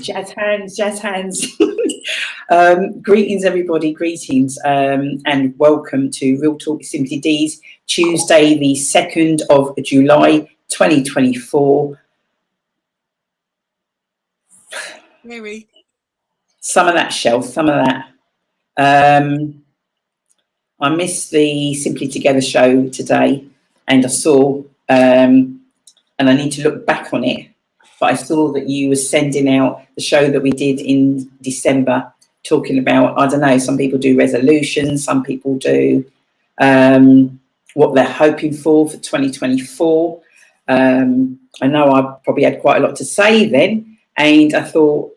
Jazz hands, jazz hands. Greetings, everybody. Greetings, and welcome to Real Talk with Simply Deez, Tuesday, the 2nd of July, 2024. Mary. Some of that, Shell, some of that. I missed the Simply Together show today, and I saw, and I need to look back on it, but I saw that you were sending out the show that we did in December, talking about, I don't know, some people do resolutions, some people do what they're hoping for 2024. I know I probably had quite a lot to say then, and I thought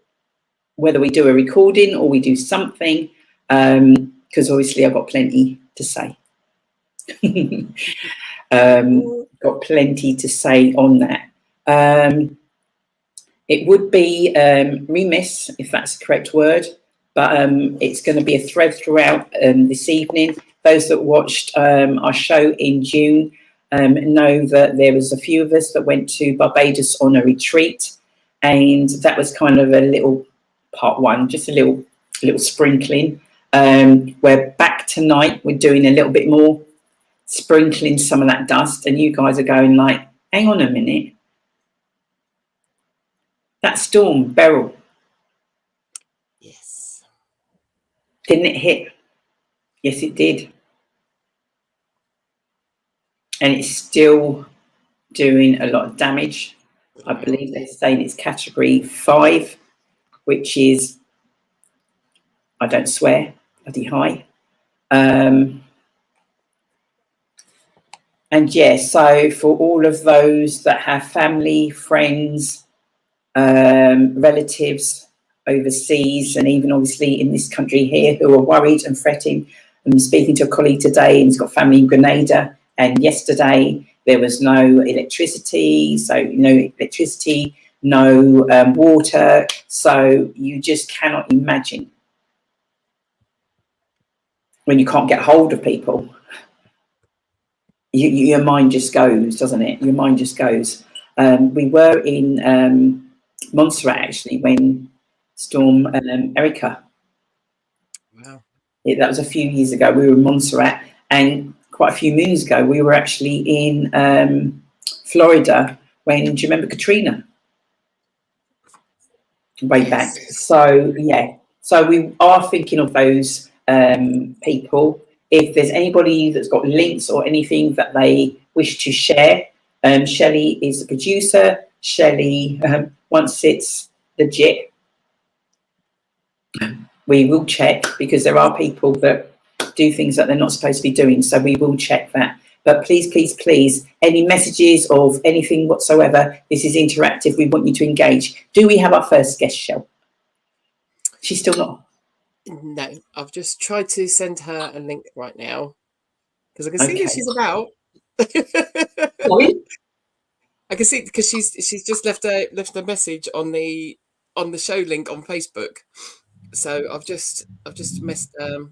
whether we do a recording or we do something, because obviously I've got plenty to say. Got plenty to say on that. It would be remiss, if that's the correct word, but it's going to be a thread throughout this evening. Those that watched our show in June know that there was a few of us that went to Barbados on a retreat, and that was kind of a little part one, just a little sprinkling. We're back tonight. We're doing a little bit more, sprinkling some of that dust, and you guys are going like, hang on a minute. That storm, Beryl. Yes. Didn't it hit? Yes, it did. And it's still doing a lot of damage. I believe they're saying it's category 5, which is, I don't swear, bloody high. And yeah, so for all of those that have family, friends, relatives overseas, and even obviously in this country here, who are worried and fretting. I'm speaking to a colleague today, and he's got family in Grenada, and yesterday there was no electricity, no water, so you just cannot imagine when you can't get hold of people. Your mind just goes, doesn't it? Your mind just goes. We were in Montserrat actually when Storm Erica. Wow. Yeah, that was a few years ago. We were in Montserrat, and quite a few moons ago we were actually in Florida when, do you remember Katrina? Way back. So yeah, so we are thinking of those people. If there's anybody that's got links or anything that they wish to share, Shelley is the producer. Shelley, once it's legit, we will check, because there are people that do things that they're not supposed to be doing. So we will check that. But please, please, please, any messages of anything whatsoever, this is interactive. We want you to engage. Do we have our first guest, Shell? She's still not. No, I've just tried to send her a link right now because I can see that she's about. I can see because she's just left a message on the show link on Facebook. So I've just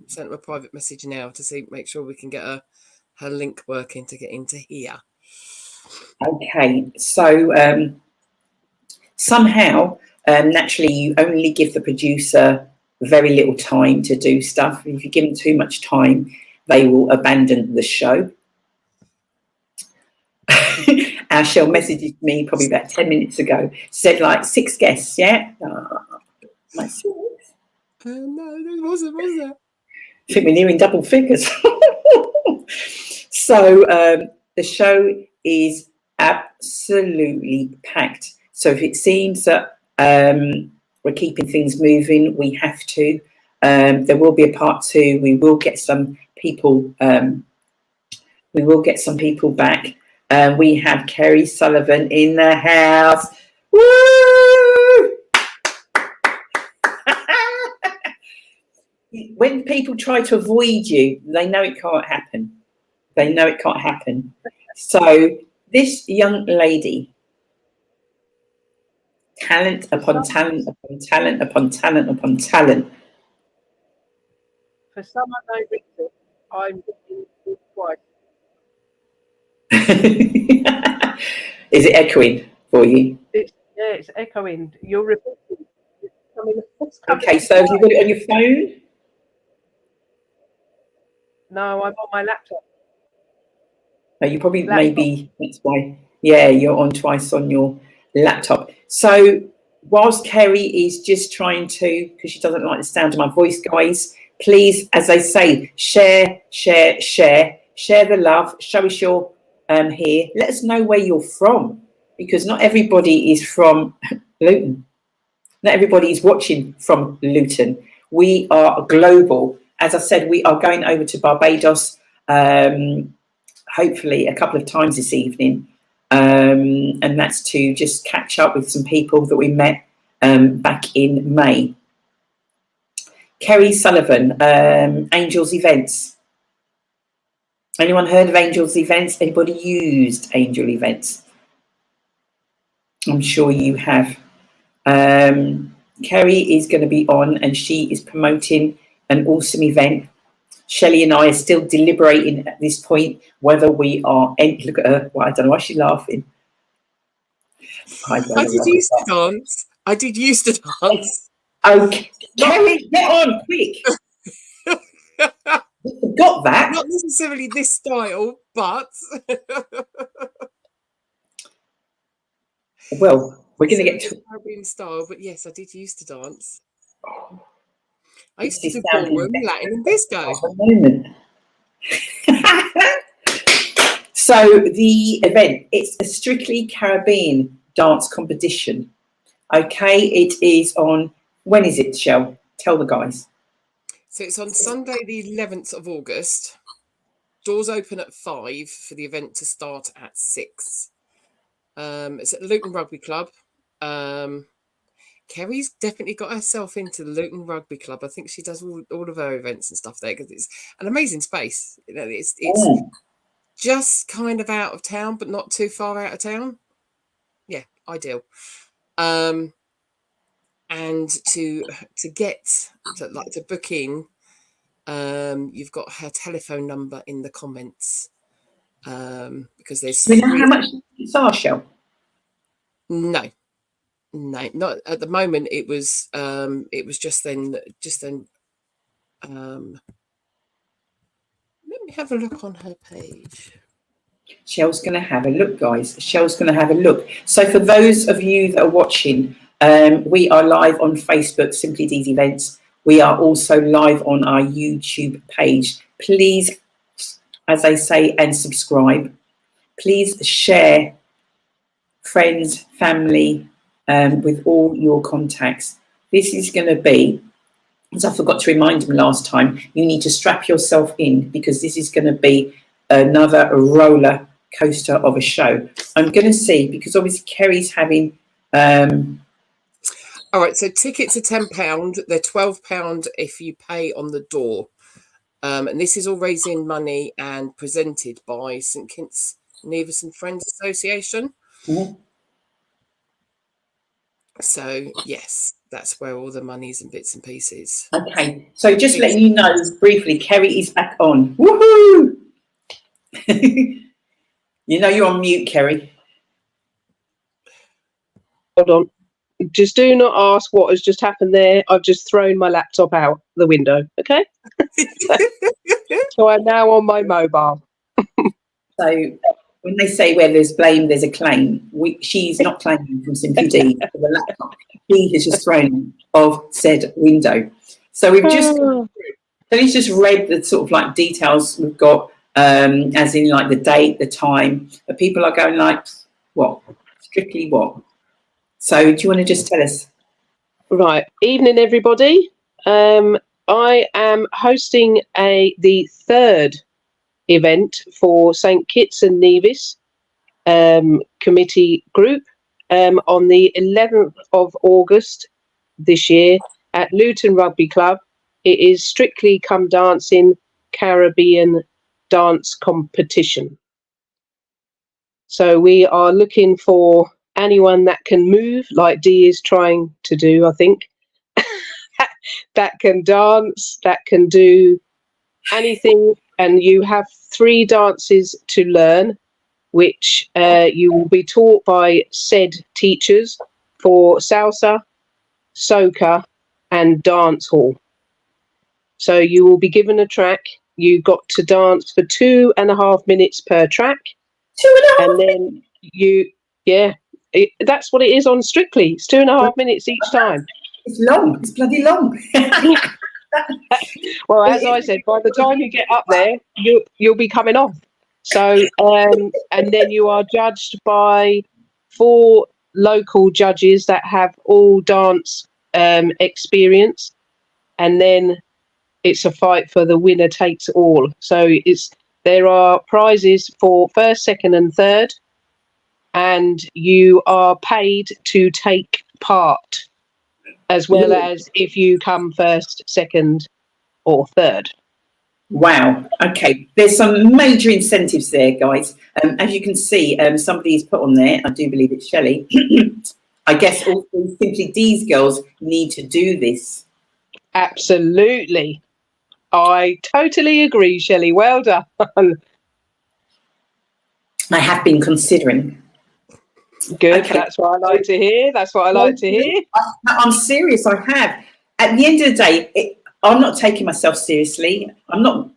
sent her a private message now to make sure we can get her link working to get into here. Okay, so somehow naturally you only give the producer very little time to do stuff. If you give them too much time, they will abandon the show. Shell messaged me probably about 10 minutes ago, said like 6 guests, yeah? My 6? No, there wasn't, was there? I think we're nearing double figures. So the show is absolutely packed. So if it seems that we're keeping things moving, we have to. There will be a part 2. We will get some people. We will get some people back. We have Kerry Sullivan in the house. Woo! When people try to avoid you, they know it can't happen. They know it can't happen. So this young lady, talent upon talent upon talent upon talent upon talent. For some unknown reason, I'm looking twice. Is it echoing for you? It's echoing. You're repeating Okay, so have you got it on your phone? No, I'm on my laptop. No, you probably, Laptop. maybe that's why. Yeah, you're on twice on your laptop. So whilst Kerry is just trying to, because she doesn't like the sound of my voice, guys, please, as they say, share the love. Show us you're here. Let us know where you're from, because not everybody is from Luton. Not everybody is watching from Luton. We are global. As I said, we are going over to Barbados, hopefully a couple of times this evening. And that's to just catch up with some people that we met back in May. Kerry Sullivan, Angels Events. Anyone heard of Angels Events? Anybody used Angel Events? I'm sure you have. Kerry is going to be on, and she is promoting an awesome event. Shelley and I are still deliberating at this point whether we are. Look at her. Well, I don't know why she's laughing. I did used to dance. I did used to dance. Okay, Kerry, get on quick. Got that? Not necessarily this style, but well, we're going to get to Caribbean style. But yes, I did used to dance. I used This to is do sounding ballroom, better Latin, and disco. at the moment. So the event, it's a strictly Caribbean dance competition. Okay, it is on, when is it, Shell? Tell the guys. So it's on Sunday, the 11th of August. Doors open at 5 for the event to start at 6. It's at the Luton Rugby Club. Kerry's definitely got herself into the Luton Rugby Club. I think she does all of her events and stuff there because it's an amazing space. You know, it's just kind of out of town, but not too far out of town. Yeah, ideal. And to book in, you've got her telephone number in the comments. Because there's Do we know how much it's our, Shell? No, not at the moment. It was just then. Let me have a look on her page. Shell's going to have a look, guys. Shell's going to have a look. So for those of you that are watching, we are live on Facebook, Simply Deez Events. We are also live on our YouTube page. Please, as they say, and subscribe. Please share, friends, family, with all your contacts. This is going to be, as I forgot to remind them last time, you need to strap yourself in because this is going to be another roller coaster of a show. I'm going to see, because obviously Kerry's having... All right, so tickets are £10. They're £12 if you pay on the door. And this is all raising money and presented by St Kitts Nevis and Friends Association. Mm-hmm. So, yes, that's where all the monies and bits and pieces. Okay, so just letting you know briefly, Kerry is back on. Woohoo! You know you're on mute, Kerry. Hold on. Just do not ask what has just happened there. I've just thrown my laptop out the window. Okay. So I'm now on my mobile. So when they say where there's blame, there's a claim. She's not claiming from Simply Deez for the laptop. He has just thrown of said window. So we've just read the sort of like details we've got, as in like the date, the time. But people are going like, what? Strictly what? So do you want to just tell us? Right. Evening, everybody. I am hosting the third event for St Kitts and Nevis committee group on the 11th of August this year at Luton Rugby Club. It is Strictly Come Dancing Caribbean dance competition. So we are looking for anyone that can move, like Dee is trying to do, I think, that can dance, that can do anything. And you have 3 dances to learn, which you will be taught by said teachers for salsa, soca, and dance hall. So you will be given a track. You got to dance for 2.5 minutes per track. 2.5 and then that's what it is on Strictly. It's 2.5 minutes each time. It's long. It's bloody long. Well, as I said, by the time you get up there, you'll be coming off. So, and then you are judged by 4 local judges that have all dance experience, and then it's a fight for the winner takes all. So there are prizes for first, second, and third, and you are paid to take part, as well as if you come first, second, or third. Wow. Okay. There's some major incentives there, guys. As you can see, somebody's put on there, I do believe it's Shelley. I guess all the Simply Deez girls need to do this. Absolutely. I totally agree, Shelley. Well done. I have been considering. Good. Okay. That's what I like to hear. That's what I like to hear. I'm serious. I have. At the end of the day, I'm not taking myself seriously. I'm not,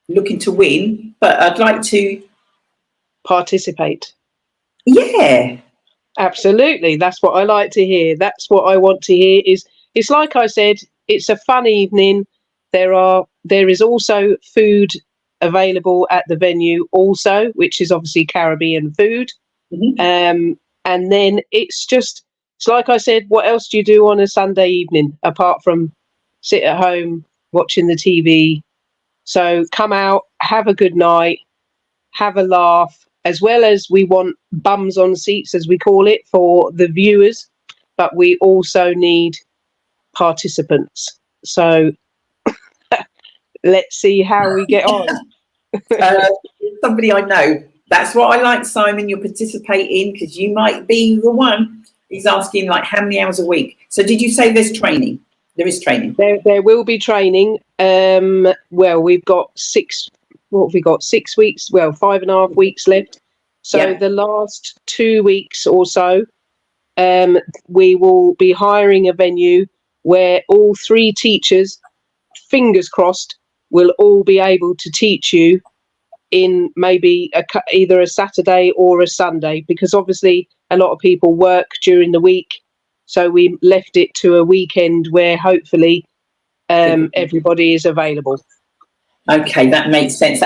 looking to win, but I'd like to participate. Yeah. Absolutely. That's what I like to hear. That's what I want to hear. It's like I said, it's a fun evening. There is also food available at the venue also, which is obviously Caribbean food. Mm-hmm. And then it's like I said, what else do you do on a Sunday evening apart from sit at home watching the TV? So come out, have a good night, have a laugh, as well as we want bums on seats, as we call it, for the viewers, but we also need participants. So let's see how we get on. Somebody I know. That's what I like, Simon. You're participating because you might be the one. He's asking like how many hours a week. So did you say there's training? There is training. There will be training. Well, we've got 6. What have we got? 6 weeks. Well, 5.5 weeks left. So the last 2 weeks or so, we will be hiring a venue where all 3 teachers, fingers crossed, will all be able to teach you in maybe either a Saturday or a Sunday, because obviously a lot of people work during the week. So we left it to a weekend where hopefully everybody is available. Okay, that makes sense.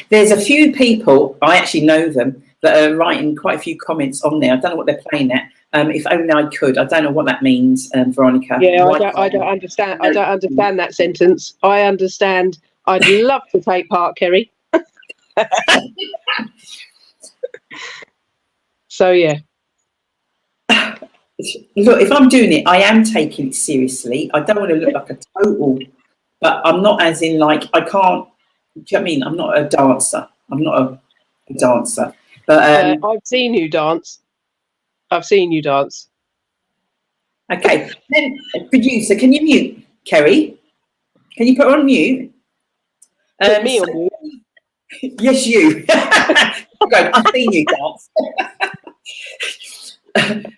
There's a few people, I actually know them, that are writing quite a few comments on there. I don't know what they're playing at. If only I could. I don't know what that means, Veronica. Yeah, I don't understand. I don't understand that sentence. I understand. I'd love to take part, Kerry. So yeah. Look, if I'm doing it, I am taking it seriously. I don't want to look like a total, but I'm not as in like, I can't, do you know what I mean? I'm not a dancer. I'm not a dancer. But I've seen you dance. Okay. Then, producer, can you mute Kerry? Can you put her on mute? Put me on mute. Yes, you. I've seen you dance.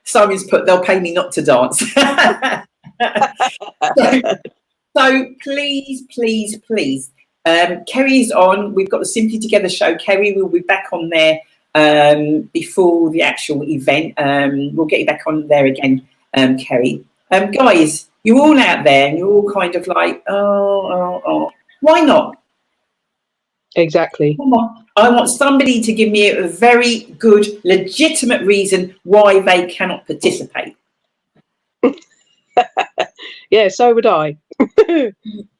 Simon's put, they'll pay me not to dance. So please, Kerry is on. We've got the Simply Together show. Kerry will be back on there before the actual event. We'll get you back on there again, Kerry. Guys, you're all out there and you're all kind of like, oh. Why not? Exactly. Come on. I want somebody to give me a very good, legitimate reason why they cannot participate. Yeah, so would I. But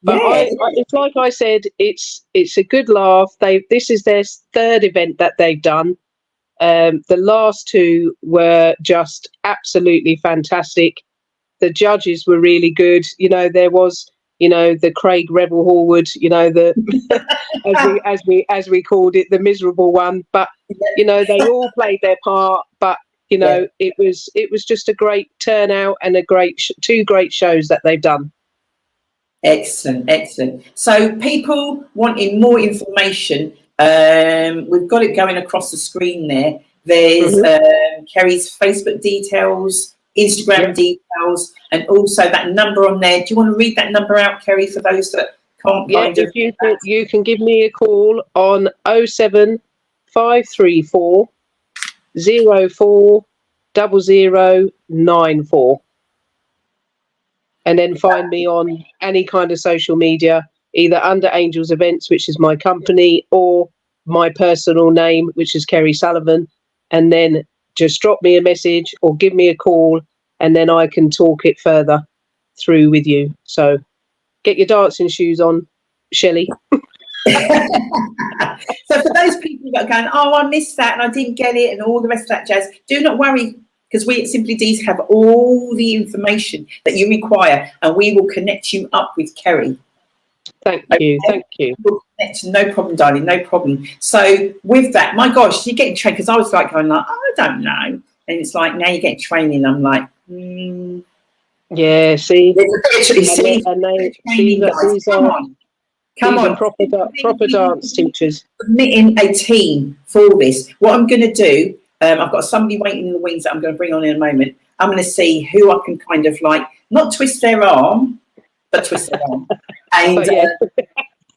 it's like I said, it's a good laugh. This is their 3rd event that they've done. The last 2 were just absolutely fantastic. The judges were really good. There was, the Craig Rebel Horwood, as we called it, the miserable one. But they all played their part. But it was just a great turnout and a great 2 great shows that they've done. Excellent. So people wanting more information, we've got it going across the screen there. There's Kerry's Facebook details. Instagram details, and also that number on there. Do you want to read that number out, Kerry, for those that can't find it? You can give me a call on 07534 04 0094, and then find me on any kind of social media, either under Angels Events, which is my company, or my personal name, which is Kerry Sullivan, and then just drop me a message or give me a call, and then I can talk it further through with you. So get your dancing shoes on, Shelley. So for those people that are going, oh, I missed that and I didn't get it and all the rest of that jazz, do not worry, because we at Simply Deez have all the information that you require, and we will connect you up with Kerry. Thank you. We'll connect, no problem, darling, no problem. So with that, my gosh, you're getting trained, because I was like going like, oh, I don't know. And it's like, now you're getting training. I'm like, yeah, see. Come on. Proper dance teachers. Submitting a team for this. What I'm going to do, I've got somebody waiting in the wings that I'm going to bring on in a moment. I'm going to see who I can kind of like, not twist their arm, but twist their arm. And so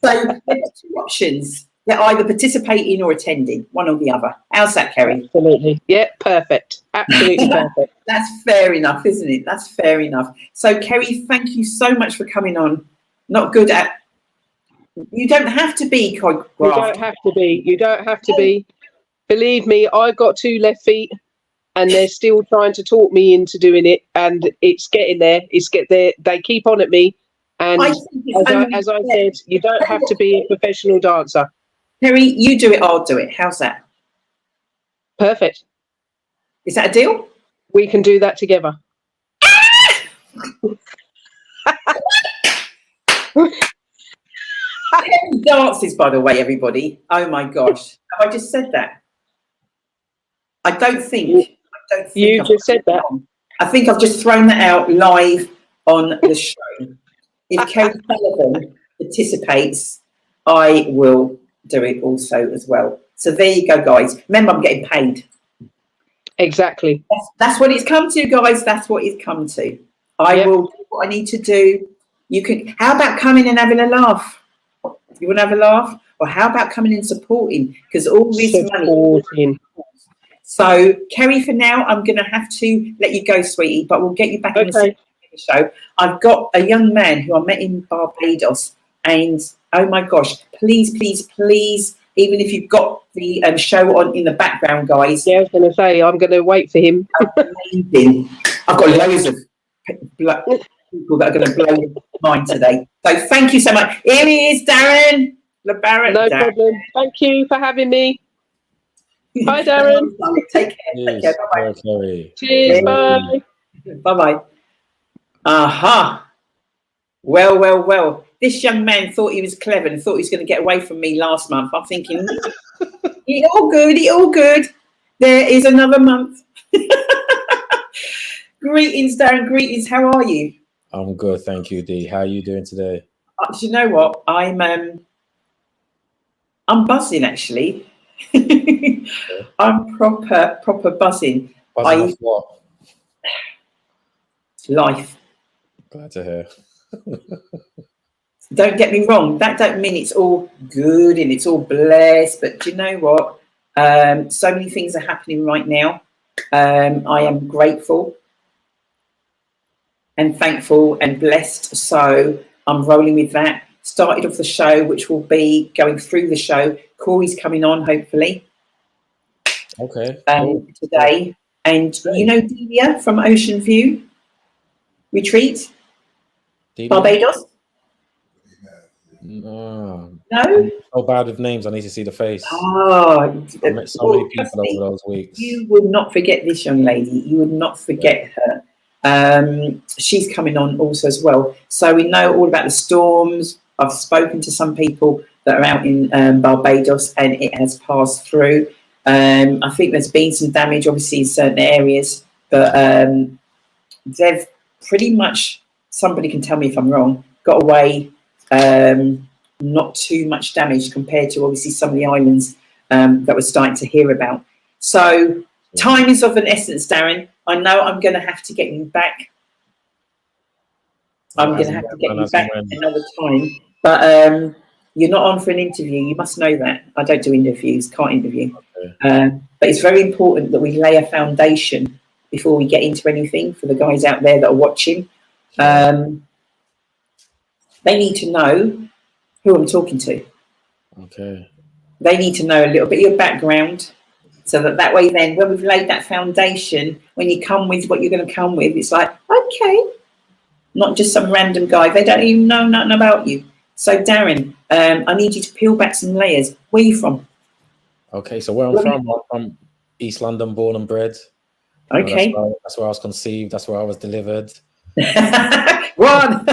there are two options. They're either participating or attending, one or the other. How's that, Kerry? Absolutely. Yeah, perfect. Absolutely perfect. That's fair enough, isn't it? That's fair enough. So, Kerry, thank you so much for coming on. Not good at... You don't have to be choreographed. You don't have to be. You don't have to be. Believe me, I've got 2 left feet, and they're still trying to talk me into doing it, and it's getting there. They keep on at me, and as I said, you don't have to be a professional dancer. Kerry, you do it, I'll do it. How's that? Perfect. Is that a deal? We can do that together. Dances, by the way, everybody. Oh my gosh, have I just said that? I don't think you just said that. I think I've just thrown that out live on the show. If Kerry Sullivan participates, I will do it also as well. So there you go, guys. Remember, I'm getting paid. Exactly. That's what it's come to, guys. That's what it's come to. I will do what I need to do. You can. How about coming and having a laugh? You want to have a laugh? Or how about coming and supporting? Because all this money. So, Kerry, for now, I'm going to have to let you go, sweetie, but we'll get you back in the show. I've got a young man who I met in Barbados, and oh my gosh, please, please, please, even if you've got the show on in the background, guys. Yeah, I was going to say, I'm going to wait for him. Amazing. I've got loads of people that are going to blow your mind today. So thank you so much. Here he is, Darren LeBarrett. No problem. Thank you for having me. Bye, Darren. Take care. Take care. Bye-bye. Cheers. Bye. Bye-bye. Aha. Well, well, well. This young man thought he was clever and thought he was going to get away from me last month. I'm thinking, he all good. There is another month. Greetings, Darren. Greetings. How are you? I'm good, thank you, Dee. How are you doing today? Do you know what? I'm buzzing, actually. I'm proper buzzing. Buzzing off what? Life. Glad to hear. Don't get me wrong. That don't mean it's all good and it's all blessed. But do you know what? So many things are happening right now. I am grateful and thankful and blessed. So I'm rolling with that. Started off the show, which will be going through the show. Corey's coming on, hopefully. Okay. Today. And you know Delia from Ocean View Retreat? Delia? Barbados? No. No? So bad with names, I need to see the face. Oh, I met so many people over those weeks. You would not forget this young lady. You would not forget her. She's coming on also as well. So we know all about the storms. I've spoken to some people that are out in Barbados, and it has passed through. I think there's been some damage, obviously, in certain areas, but they've pretty much, somebody can tell me if I'm wrong, got away, not too much damage compared to obviously some of the islands that we're starting to hear about. So time is of an essence, Darren. I know I'm going to have to get you back. I'm going to have to get you back another time. But you're not on for an interview. You must know that. I don't do interviews, can't interview. Okay. But it's very important that we lay a foundation before we get into anything for the guys out there that are watching. They need to know who I'm talking to. Okay. They need to know a little bit of your background, so that way then when we've laid that foundation, when you come with what you're going to come with, it's like, okay, not just some random guy. They don't even know nothing about you. So Darren, I need you to peel back some layers. Where are you from? Okay, so where I'm from East London, born and bred. Okay. That's where I was conceived. That's where I was delivered. One.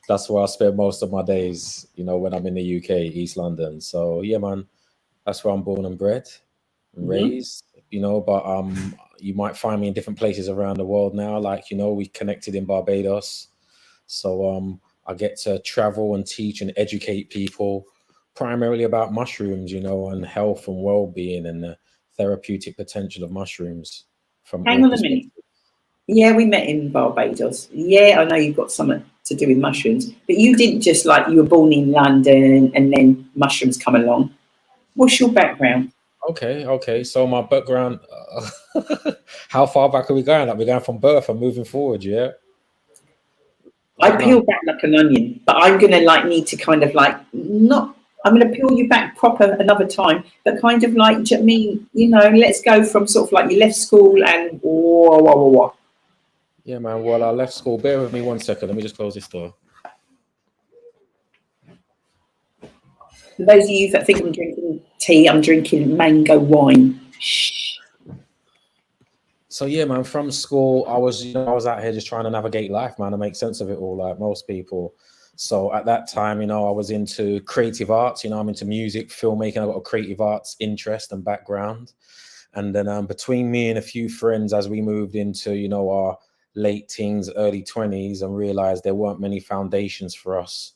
That's where I spend most of my days, when I'm in the UK, East London. So yeah, man, that's where I'm born and bred and raised, but you might find me in different places around the world now. Like, we connected in Barbados. So I get to travel and teach and educate people primarily about mushrooms, and health and well-being and the therapeutic potential of mushrooms. Hang on a minute. Yeah, we met in Barbados. Yeah, I know you've got something to do with mushrooms, but you didn't just you were born in London and then mushrooms come along. What's your background? Okay. So my background, how far back are we going? Like, we're going from birth and moving forward, yeah? I peel back like an onion, but I'm going to need to kind of I'm going to peel you back proper another time, but kind of let's go from sort of you left school and whoa. Yeah, man. Well, I left school. Bear with me 1 second. Let me just close this door. For those of you that think I'm drinking tea, I'm drinking mango wine. Shh. So yeah, man, from school, I was out here just trying to navigate life, man, and make sense of it all, like most people. So at that time, I was into creative arts. I'm into music, filmmaking. I got a creative arts interest and background. And then between me and a few friends, as we moved into, our late teens, early 20s, and realized there weren't many foundations for us,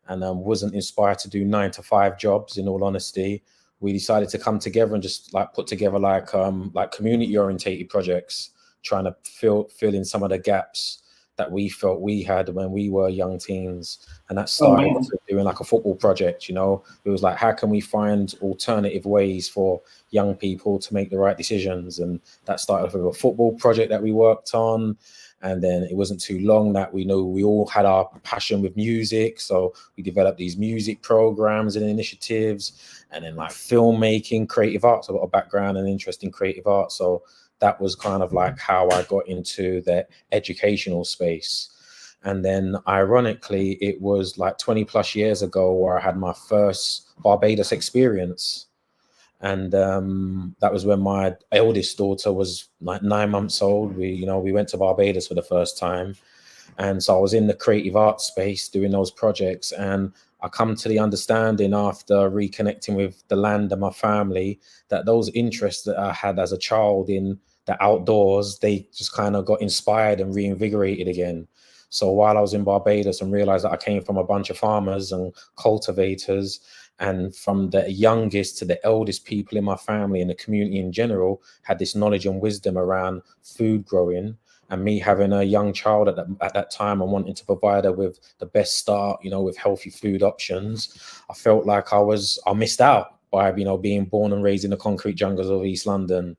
and wasn't inspired to do 9-to-5 jobs, in all honesty, we decided to come together and just put together community orientated projects, trying to fill in some of the gaps that we felt we had when we were young teens. And that started doing a football project. It was how can we find alternative ways for young people to make the right decisions? And that started with a football project that we worked on. And then it wasn't too long that we knew we all had our passion with music. So we developed these music programs and initiatives, and then filmmaking, creative arts. I've got a background and interest in creative arts. So that was kind of how I got into the educational space. And then ironically, it was 20 plus years ago where I had my first Barbados experience. And that was when my eldest daughter was 9 months old. We went to Barbados for the first time. And so I was in the creative arts space doing those projects. And I come to the understanding after reconnecting with the land and my family that those interests that I had as a child in the outdoors, they just kind of got inspired and reinvigorated again. So while I was in Barbados and realized that I came from a bunch of farmers and cultivators, and from the youngest to the eldest people in my family and the community in general had this knowledge and wisdom around food growing, and me having a young child at that time and wanting to provide her with the best start, with healthy food options, I felt like I missed out by, being born and raised in the concrete jungles of East London.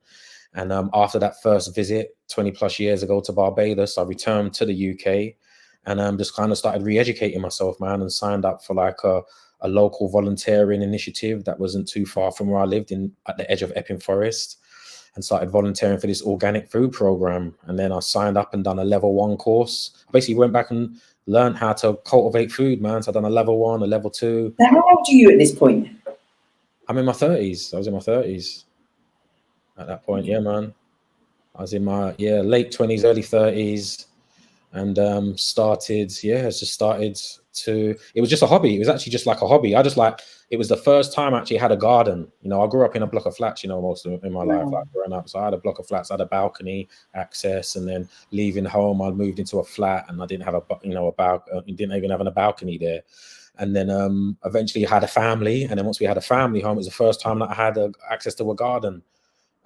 And after that first visit 20 plus years ago to Barbados, I returned to the UK and just kind of started re-educating myself, man, and signed up for a local volunteering initiative that wasn't too far from where I lived at the edge of Epping Forest, and started volunteering for this organic food program. And then I signed up and done a level 1 course. I basically went back and learned how to cultivate food, man. So I've done a level 1, a level 2. Now, how old are you at this point? I'm in my 30s. I was in my 30s at that point. Yeah, man. I was in my late 20s, early 30s. And it was just a hobby. It was actually just a hobby. It was the first time I actually had a garden. I grew up in a block of flats, most of in my life, growing up. So I had a block of flats, I had a balcony access, and then leaving home, I moved into a flat and I didn't have didn't even have a balcony there. And then eventually I had a family. And then once we had a family home, it was the first time that I had access to a garden.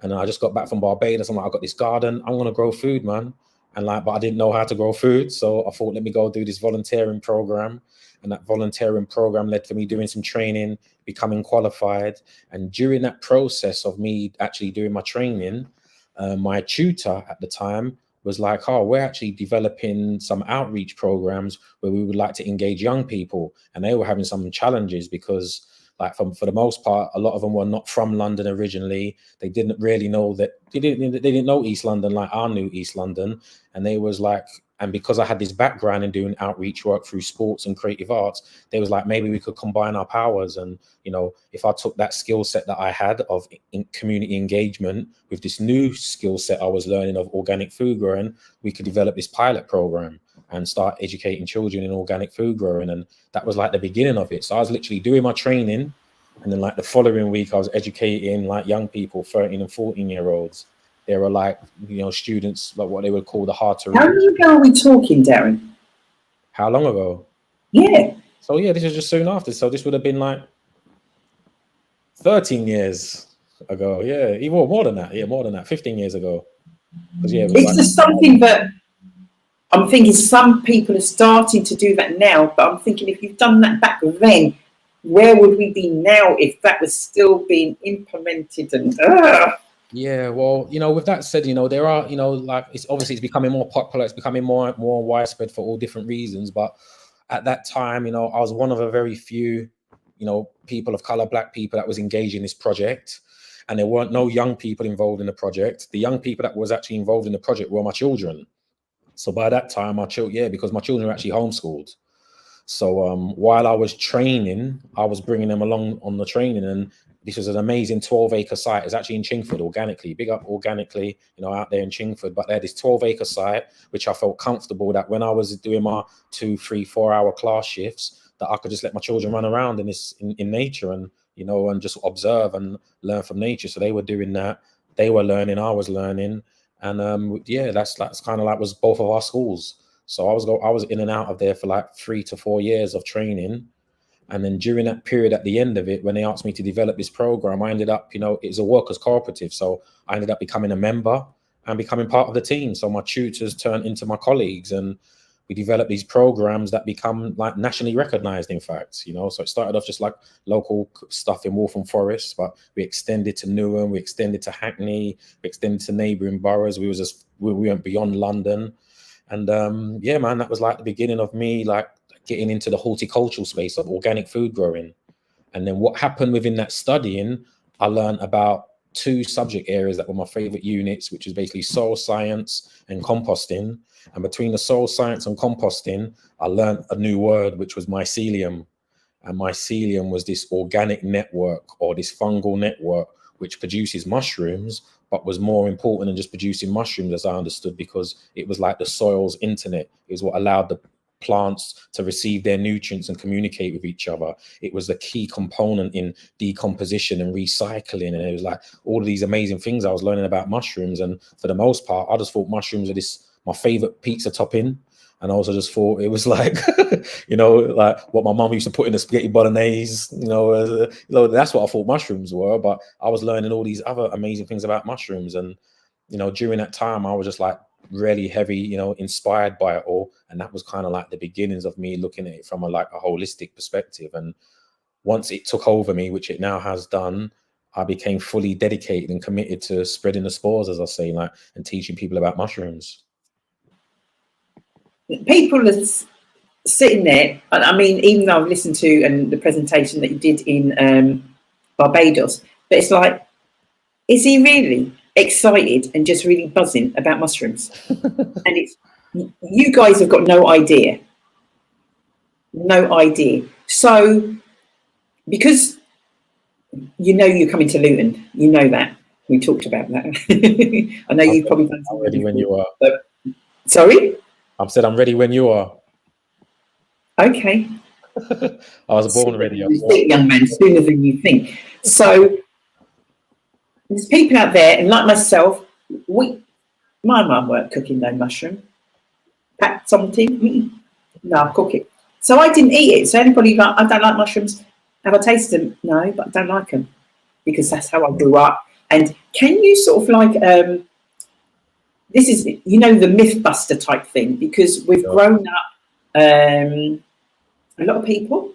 And then I just got back from Barbados. I'm like, I got this garden. I'm gonna grow food, man. And like, but I didn't know how to grow food, so I thought, let me go do this volunteering program. And that volunteering program led to me doing some training, becoming qualified. And during that process of me actually doing my training, my tutor at the time was like, oh, we're actually developing some outreach programs where we would like to engage young people. And they were having some challenges because, like, for the most part, a lot of them were not from London originally. They didn't really know that, they didn't know East London like I knew East London. And they was like, and because I had this background in doing outreach work through sports and creative arts, they was like, maybe we could combine our powers. And, you know, if I took that skill set that I had of community engagement with this new skill set I was learning of organic food growing, we could develop this pilot program and start educating children in organic food growing. And that was like the beginning of it. So I was literally doing my training, and then like the following week I was educating like young people, 13 and 14-year-olds. They were like, you know, students, like what they would call the hard to reach. How long ago are we talking, Darren? How long ago? Yeah. So yeah, this is just soon after. So this would have been like 13 years ago. Yeah, even more than that. Yeah, more than that. 15 years ago. Yeah, it was it's like, just something that I'm thinking some people are starting to do that now, but I'm thinking if you've done that back then, where would we be now if that was still being implemented? And yeah, well, you know, with that said, you know, there are, you know, like, it's obviously it's becoming more popular, it's becoming more widespread for all different reasons. But at that time, you know, I was one of a very few, you know, people of color, black people that was engaged in this project, and there weren't no young people involved in the project. The young people that was actually involved in the project were my children. So by that time, because my children were actually homeschooled. So while I was training, I was bringing them along on the training, and this was an amazing 12-acre site. It's actually in Chingford, organically, big up organically, you know, out there in Chingford. But they had this 12-acre site, which I felt comfortable that when I was doing my 2, 3, 4-hour class shifts, that I could just let my children run around in this in nature, and, you know, and just observe and learn from nature. So they were doing that. They were learning, I was learning. And yeah, that's kind of like was both of our schools. So I was in and out of there for like 3 to 4 years of training. And then during that period, at the end of it, when they asked me to develop this program, I ended up, you know, it's a workers' cooperative. So I ended up becoming a member and becoming part of the team. So my tutors turned into my colleagues, and we developed these programs that become like nationally recognized, in fact, you know. So it started off just like local stuff in Waltham Forest, but we extended to Newham, we extended to Hackney, we extended to neighboring boroughs. We went beyond London. And yeah, man, that was like the beginning of me like getting into the horticultural space of organic food growing. And then what happened within that studying, I learned about 2 subject areas that were my favorite units, which is basically soil science and composting. And between the soil science and composting, I learned a new word, which was mycelium. And mycelium was this organic network, or this fungal network, which produces mushrooms, but was more important than just producing mushrooms, as I understood, because it was like the soil's internet. It was what allowed the plants to receive their nutrients and communicate with each other. It was the key component in decomposition and recycling. And it was like all of these amazing things I was learning about mushrooms. And for the most part, I just thought mushrooms are my favorite pizza topping. And I also just thought it was like, you know, like what my mom used to put in the spaghetti bolognese, you know, that's what I thought mushrooms were. But I was learning all these other amazing things about mushrooms. And, you know, during that time, I was just like really heavy, you know, inspired by it all. And that was kind of like the beginnings of me looking at it from a holistic perspective. And once it took over me, which it now has done, I became fully dedicated and committed to spreading the spores, as I say, like, and teaching people about mushrooms. people are sitting there. I mean, even though I've listened to and the presentation that you did in Barbados, but it's like, is he really excited and just really buzzing about mushrooms? And it's, you guys have got no idea. So, because you know you're coming to Luton, you know that. We talked about that. I know you've probably done something. I'm ready when you are. Sorry? I've said I'm ready when you are. Okay. I was born ready. You think, young man, sooner than you think. So there's people out there, and like myself, my mum weren't cooking no mushroom. Packed something, no, I'll cook it. So I didn't eat it. So anybody like, I don't like mushrooms. Have I tasted them? No, but I don't like them because that's how I grew up. And can you sort of like, this is, you know, the Mythbuster type thing, because we've grown up, a lot of people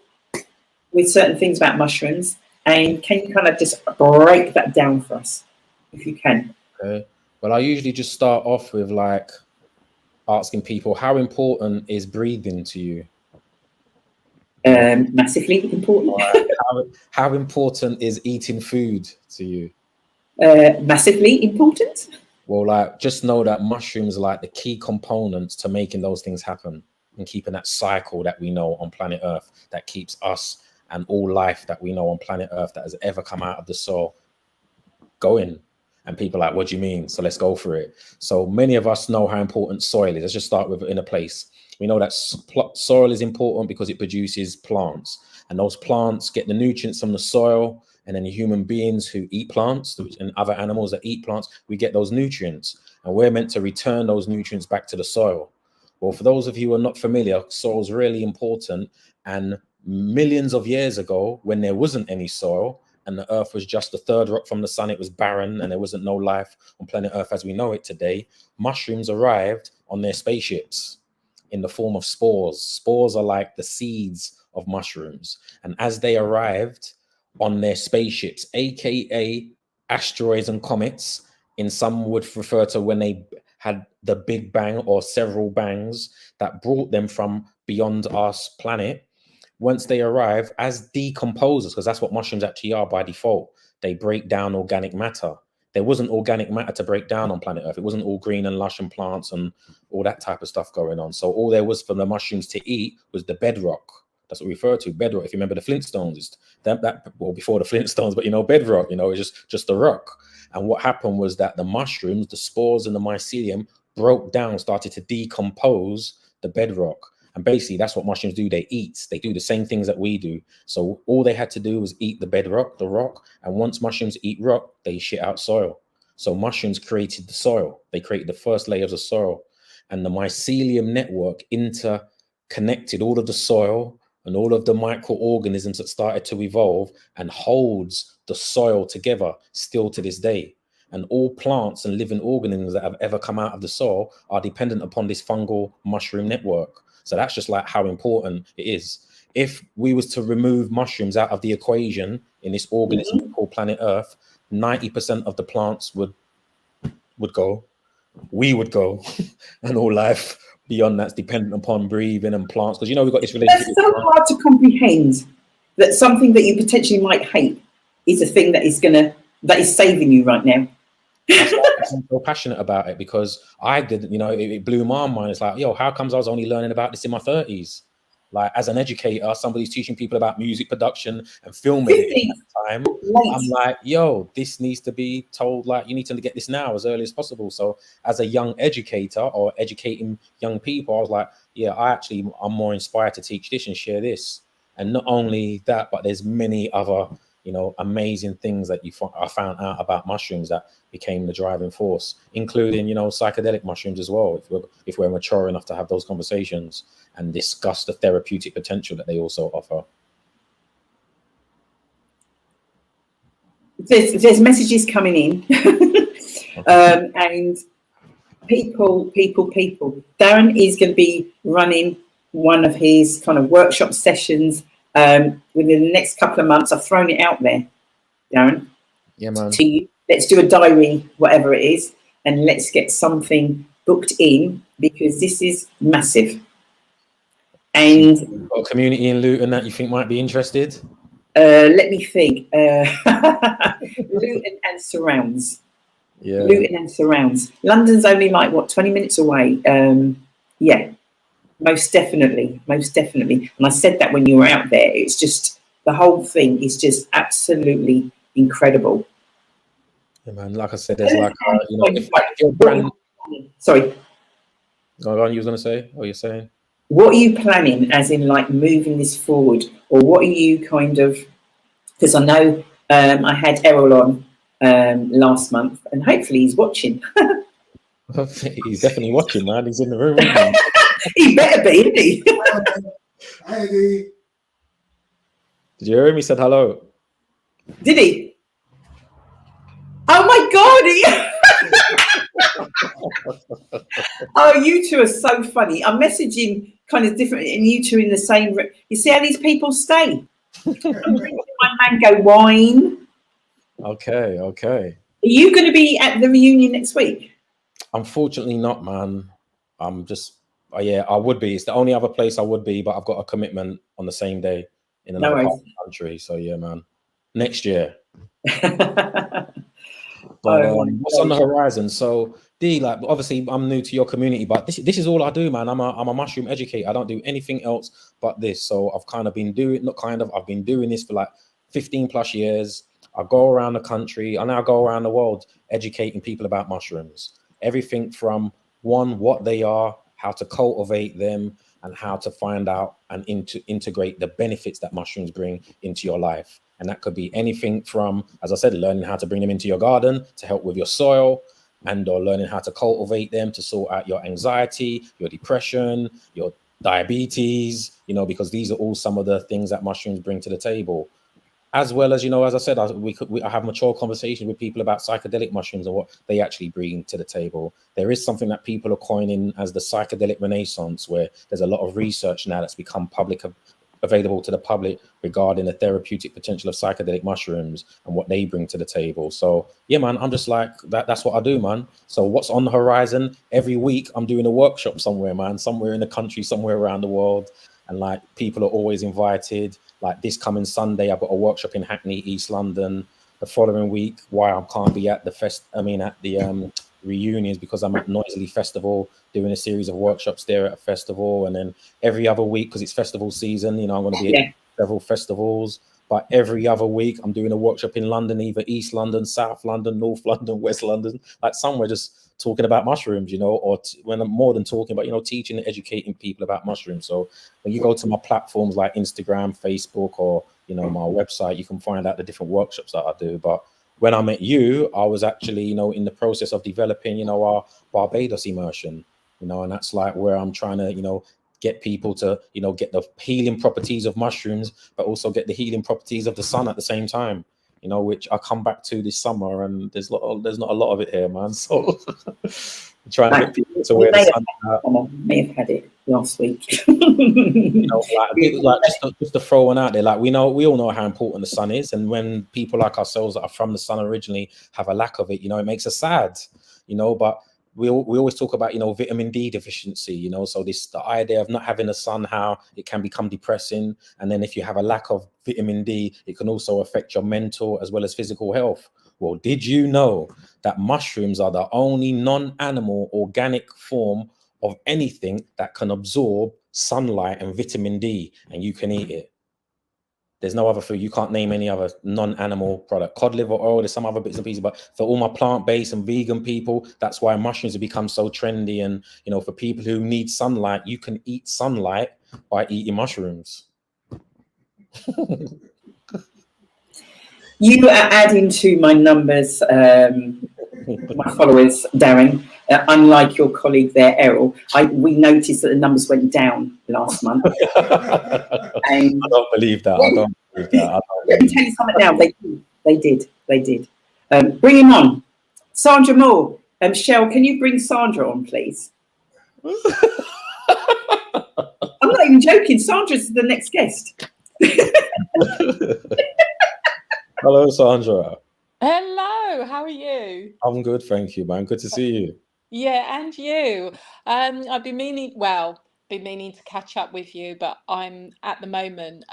with certain things about mushrooms. And can you kind of just break that down for us, if you can? Okay. Well, I usually just start off with like asking people, how important is breathing to you? Massively important. How important is eating food to you? Massively important. Well, like, just know that mushrooms are like the key components to making those things happen and keeping that cycle that we know on planet Earth, that keeps us and all life that we know on planet Earth that has ever come out of the soil going. And people are like, what do you mean? So let's go for it. So many of us know how important soil is. Let's just start with in a place. We know that soil is important because it produces plants, and those plants get the nutrients from the soil. And then the human beings who eat plants and other animals that eat plants, we get those nutrients, and we're meant to return those nutrients back to the soil. Well, for those of you who are not familiar, soil is really important. And millions of years ago, when there wasn't any soil and the earth was just a third rock from the sun, it was barren and there wasn't no life on planet Earth as we know it today, mushrooms arrived on their spaceships in the form of spores. Spores are like the seeds of mushrooms. And as they arrived on their spaceships, aka asteroids and comets, in some would refer to when they had the big bang or several bangs that brought them from beyond our planet. Once they arrive as decomposers, because that's what mushrooms actually are by default, they break down organic matter. There wasn't organic matter to break down on planet Earth. It wasn't all green and lush and plants and all that type of stuff going on. So all there was for the mushrooms to eat was the bedrock. That's what we refer to, bedrock. If you remember the Flintstones, it's well, before the Flintstones, but you know, bedrock, you know, it's just the rock. And what happened was that the mushrooms, the spores and the mycelium broke down, started to decompose the bedrock. And basically that's what mushrooms do. They eat. They do the same things that we do. So all they had to do was eat the bedrock, the rock. And once mushrooms eat rock, they shit out soil. So mushrooms created the soil. They created the first layers of soil. And the mycelium network interconnected all of the soil and all of the microorganisms that started to evolve and holds the soil together still to this day. And all plants and living organisms that have ever come out of the soil are dependent upon this fungal mushroom network. So that's just like how important it is. If we was to remove mushrooms out of the equation in this organism called planet Earth, 90% of the plants would go, we would go, and all life beyond that's dependent upon breathing and plants. Because, you know, we've got this relationship. That's so hard to comprehend, that something that you potentially might hate is a thing that is saving you right now. That's why I'm so passionate about it, because I didn't, you know, it blew my mind. It's like, yo, how comes I was only learning about this in my 30s? Like, as an educator, somebody's teaching people about music production and film editing at the time. I'm like, yo, this needs to be told, like, you need to get this now as early as possible. So as a young educator or educating young people, I was like, yeah, I'm more inspired to teach this and share this. And not only that, but there's many other, you know, amazing things that I found out about mushrooms that became the driving force, including, you know, psychedelic mushrooms as well. If we're mature enough to have those conversations and discuss the therapeutic potential that they also offer. There's messages coming in, and people. Darren is going to be running one of his kind of workshop sessions within the next couple of months. I've thrown it out there, Darren. Yeah, man. To you. Let's do a diary, whatever it is, and let's get something booked in, because this is massive. And got a community in Luton that you think might be interested? Let me think. Luton and surrounds. Yeah. Luton and surrounds. London's only like, what, 20 minutes away? Yeah, most definitely. And I said that when you were out there. It's just, the whole thing is just absolutely incredible. Yeah, man. Like I said, there's like, you know, if your brand... Sorry. Go on, you was going to say? What you're saying? What are you planning, as in like moving this forward? Or what are you kind of, because I know I had Errol on last month, and hopefully he's watching. He's definitely watching, man. He's in the room, isn't he? He better be, isn't he? Hi, Dee. Did you hear him? He said hello. Did he? Oh my God! Oh, you two are so funny. I'm messaging kind of different, and you two in the same. You see how these people stay? I'm drinking my mango wine. Okay, okay. Are you going to be at the reunion next week? Unfortunately not, man. I'm just, yeah, I would be. It's the only other place I would be, but I've got a commitment on the same day in another part of the country. So yeah, man. Next year. But what's on the horizon? So D, like obviously I'm new to your community, but this is all I do, man. I'm a mushroom educator. I don't do anything else but this. So I've kind of been doing, not kind of, I've been doing this for like 15 plus years. I go around the country, I now go around the world educating people about mushrooms. Everything from one, what they are, how to cultivate them, and how to find out and integrate the benefits that mushrooms bring into your life. And that could be anything from, as I said, learning how to bring them into your garden to help with your soil, and or learning how to cultivate them to sort out your anxiety, your depression, your diabetes, you know, because these are all some of the things that mushrooms bring to the table. As well as, you know, as I said, I have mature conversations with people about psychedelic mushrooms and what they actually bring to the table. There is something that people are coining as the psychedelic renaissance, where there's a lot of research now that's become available to the public regarding the therapeutic potential of psychedelic mushrooms and what they bring to the table. So yeah, man, I'm just like that's what I do, man. So what's on the horizon? Every week I'm doing a workshop somewhere, man, somewhere in the country, somewhere around the world. And like people are always invited. Like this coming Sunday, I've got a workshop in Hackney, East London. The following week, why I can't be at the reunions, because I'm at Noisley Festival doing a series of workshops there at a festival. And then every other week, because it's festival season, you know, I'm going to be at several festivals. But every other week I'm doing a workshop in London, either East London, South London, North London, West London, like somewhere just talking about mushrooms, you know, or when I'm more than talking about, you know, teaching and educating people about mushrooms. So when you go to my platforms like Instagram, Facebook, or, you know, my website, you can find out the different workshops that I do. But when I met you, I was actually, you know, in the process of developing, you know, our Barbados immersion, you know, and that's like where I'm trying to, you know, get people to, you know, get the healing properties of mushrooms, but also get the healing properties of the sun at the same time, you know, which I come back to this summer, and there's not a lot of it here, man. So trying to get people to wear the sun out. I may have had it last week. You know, like just to throw one out there, like we all know how important the sun is, and when people like ourselves that are from the sun originally have a lack of it, you know, it makes us sad, you know. But we always talk about, you know, vitamin D deficiency, you know, so the idea of not having the sun, how it can become depressing, and then if you have a lack of vitamin D, it can also affect your mental as well as physical health. Well, did you know that mushrooms are the only non-animal organic form of anything that can absorb sunlight and vitamin D, and you can eat it? There's no other food. You can't name any other non-animal product. Cod liver oil, there's some other bits and pieces, but for all my plant-based and vegan people, that's why mushrooms have become so trendy. And, you know, for people who need sunlight, you can eat sunlight by eating mushrooms. You are adding to my numbers, my followers, Darren. Unlike your colleague there, Errol, we noticed that the numbers went down last month. I don't believe that. I don't believe that. Let me tell you something now. They did. Bring him on. Sandra Moore. Shell, can you bring Sandra on, please? I'm not even joking. Sandra's the next guest. Hello, Sandra. Hello, how are you? I'm good, thank you, man. Good to see you. Yeah, and you. I've been meaning to catch up with you, but I'm at the moment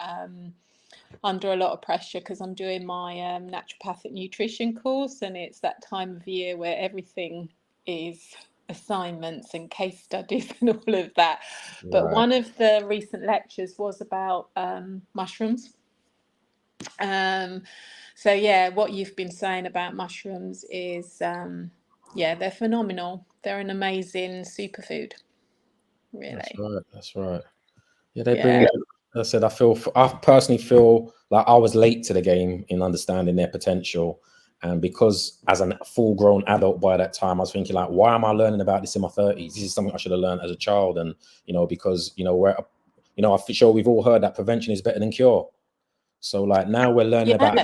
under a lot of pressure because I'm doing my naturopathic nutrition course, and it's that time of year where everything is assignments and case studies and all of that. Right. But one of the recent lectures was about mushrooms. So yeah, what you've been saying about mushrooms is yeah, they're phenomenal. They're an amazing superfood, really. That's right. Yeah, they bring. I said, I personally feel like I was late to the game in understanding their potential, and because as a full-grown adult by that time, I was thinking like, why am I learning about this in my 30s? This is something I should have learned as a child, and you know, because you know I'm sure we've all heard that prevention is better than cure. So like now we're learning about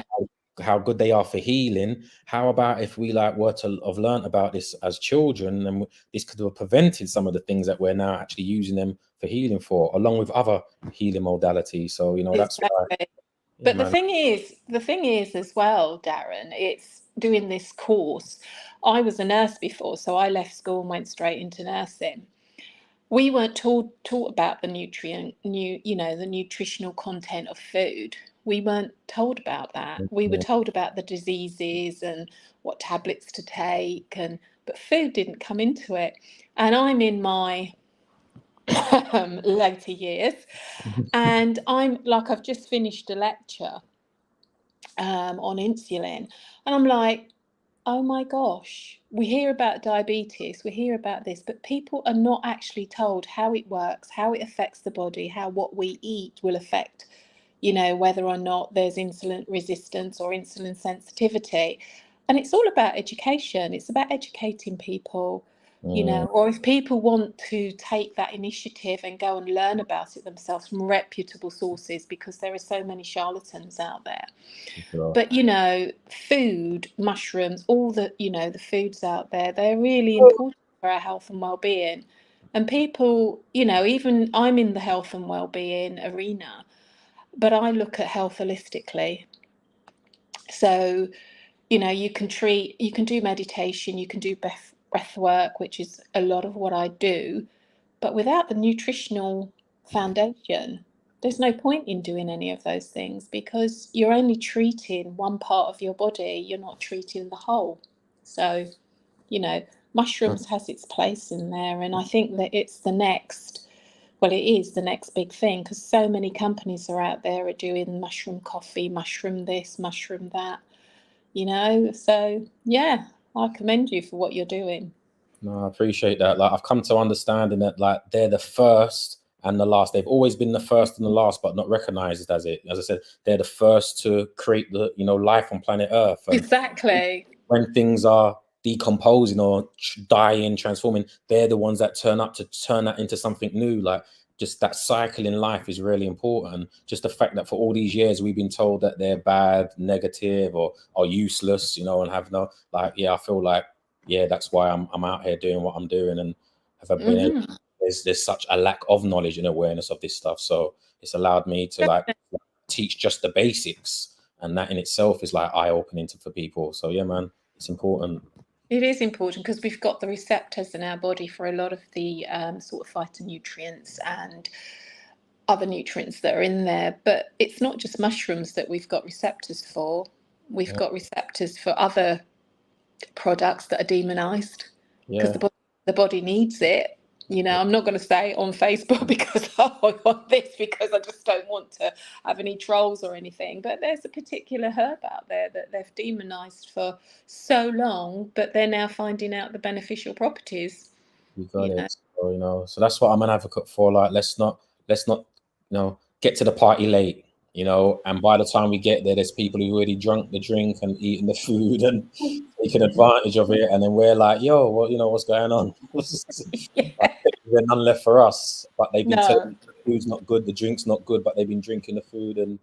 how good they are for healing. How about if we like were to have learned about this as children, and this could have prevented some of the things that we're now actually using them for healing for, along with other healing modalities. So, you know, that's why. Exactly. Yeah, But man. the thing is as well, Darren, it's doing this course. I was a nurse before, so I left school and went straight into nursing. We weren't taught about the the nutritional content of food. We weren't told about that. We were Yeah. told about the diseases and what tablets to take, but food didn't come into it. And I'm in my later years, and I've just finished a lecture on insulin, and I'm like, oh my gosh, we hear about diabetes, we hear about this, but people are not actually told how it works, how it affects the body, how what we eat will affect, whether or not there's insulin resistance or insulin sensitivity. And it's all about education. It's about educating people, or if people want to take that initiative and go and learn about it themselves from reputable sources, because there are so many charlatans out there. But food, mushrooms, all the foods out there, they're really important for our health and well-being. And people, even I'm in the health and well-being arena, but I look at health holistically. So, you can do meditation, you can do breath work, which is a lot of what I do, but without the nutritional foundation, there's no point in doing any of those things, because you're only treating one part of your body, you're not treating the whole. So, mushrooms has its place in there, and I think that it is the next big thing, because so many companies are out there are doing mushroom coffee, mushroom this, mushroom that, so yeah, I commend you for what you're doing. No, I appreciate that. Like, I've come to understanding that like they're the first and the last. They've always been the first and the last, but not recognized as it. As I said, they're the first to create the life on planet Earth. And Exactly. when things are decomposing or dying, transforming, they're the ones that turn up to turn that into something new. Like, just that cycle in life is really important. Just the fact that for all these years we've been told that they're bad, negative, or useless, and have no, like, yeah, I feel like, yeah, that's why I'm out here doing what I'm doing, and have been there's such a lack of knowledge and awareness of this stuff. So it's allowed me to like teach just the basics, and that in itself is like eye-opening for people. So yeah, man, it's important. It is important, because we've got the receptors in our body for a lot of the sort of phytonutrients and other nutrients that are in there. But it's not just mushrooms that we've got receptors for. We've got receptors for other products that are demonized, because the body needs it. I'm not going to say on Facebook because I want this, because I just don't want to have any trolls or anything. But there's a particular herb out there that they've demonized for so long, but they're now finding out the beneficial properties. You got it. So, so that's what I'm an advocate for. Like, let's not, get to the party late, and by the time we get there, there's people who already drunk the drink and eating the food and taking advantage of it. And then we're like, yo, well, what's going on? There's none left for us. But they've been telling the food's not good, the drink's not good, but they've been drinking the food and,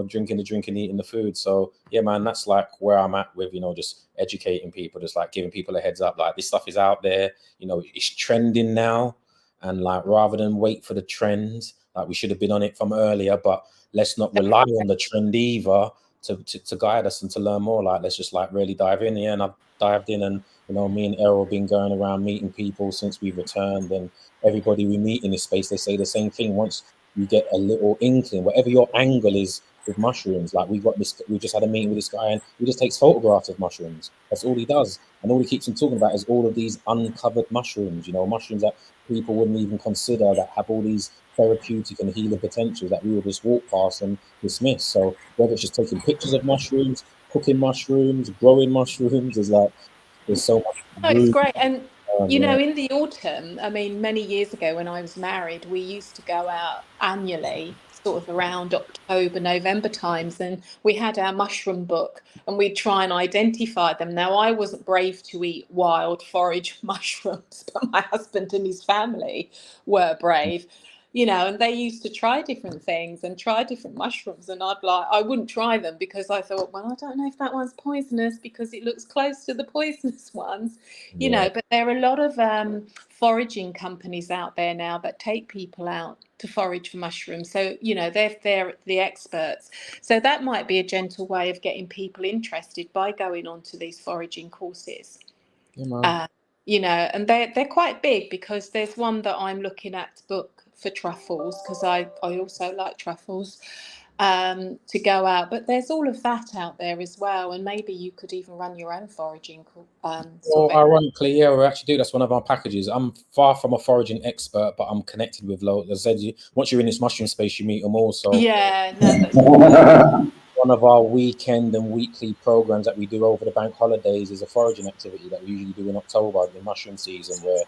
drinking the drink and eating the food. So yeah, man, that's like where I'm at with, just educating people, just like giving people a heads up, like this stuff is out there, it's trending now. And like, rather than wait for the trends, like we should have been on it from earlier, but let's not rely on the trend either to guide us and to learn more. Like, let's just like really dive in. Yeah, and I've dived in, and me and Errol have been going around meeting people since we've returned, and everybody we meet in this space, they say the same thing. Once you get a little inkling, whatever your angle is with mushrooms, like we just had a meeting with this guy, and he just takes photographs of mushrooms. That's all he does, and all he keeps on talking about is all of these uncovered mushrooms, mushrooms that people wouldn't even consider, that have all these therapeutic and healing potentials that we would just walk past and dismiss. So whether it's just taking pictures of mushrooms, cooking mushrooms, growing mushrooms, there's so much. Oh, it's great. And in the autumn, I mean, many years ago when I was married, we used to go out annually, sort of around October, November times, and we had our mushroom book, and we'd try and identify them. Now, I wasn't brave to eat wild forage mushrooms, but my husband and his family were brave. you know, and they used to try different things and try different mushrooms, and I wouldn't try them because I thought, well, I don't know if that one's poisonous because it looks close to the poisonous ones, you know. But there are a lot of foraging companies out there now that take people out to forage for mushrooms, so you know, they're the experts. So that might be a gentle way of getting people interested by going on to these foraging courses. You know, and they're quite big, because there's one that I'm looking at to book for truffles, because I also like truffles, to go out. But there's all of that out there as well, and maybe you could even run your own foraging. Well, ironically, yeah, we actually do. That's one of our packages. I'm far from a foraging expert, but I'm connected with loads. As I said, once you're in this mushroom space, you meet them all. So yeah, no, that's one of our weekend and weekly programs that we do over the bank holidays is a foraging activity that we usually do in October, the mushroom season, where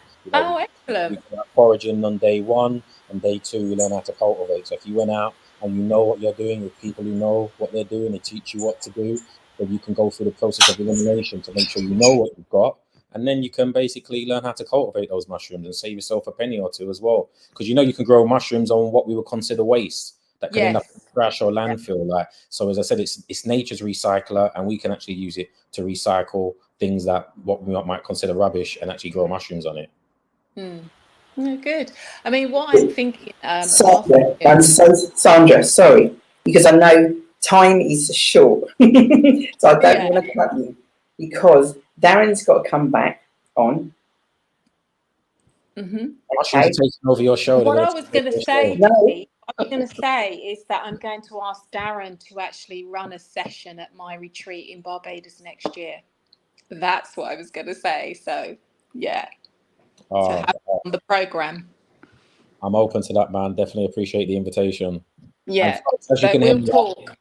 excellent. we go out foraging on day 1, and day 2 we learn how to cultivate. So if you went out and you know what you're doing with people who know what they're doing, they teach you what to do, then you can go through the process of elimination to make sure you know what you've got, and then you can basically learn how to cultivate those mushrooms and save yourself a penny or two as well, because you know you can grow mushrooms on what we would consider waste that could end up in trash or landfill. Like, so as I said, it's nature's recycler, and we can actually use it to recycle things that what we might consider rubbish and actually grow mushrooms on it. No, good. I mean, what I'm thinking, Sandra, sorry, because I know time is short, so I don't want to cut you, because Darren's got to come back on. Mushrooms are taking over your show. What I was going to say, is that I'm going to ask Darren to actually run a session at my retreat in Barbados next year. That's what I was going to say. So, yeah, to have it on the program. I'm open to that, man. Definitely appreciate the invitation. Yeah, as you can hear, talk.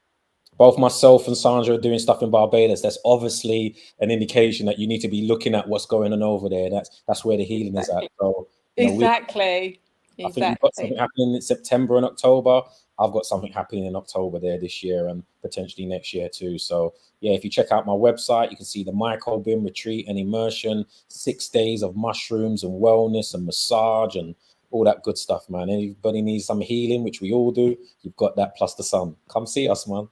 Both myself and Sandra are doing stuff in Barbados. That's obviously an indication that you need to be looking at what's going on over there. That's where the healing is at. So, you know, I think you've got something happening in September and October. I've got something happening in October there this year, and potentially next year too. So yeah, if you check out my website, you can see the microbiome retreat and immersion, 6 days of mushrooms and wellness and massage and all that good stuff, man. Anybody needs some healing, which we all do, you've got that plus the sun. Come see us, man.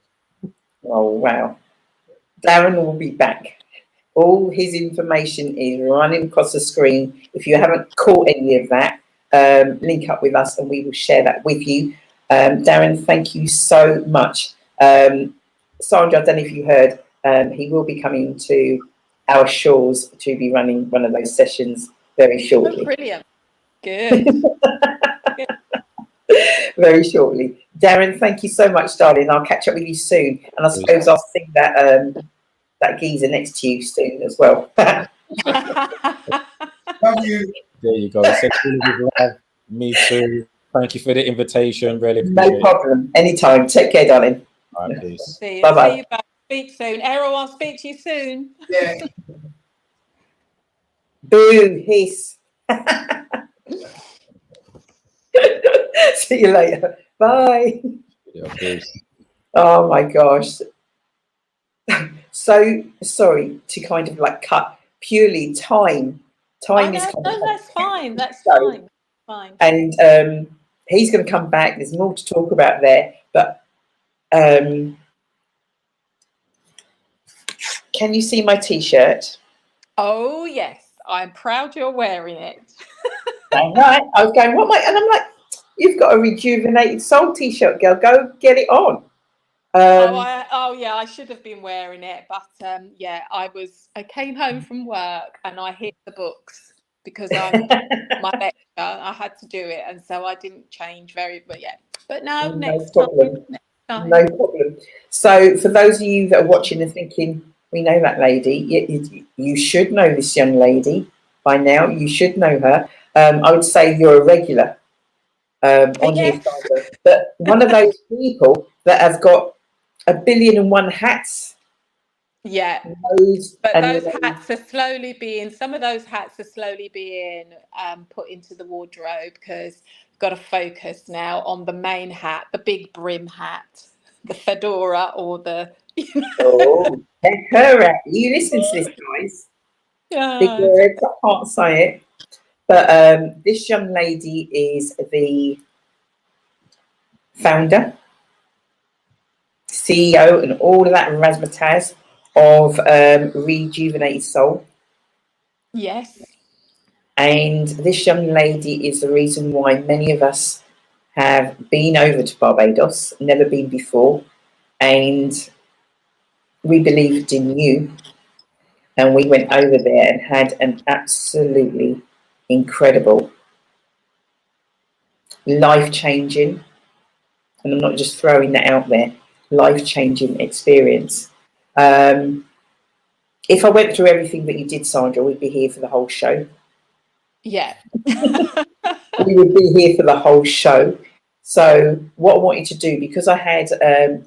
Oh, wow. Darren will be back. All his information is running across the screen. If you haven't caught any of that, link up with us and we will share that with you. Darren, thank you so much. Sandra, I don't know if you heard, he will be coming to our shores to be running one of those sessions very shortly. Oh, brilliant. Good. Very shortly. Darren, thank you so much, darling. I'll catch up with you soon. And I suppose I'll see that that geezer next to you soon as well. Love you. There you go. Me too. Thank you for the invitation. Really appreciate it. No problem. Anytime. Take care, darling. All right, peace. Bye-bye. See you back. Speak soon. Errol, I'll speak to you soon. Yeah. Boo, hiss. See you later. Bye. Yeah, oh my gosh. So sorry to kind of like cut purely time. Time is no, that's fine. That's fine. And he's going to come back. There's more to talk about there. But can you see my T-shirt? Oh yes, I'm proud you're wearing it. I know. I was going, what am I? And I'm like, you've got a rejuvenated soul T-shirt, girl. Go get it on. Yeah, I should have been wearing it, but yeah, I came home from work and I hit the books because I'm my lecture. I had to do it, and so I didn't change but no, next problem. Time. No problem. So for those of you that are watching and thinking, we know that lady, you should know this young lady by now. You should know her. I would say you're a regular on here, but one of those people that have got 1,000,001 hats. Yeah, but those hats are slowly being. Some of those hats are slowly being put into the wardrobe because we've got to focus now on the main hat, the big brim hat, the fedora, or the. Oh, take her out. You listen to this, guys. Yeah. Big words. I can't say it. But this young lady is the founder, CEO, and all of that razzmatazz of Rejuvenated Soul. Yes. And this young lady is the reason why many of us have been over to Barbados, never been before, and we believed in you. And we went over there and had an absolutely incredible, life-changing, and I'm not just throwing that out there, life-changing experience. If I went through everything that you did, Sandra, we'd be here for the whole show. Yeah. We would be here for the whole show. So what I want you to do, because I had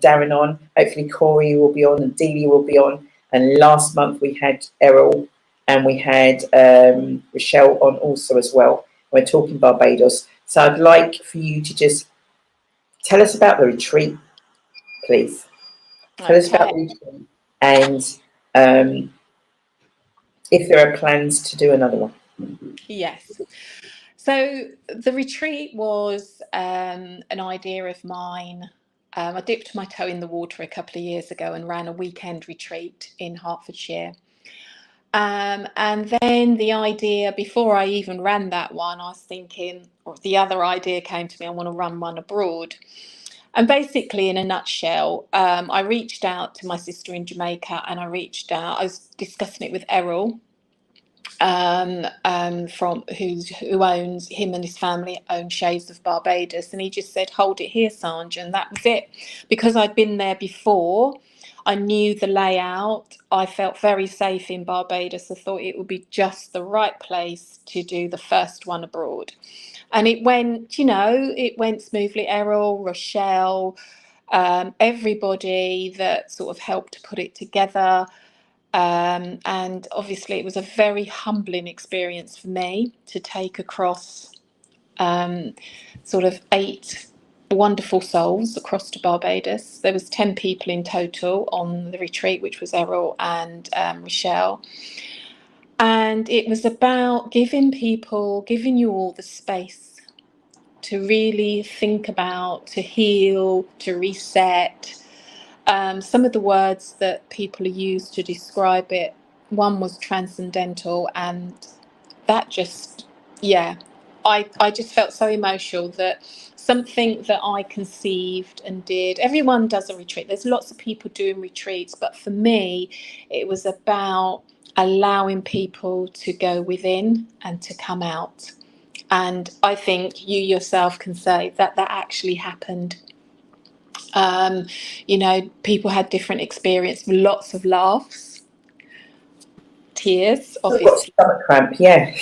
Darren on, hopefully Corey will be on and Delia will be on. And last month we had Errol and we had Rochelle on also as well. We're talking Barbados. So I'd like for you to just tell us about the retreat, please. Tell us about the retreat and if there are plans to do another one. Yes. So the retreat was an idea of mine. I dipped my toe in the water a couple of years ago and ran a weekend retreat in Hertfordshire. And then the idea, before I even ran that one, I was thinking, or the other idea came to me, I want to run one abroad. And basically, in a nutshell, I reached out to my sister in Jamaica and I was discussing it with Errol, from who owns, him and his family own Shades of Barbados, and he just said, hold it here, Sanj, and that was it. Because I'd been there before, I knew the layout, I felt very safe in Barbados. I thought it would be just the right place to do the first one abroad. And it went, it went smoothly. Errol, Rochelle, everybody that sort of helped to put it together. And obviously it was a very humbling experience for me to take across sort of 8 wonderful souls across to Barbados. There was 10 people in total on the retreat, which was Errol and Rochelle. And it was about giving you all the space to really think about, to heal, to reset. Some of the words that people used to describe it, one was transcendental, and that just, I just felt so emotional that something that I conceived and did. Everyone does a retreat. There's lots of people doing retreats, but for me, it was about allowing people to go within and to come out. And I think you yourself can say that actually happened. People had different experience, lots of laughs, tears, obviously, Stomach cramp, yeah.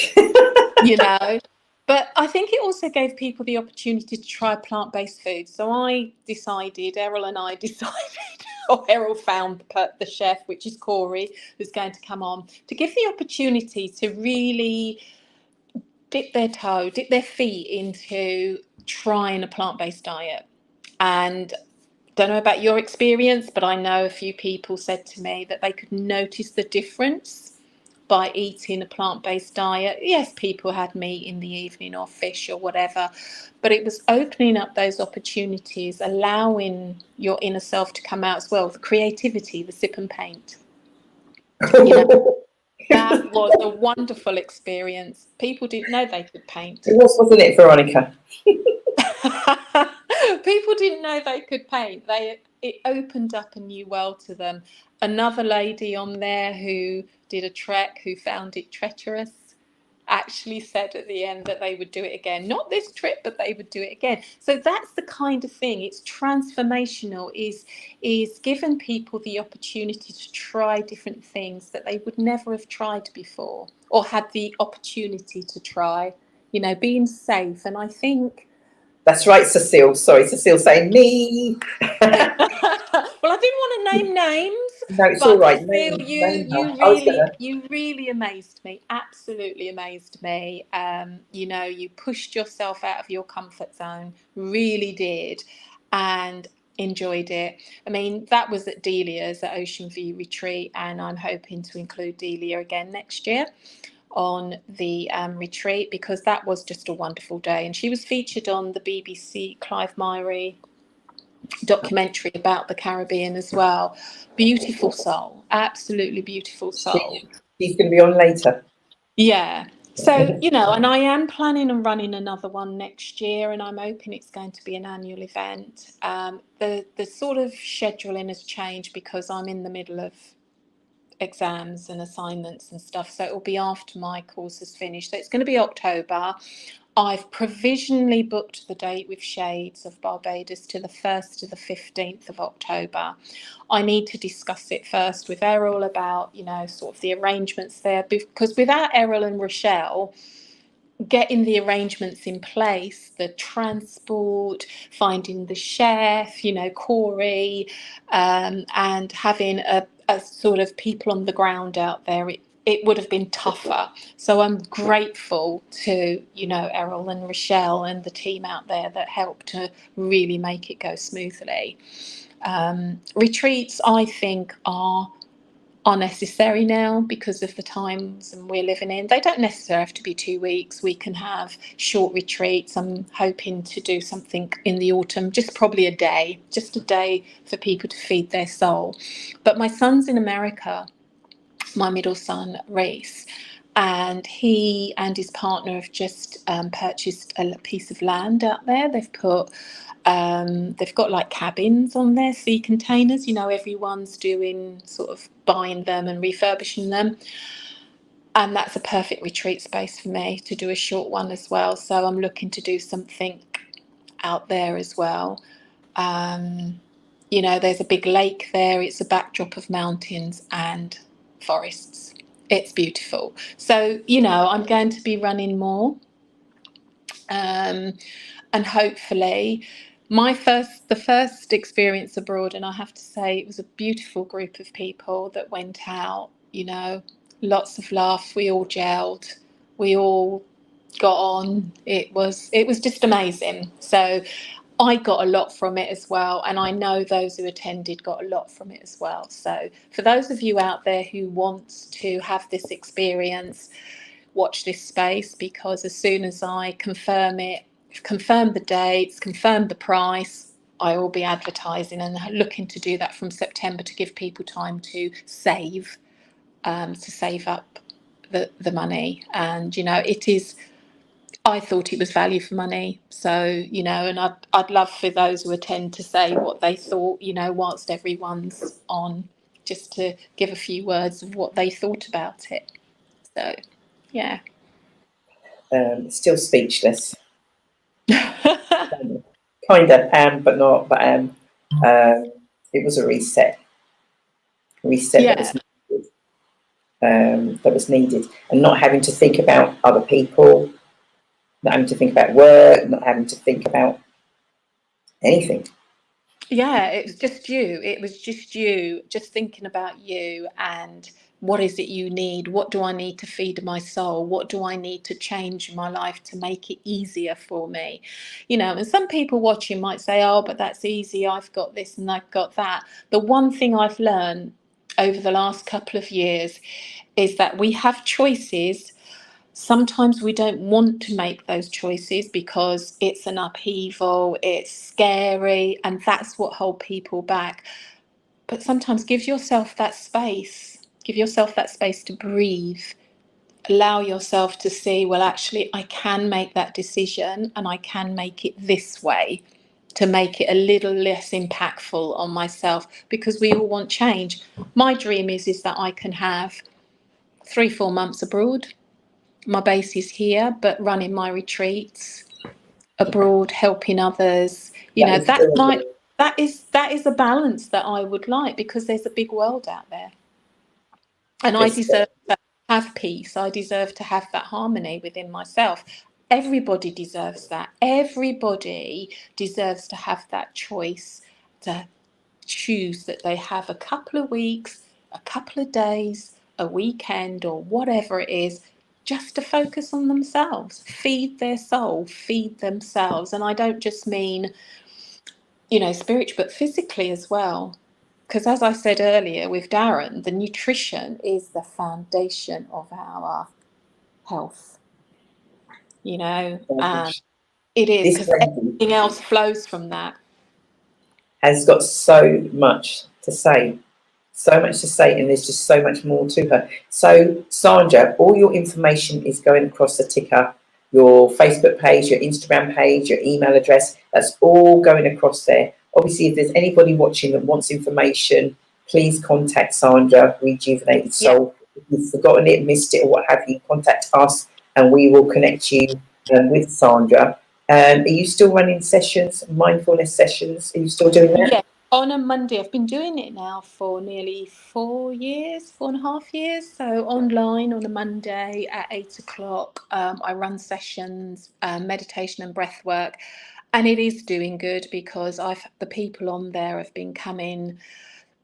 But I think it also gave people the opportunity to try plant-based food. So Errol and I decided, or Errol found the chef, which is Corey, who's going to come on, to give the opportunity to really dip their feet into trying a plant-based diet. And don't know about your experience, but I know a few people said to me that they could notice the difference by eating a plant-based diet. Yes, people had meat in the evening or fish or whatever, but it was opening up those opportunities, allowing your inner self to come out as well. The creativity, the sip and paint. That was a wonderful experience. People didn't know they could paint. It was, wasn't it, Veronica? People didn't know they could paint. It opened up a new world to them. Another lady on there who did a trek, who found it treacherous, actually said at the end that they would do it again. Not this trip, but they would do it again. So that's the kind of thing. It's transformational, is giving people the opportunity to try different things that they would never have tried before or had the opportunity to try, being safe. And I think... That's right, Cecile. Sorry, Cecile saying me. Well, I didn't want to name names. No, it's all right. You really amazed me. Absolutely amazed me. You pushed yourself out of your comfort zone. Really did, and enjoyed it. I mean, that was at Delia's at Ocean View Retreat, and I'm hoping to include Delia again next year on the retreat, because that was just a wonderful day. And she was featured on the BBC Clive Myrie documentary about the Caribbean as well. Beautiful soul, absolutely beautiful soul. She's going to be on later. Yeah. So, you know, and I am planning on running another one next year, and I'm hoping it's going to be an annual event. The sort of scheduling has changed because I'm in the middle of exams and assignments and stuff, so it will be after my course is finished. So it's going to be October. I've provisionally booked the date with Shades of Barbados to the 1st to the 15th of October. I need to discuss it first with Errol about, you know, sort of the arrangements there, because without Errol and Rochelle getting the arrangements in place, the transport, finding the chef, you know, Corey, and having a sort of people on the ground out there, it would have been tougher. So I'm grateful to, you know, Errol and Rochelle and the team out there that helped to really make it go smoothly. Retreats, I think, are necessary now because of the times we're living in. They don't necessarily have to be 2 weeks. We can have short retreats. I'm hoping to do something in the autumn, just probably a day, just a day for people to feed their soul. But my son's in America, my middle son, Reese, and he and his partner have just purchased a piece of land out there. They've got like cabins on their sea containers. You know, everyone's doing sort of buying them and refurbishing them. And that's a perfect retreat space for me to do a short one as well. So I'm looking to do something out there as well. You know, there's a big lake there. It's a backdrop of mountains and forests. It's beautiful. So, you know, I'm going to be running more. And hopefully the first experience abroad, and I have to say it was a beautiful group of people that went out, you know, lots of laughs, we all gelled, we all got on. It was just amazing. So I got a lot from it as well, and I know those who attended got a lot from it as well. So for those of you out there who want to have this experience, watch this space, because as soon as I confirm the dates, confirm the price, I will be advertising and looking to do that from September to give people time to save up the money. And, you know, I thought it was value for money. So, you know, and I'd love for those who attend to say what they thought, you know, whilst everyone's on, just to give a few words of what they thought about it. So, yeah. Still speechless. Kind of, but not. But it was a reset. Yeah. That was needed, and not having to think about other people, not having to think about work, not having to think about anything. Yeah, it was just you. It was just you, just thinking about you and what is it you need? What do I need to feed my soul? What do I need to change in my life to make it easier for me? You know, and some people watching might say, oh, but that's easy. I've got this and I've got that. The one thing I've learned over the last couple of years is that we have choices. Sometimes we don't want to make those choices because it's an upheaval, it's scary, and that's what holds people back. But sometimes give yourself that space. Give yourself that space to breathe. Allow yourself to see, well, actually, I can make that decision and I can make it this way to make it a little less impactful on myself, because we all want change. My dream is that I can have 3-4 months abroad. My base is here, but running my retreats abroad, helping others, you know, that is a balance that I would like, because there's a big world out there, and I deserve to have peace. I deserve to have that harmony within myself. Everybody deserves that. Everybody deserves to have that choice, to choose that they have a couple of weeks, a couple of days, a weekend, or whatever it is, just to focus on themselves, feed their soul, feed themselves. And I don't just mean, you know, spiritual, but physically as well. Because as I said earlier with Darren, the nutrition is the foundation of our health, you know, it is, because everything else flows from that. has got so much to say. So much to say, and there's just so much more to her. So, Sandra, all your information is going across the ticker. Your Facebook page, your Instagram page, your email address, that's all going across there. Obviously, if there's anybody watching that wants information, please contact Sandra, Rejuvenated Soul. If you've forgotten it, missed it, or what have you, contact us and we will connect you with Sandra. Are you still running sessions, mindfulness sessions? Are you still doing that? Yeah, on a Monday. I've been doing it now for nearly 4 years, 4.5 years. So online on a Monday at 8 o'clock, I run sessions, meditation and breath work. And it is doing good because the people on there have been coming.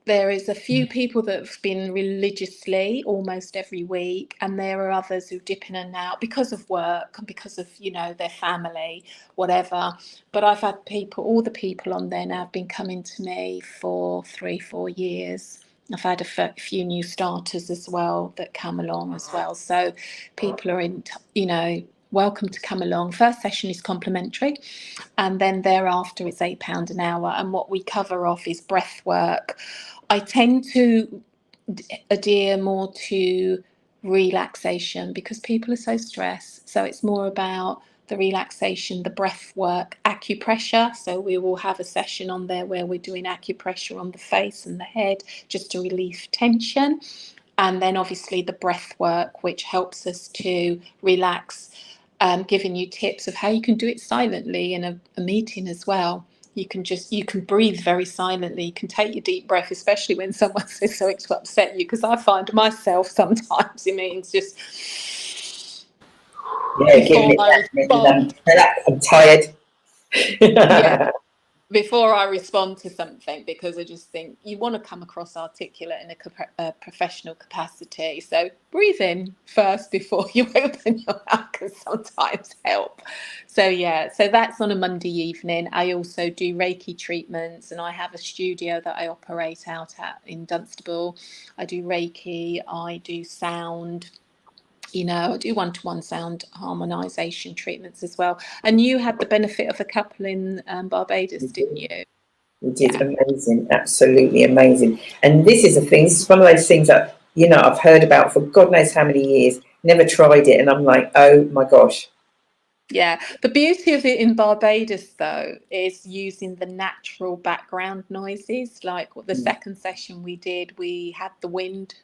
There is a few people that have been religiously almost every week, and there are others who dip in and out because of work and because of, you know, their family, whatever. But I've had people, all the people on there now have been coming to me for 3-4 years. I've had a few new starters as well that come along as well. So people are welcome to come along. First session is complimentary, and then thereafter it's £8 an hour. And what we cover off is breath work. I tend to adhere more to relaxation because people are so stressed. So it's more about the relaxation, the breath work, acupressure. So we will have a session on there where we're doing acupressure on the face and the head just to relieve tension. And then obviously the breath work, which helps us to relax, giving you tips of how you can do it silently in a meeting as well. You can breathe very silently. You can take your deep breath, especially when someone says something to upset you, because I find myself sometimes, it means just give me that. I'm tired. Yeah, before I respond to something, because I just think you want to come across articulate in a professional capacity. So breathe in first before you open your mouth can sometimes help. So yeah, so that's on a Monday evening. I also do Reiki treatments, and I have a studio that I operate out at in Dunstable. I do Reiki, I do sound. I do one-to-one sound harmonization treatments as well. And you had the benefit of a couple in Barbados, didn't you? We did. Amazing, absolutely amazing. And this is a thing, this is one of those things that, I've heard about for God knows how many years, never tried it. And I'm like, oh my gosh. Yeah, the beauty of it in Barbados, though, is using the natural background noises. Like the second session we did, we had the wind.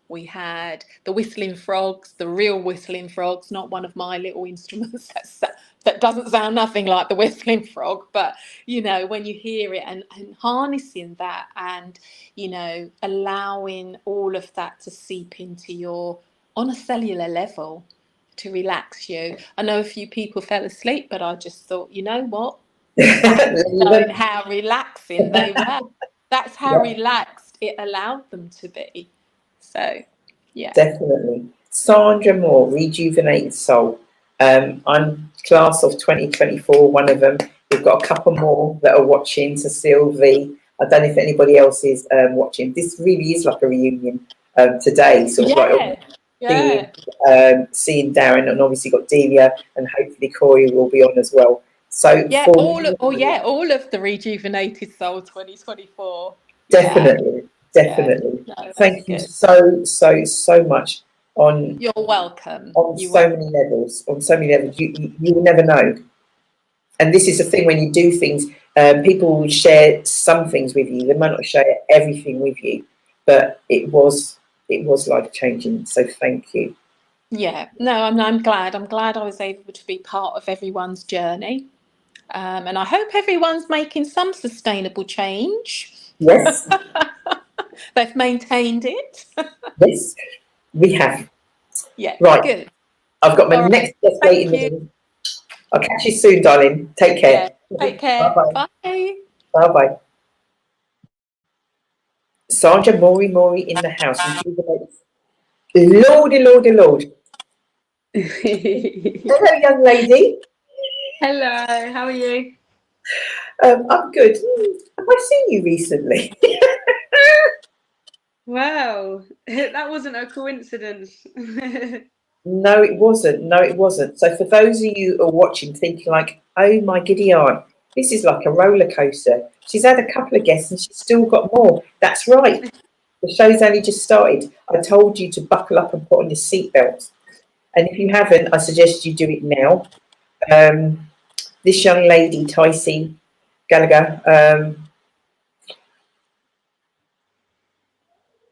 We had the whistling frogs, the real whistling frogs, not one of my little instruments that doesn't sound nothing like the whistling frog. But, when you hear it and harnessing that and, allowing all of that to seep into on a cellular level to relax you. I know a few people fell asleep, but I just thought, you know what? Knowing how relaxing they were. That's how relaxed it allowed them to be. So, yeah. Definitely. Sandra Moore, Rejuvenated Soul. I'm class of 2024, one of them. We've got a couple more that are watching. So Sylvie, I don't know if anybody else is watching. This really is like a reunion today. Sort of seeing Darren, and obviously got Delia, and hopefully Corey will be on as well. So yeah, all of the Rejuvenated Soul 2024. Definitely. No, thank you so much. You're welcome. On so many levels. You will never know. And this is the thing, when you do things, people will share some things with you. They might not share everything with you, but it was life-changing. So thank you. Yeah, no, I'm glad. I'm glad I was able to be part of everyone's journey. And I hope everyone's making some sustainable change. Yes. They've maintained it. Yes, we have. Yeah, right. Good. I've got my next guest waiting. I'll catch you soon, darling. Take care. Yeah, take care. Bye-bye. Bye. Bye-bye. Sandra Mori in the house. Lord. Hello, young lady. Hello, how are you? I'm good. Have I seen you recently? Wow, that wasn't a coincidence. No, it wasn't. So for those of you who are watching, thinking like, oh my giddy aunt, This is like a roller coaster. She's had a couple of guests and she's still got more. That's right. The show's only just started. I told you to buckle up and put on your seatbelt. And if you haven't, I suggest you do it now. This young lady, Ticey Gallagher,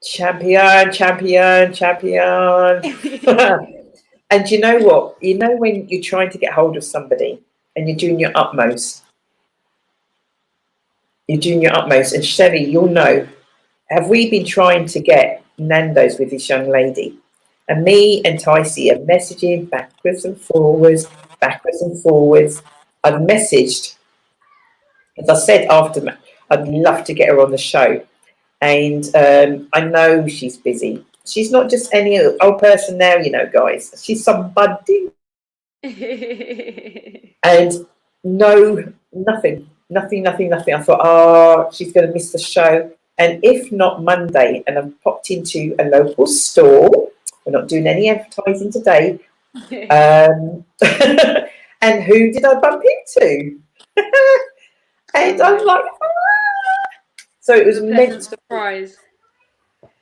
champion. And you know what? You know when you're trying to get hold of somebody and you're doing your utmost. And Shelley, you'll know, have we been trying to get Nando's with this young lady? And me and Ticey are messaging backwards and forwards. I've messaged, as I said after, I'd love to get her on the show. And I know she's busy. She's not just any old person now, you know, guys. She's somebody. And nothing. I thought, she's going to miss the show. And if not Monday, and I've popped into a local store. We're not doing any advertising today. And who did I bump into? And I'm like, So it was a meant pleasant surprise.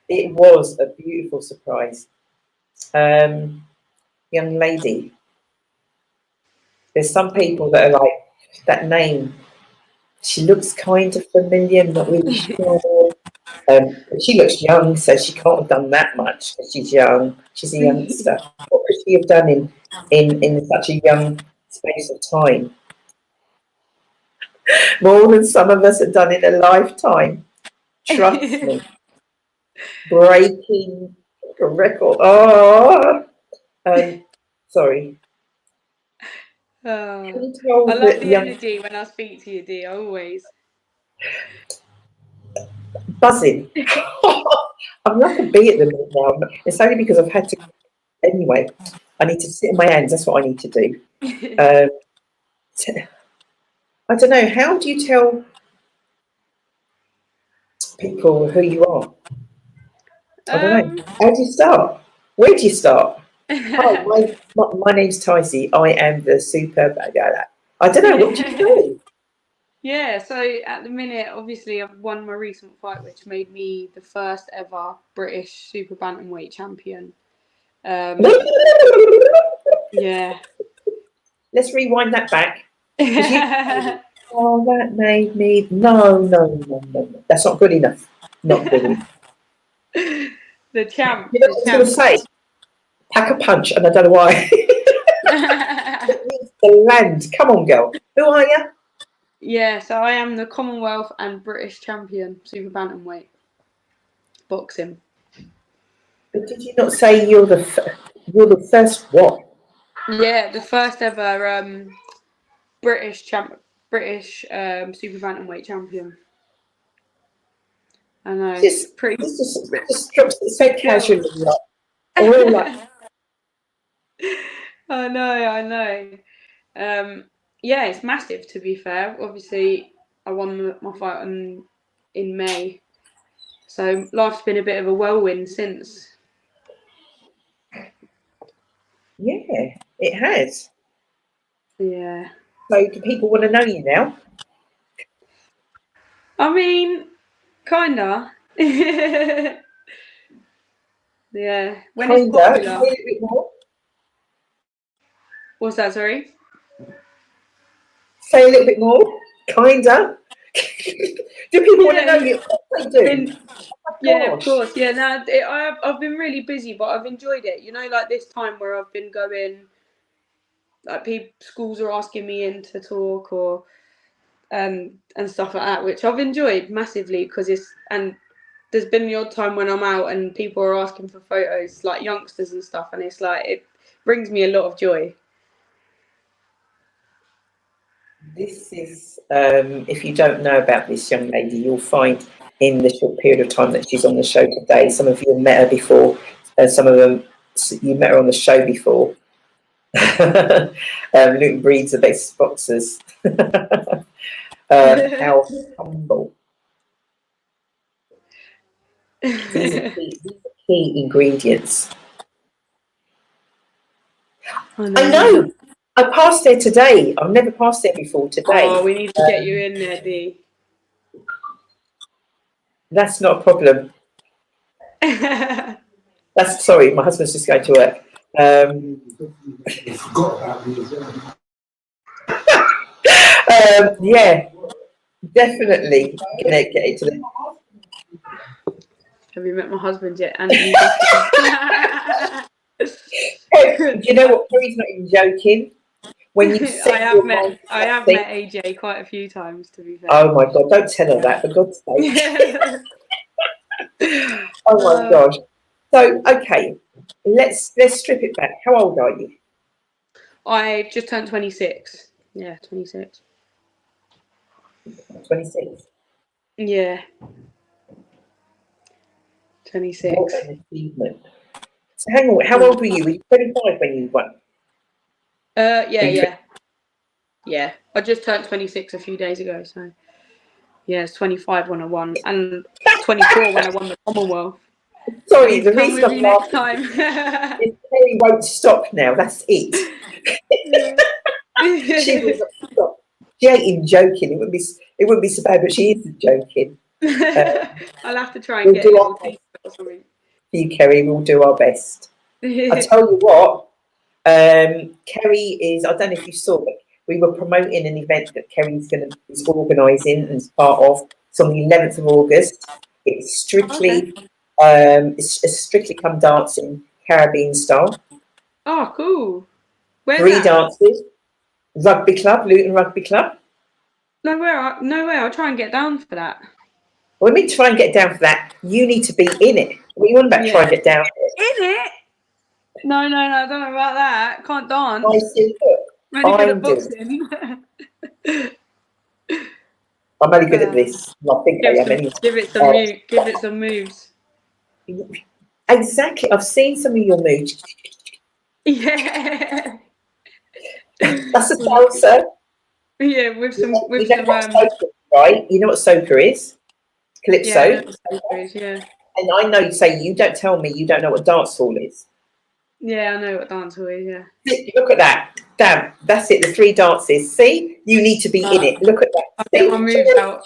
It was a beautiful surprise. Young lady. There's some people that are like, that name, she looks kind of familiar, not really sure. She looks young, so she can't have done that much because she's young. She's a youngster. What could she have done in such a young space of time? More than some of us have done in a lifetime. Trust me. Breaking a record. Sorry. Oh, Can you tell I like the young energy when I speak to you, Dee. Always. buzzing? I'm like a bee at the minute now. It's only because I've had to. Anyway, I need to sit on my hands. That's what I need to do. I don't know. How do you tell people who you are? I don't know. How do you start? Where do you start? Hi, my name's Ticey. I am the super. I don't know. What do you do? Yeah, so at the minute, obviously, I've won my recent fight, which made me the first ever British super bantamweight champion. Yeah. Let's rewind that back. That made me. No. That's not good enough. Not good enough. The champ. You know what I was going to say? Pack a punch, and I don't know why. It needs to land. Come on, girl. Who are you? Yeah, so I am the Commonwealth and British champion, super bantamweight boxing. But did you not say you're the first what? Yeah, the first ever British super bantamweight champion. I know. Just drops it so casually. We're all like, I know. Yeah, it's massive, to be fair. Obviously, I won my fight in May. So life's been a bit of a whirlwind since. yeah, it has. Yeah. So do people want to know you now? I mean, kinda. Yeah. When it's popular. Say a little bit more. What's that, sorry? Say a little bit more. Kinda. Do people want to know you? They do. Yeah, of course. Yeah, no, I've been really busy, but I've enjoyed it. You know, like this time where I've been going, like schools are asking me in to talk or and stuff like that, which I've enjoyed massively because there's been the odd time when I'm out and people are asking for photos, like youngsters and stuff, and it's like it brings me a lot of joy. This is, if you don't know about this young lady, you'll find in the short period of time that she's on the show today, some of you have met her before, some of them, you met her on the show before. Luke breeds the best boxers. How humble. These are key ingredients. I know. I passed there today. I've never passed there before today. Oh, we need to get you in there, Dee. That's not a problem. That's sorry, my husband's just going to work. Yeah, definitely gonna get into the. Have you met my husband yet? And You know what? Kerry's not even joking. When you say I have met AJ quite a few times, to be fair. Oh my God! Don't tell her that, for God's sake. Oh my gosh. So okay, let's strip it back. How old are you? I just turned 26. Yeah, 26. 26. Yeah. 26. What an achievement. So hang on, how old were you? Were you 25 when you won? Yeah. I just turned 26 a few days ago, so yeah, it's 25 when I won, and 24 when I won the Commonwealth. Sorry, the reason I'm next time. is Kerry won't stop now. That's it. She will not stop. She ain't even joking. It wouldn't be so bad, but she isn't joking. I'll have to try and get a little taste or something. You, Kerry, we'll do our best. I tell you what, Kerry is. I don't know if you saw it. We were promoting an event that Kerry's is organising and is part of. It's on the 11th of August. It's strictly, it's strictly come dancing Caribbean style. Oh, cool! Where's 3 that? dances. Rugby club, Luton Rugby Club. No way! I'll try and get down for that. When we try and get down for that, you need to be in it. What do you want about trying to get down for it? In it? No, I don't know about that. Can't dance. I see. I'm only good at boxing. I'm only good at this. I think I am anyway. Give it some moves. Exactly. I've seen some of your moves. Yeah. That's a salsa. Yeah, with some right? You know what soca is? Calypso. Yeah, I know what soca is, yeah. And I know you say you don't tell me you don't know what dance hall is. Yeah, I know what dance hall is, yeah. Look at that. Damn, that's it, the 3 dances. See? You need to be in it. Look at that. I'll get my moves out.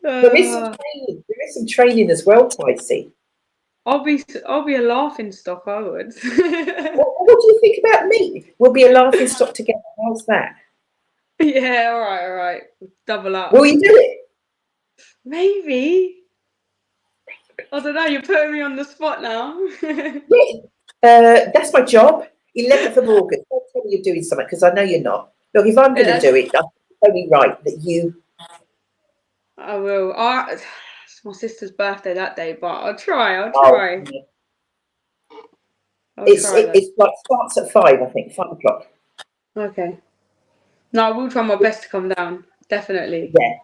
There is some training. There is some training as well, Ticey. I'll be a laughing stock, I would. What do you think about me? We'll be a laughing stock together. How's that? Yeah, all right. Double up. Will you do it? Maybe. I don't know, you're putting me on the spot now. That's my job. 11th of August. Don't tell me you're doing something because I know you're not. Look, if I'm going to do it, it's only right that you. I will. It's my sister's birthday that day, but I'll try. It's like starts at 5, I think, 5 o'clock. Okay. No, I will try my best to come down. Definitely. Yeah.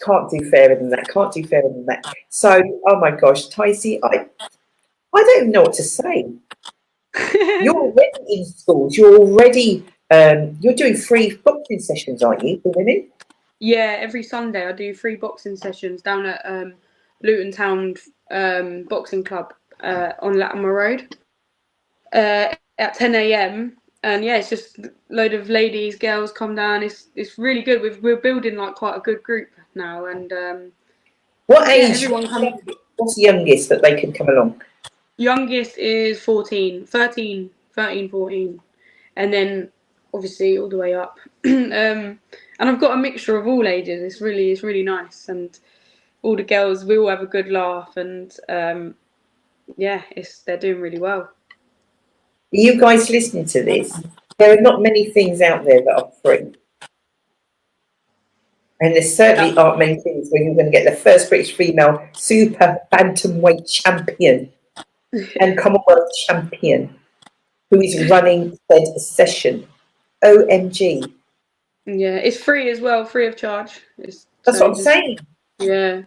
Can't do fairer than that. So, oh my gosh, Ticey, I don't even know what to say. You're already in schools. You're already you're doing free boxing sessions, aren't you, for women? Yeah, every Sunday I do 3 boxing sessions down at Luton Town Boxing Club on Latimer Road at 10 a.m. And yeah, it's just a load of ladies, girls come down. It's really good. We're building like quite a good group now. And what age? Everyone comes. What's the youngest that they can come along? Youngest is 13, 14, and then obviously all the way up. And I've got a mixture of all ages. It's really nice, and all the girls, we all have a good laugh, and yeah, they're doing really well. Are you guys listening to this? There are not many things out there that are free. And there certainly aren't many things where you're going to get the first British female super bantamweight champion and Commonwealth champion who is running said session. OMG. Yeah, it's free as well, free of charge. That's what I'm saying. Yeah.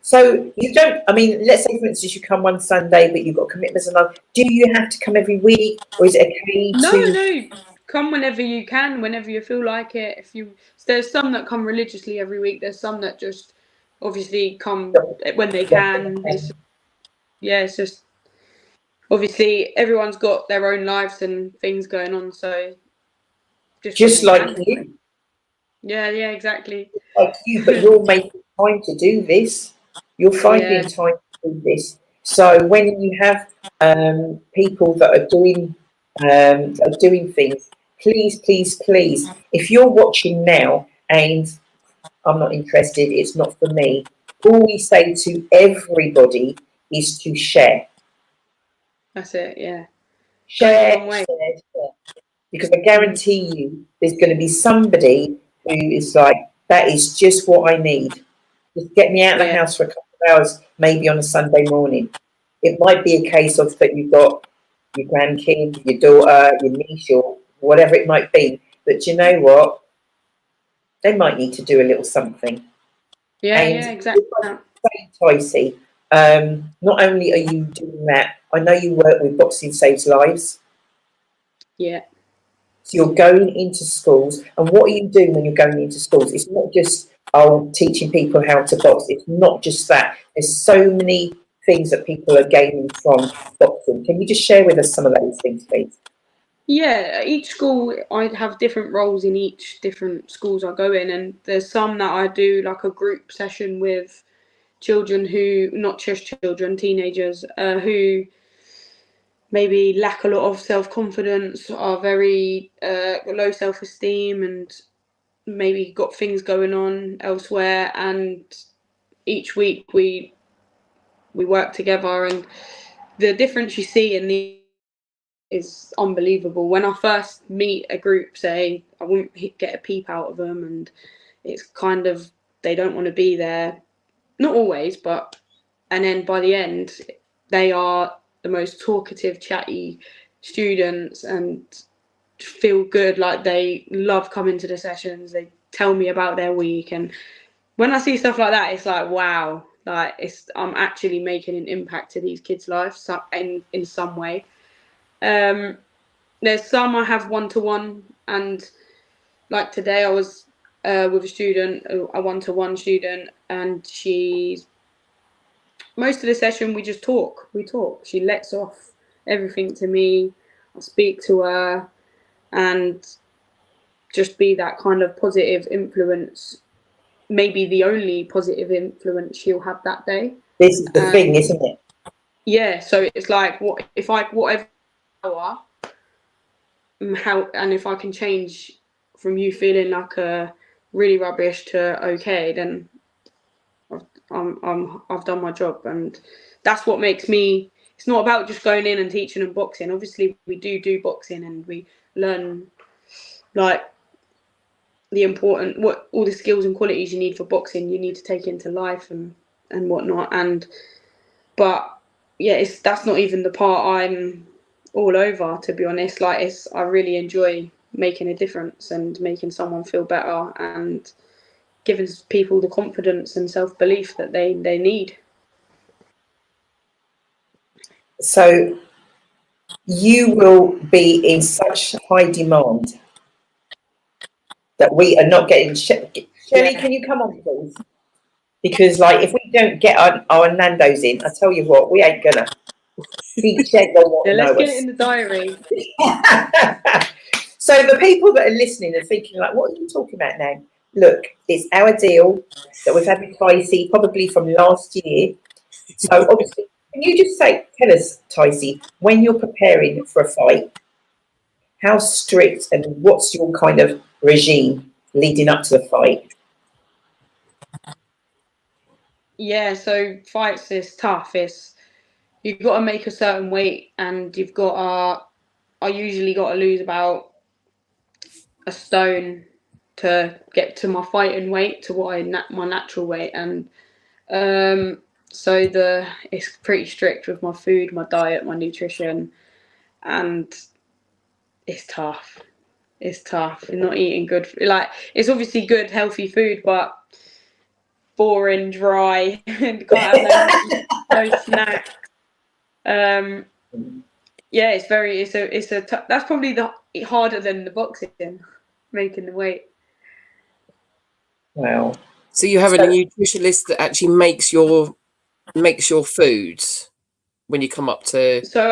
So you don't, I mean, let's say for instance you come one Sunday but you've got commitments and all. Do you have to come every week, or is it okay to? No. Come whenever you can, whenever you feel like it. There's some that come religiously every week. There's some that just obviously come when they can. It's just obviously everyone's got their own lives and things going on, so Just like you. Yeah, exactly. Like you, but you're making time to do this. You're finding time to do this. So when you have people that are doing things, please, please, please, if you're watching now and I'm not interested, it's not for me, all we say to everybody is to share. That's it, yeah. Share, share. Because I guarantee you there's going to be somebody who is like, that is just what I need. Just get me out of the house for a couple of hours, maybe on a Sunday morning. It might be a case of that you've got your grandkid, your daughter, your niece, or whatever it might be. But you know what? They might need to do a little something. Yeah, exactly. Ticey, not only are you doing that, I know you work with Boxing Saves Lives. Yeah. So you're going into schools, and what are you doing when you're going into schools? It's not just teaching people how to box. It's not just that. There's so many things that people are gaining from boxing. Can you just share with us some of those things, please? Yeah, each school, I have different roles in each different schools I go in, and there's some that I do like a group session with children who, not just children, teenagers, who maybe lack a lot of self-confidence, are very low self-esteem, and maybe got things going on elsewhere. And each week we work together, and the difference you see in the is unbelievable. When I first meet a group, say, I won't get a peep out of them, and it's kind of, they don't want to be there, not always, but, and then by the end they are the most talkative, chatty students and feel good, like they love coming to the sessions, they tell me about their week. And when I see stuff like that, it's like, wow, like I'm actually making an impact to these kids' lives in some way. There's some I have one-to-one, and like today I was with a student, a one-to-one student, and she's, most of the session we just talk. She lets off everything to me. I speak to her and just be that kind of positive influence, maybe the only positive influence she'll have that day. This is the thing, isn't it? Yeah, so it's like, what if I, whatever hour, how, and if I can change from you feeling like a really rubbish to okay, then I've done my job. And that's what makes me, it's not about just going in and teaching and boxing. Obviously we do boxing, and we learn like the important, what all the skills and qualities you need for boxing, you need to take into life and whatnot. And but yeah, that's not even the part I'm all over, to be honest. Like, I really enjoy making a difference and making someone feel better and giving people the confidence and self-belief that they need. So you will be in such high demand that we are not getting. Shelley, can you come on, please? Because, like, if we don't get our Nando's in, I tell you what, we ain't gonna. Let's get it in the diary. So the people that are listening are thinking, like, what are you talking about now? Look, it's our deal that we've had with Ticey probably from last year. So obviously, can you just tell us, Ticey, when you're preparing for a fight, how strict and what's your kind of regime leading up to the fight? Yeah, so fights is tough. You've got to make a certain weight, and you've got I usually got to lose about a stone to get to my fighting weight, to what my natural weight. And so it's pretty strict with my food, my diet, my nutrition, and it's tough. It's tough. You're not eating good. Like, it's obviously good, healthy food, but boring, dry, and can't have no snacks. Yeah, that's probably harder than the boxing, making the weight. Wow. So you have a nutritionist that actually makes your foods? when you come up to? So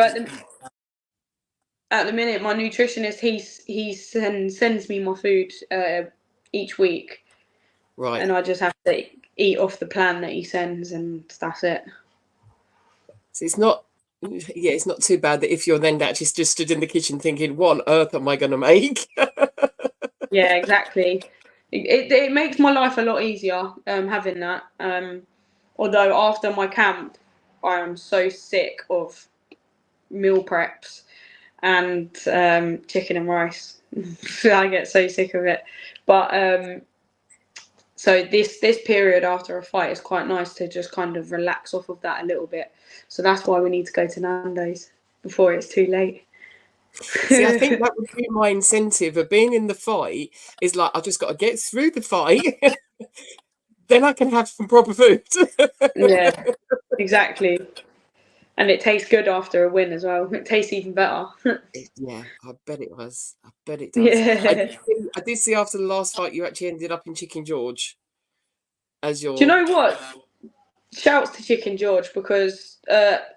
at the minute, my nutritionist he sends me my food each week, Right. and I just have to eat off the plan that he sends, and that's it. So it's not. Yeah, it's not too bad that if you're then actually just stood in the kitchen thinking, what on earth am I going to make? Yeah, exactly. It makes my life a lot easier having that. Although after my camp, I am so sick of meal preps and chicken and rice. I get so sick of it. But so this period after a fight is quite nice to just kind of relax off of that a little bit. So that's why we need to go to Nando's before it's too late. See, I think that would be my incentive of being in the fight is like, I just got to get through the fight. Then I can have some proper food. Yeah, exactly. And it tastes good after a win as well. It tastes even better. Yeah, I bet it was. I bet it does. Yeah. I did see after the last fight, you actually ended up in Chicken George as your. Do you know what? Shouts to Chicken George, because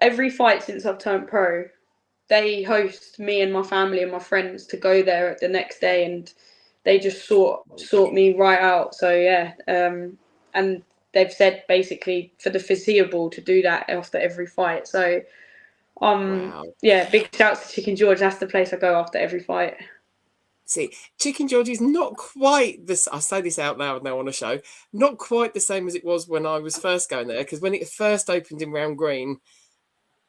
every fight since I've turned pro, they host me and my family and my friends to go there the next day, and they just sort me right out. So yeah, and they've said basically for the foreseeable to do that after every fight. So Wow. yeah, big shouts to Chicken George. That's the place I go after every fight. See, Chicken George is not quite this. I say this out loud now on a show. Not quite the same as it was when I was first going there, because when it first opened in Round Green,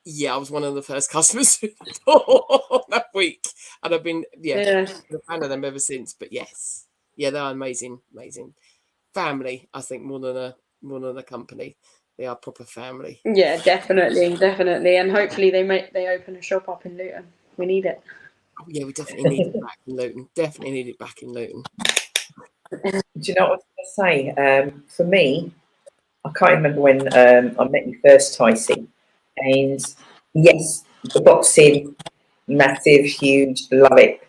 yeah, I was one of the first customers that week, and I've been a fan of them ever since. But yes, yeah, they're amazing, amazing family. I think more than a company, they are proper family. Yeah, definitely, and hopefully they open a shop up in Luton. We need it. Oh, yeah, we definitely need it back in Luton. Definitely need it back in Luton. Do you know what I was going to say? For me, I can't remember when I met you first, Ticey. And yes, the boxing, massive, huge, love it.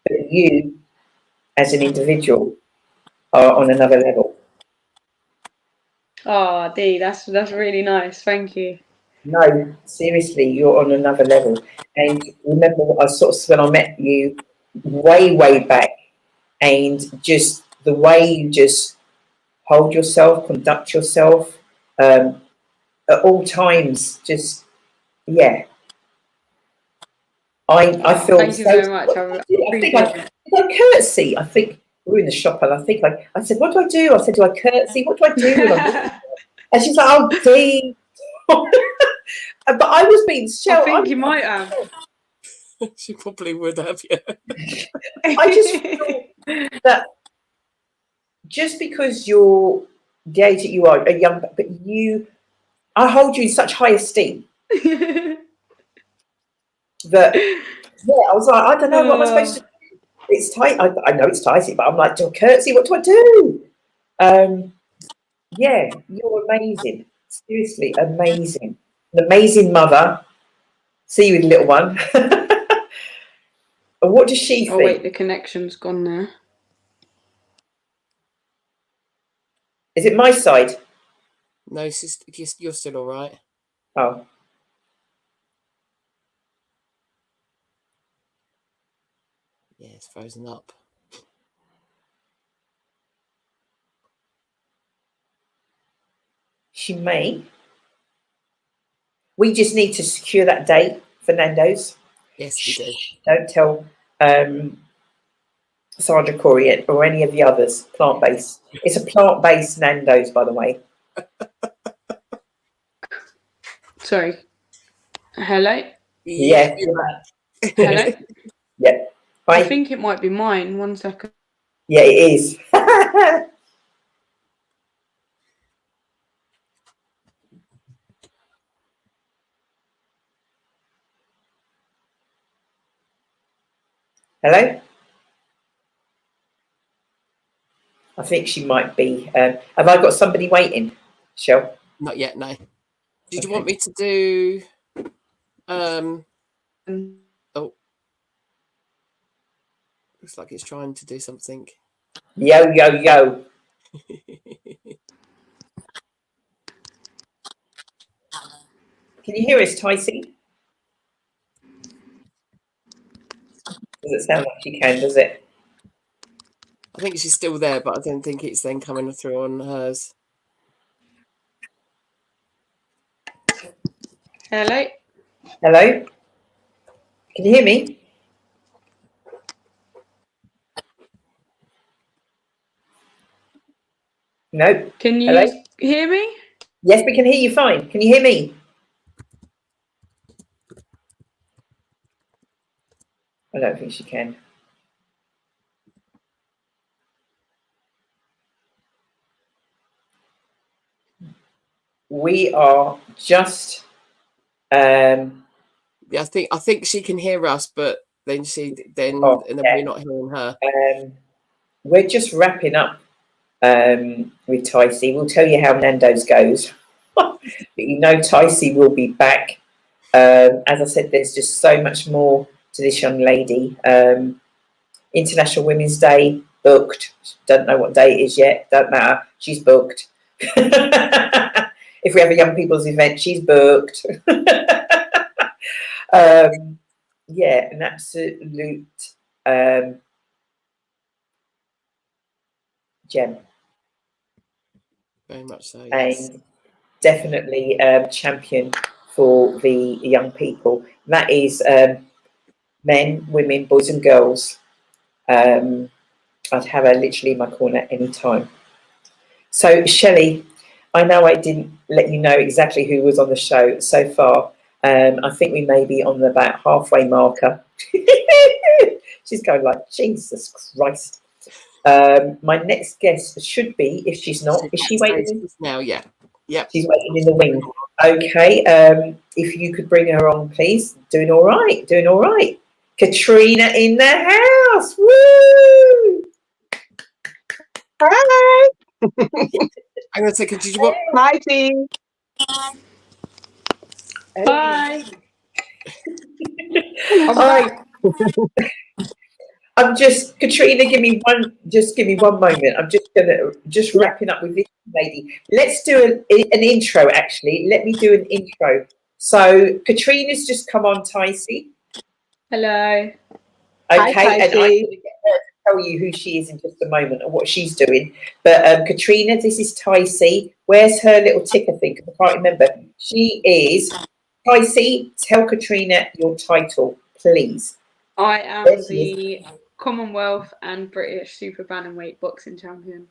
But you, as an individual, are on another level. Oh, Dee, that's really nice. Thank you. No, seriously, you're on another level. And remember, I sort of when I met you way back, and just the way you just hold yourself, conduct yourself at all times. Just yeah, I feel. Thank you very much. I think I curtsy. I think we were in the shop, and I think I said, "What do I do?" I said, "Do I curtsy? What do I do?" And she's like, "Oh, Dee." But I was being I think you might have. She probably would have, yeah. I just feel that just because you're the age that you are, a young, but I hold you in such high esteem that, I was like, I don't know, what am I supposed to do? It's tight. I know it's tight, but I'm like, do I curtsy? What do I do? Yeah, you're amazing. Seriously, amazing. An amazing mother. See you with the little one. And what does she think? Oh wait, the connection's gone there. Is it my side? No, you're still all right. Oh. Yeah, it's frozen up. She may. We just need to secure that date for Nando's. Yes, we do. Don't tell Sandra Corey or any of the others. Plant-based. It's a plant-based Nando's, by the way. Sorry. Hello? Yeah. Hello? Yeah. I think it might be mine. 1 second. Yeah, it is. Hello? I think she might be. Have I got somebody waiting, Shell? Not yet, no. Did you want me to do... Oh. Looks like it's trying to do something. Yo. Can you hear us, Ticey? Does it sound like you can, does it? I think she's still there, but I don't think it's then coming through on hers. Hello. Hello? Can you hear me? No. Can you Hello? hear me? Yes, we can hear you fine. Can you hear me? I don't think she can. We are just Yeah, I think she can hear us, but then and then we're not hearing her. We're just wrapping up with Ticey. We'll tell you how Nando's goes. But you know Ticey will be back. As I said, there's just so much more to this young lady. International Women's Day, booked. Don't know what day it is yet. Don't matter. She's booked. If we have a young people's event, she's booked. Yeah, an absolute gem. Very much so, yes. And definitely champion for the young people. That is men, women, boys and girls. I'd have her literally in my corner any time. So, Shelley, I know I didn't let you know exactly who was on the show so far. I think we may be on the about halfway marker. She's going like, Jesus Christ. My next guest should be, if she's not, is she waiting? Now, yeah. Yep. She's waiting in the wing. Okay. If you could bring her on, please. Doing all right. Doing all right. Katrina in the house. Woo! Hi. I'm going to say, did you want? Hi, team. Bye. Hi. I'm just, Katrina, give me one moment. I'm just wrapping up with this lady. Let's do an intro, actually. Let me do an intro. So Katrina's just come on, Ticey. Hello. Okay, Hi, and I'm Ticey. going to get her to tell you who she is in just a moment and what she's doing. But Katrina, this is Ticey. Where's her little ticker thing? 'Cause I can't remember. She is Ticey. Tell Katrina your title, please. I am the Commonwealth and British super bantamweight boxing champion,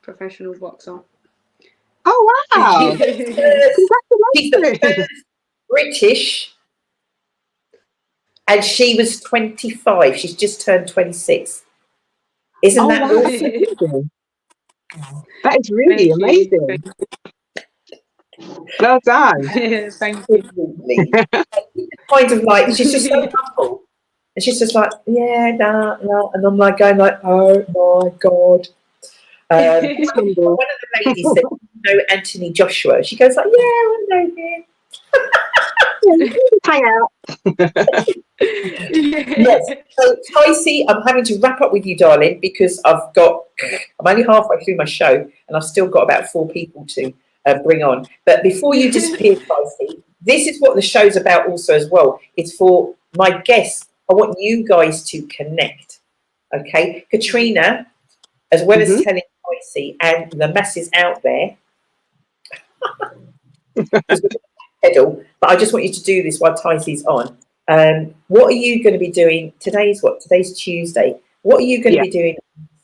professional boxer. Oh, wow. She's the first British, and she was 25. She's just turned 26. Isn't that wow. awesome? That is really amazing. Well done. Thank you. Kind of like, she's just so humble. And she's just like, yeah, no. And I'm like going like, oh my God. One of the ladies said, you know Anthony Joshua. She goes like, yeah, I know him. Hang out. Yes. So, Ticey, I'm having to wrap up with you, darling, because I'm only halfway through my show and I've still got about 4 people to bring on. But before you disappear, Ticey, this is what the show's about also as well. It's for my guests. I want you guys to connect. Okay? Katrina, as well as telling Ticey and the masses out there, pedal, but I just want you to do this while Ticey's on. What are you going to be doing? Today's Tuesday. What are you going to be doing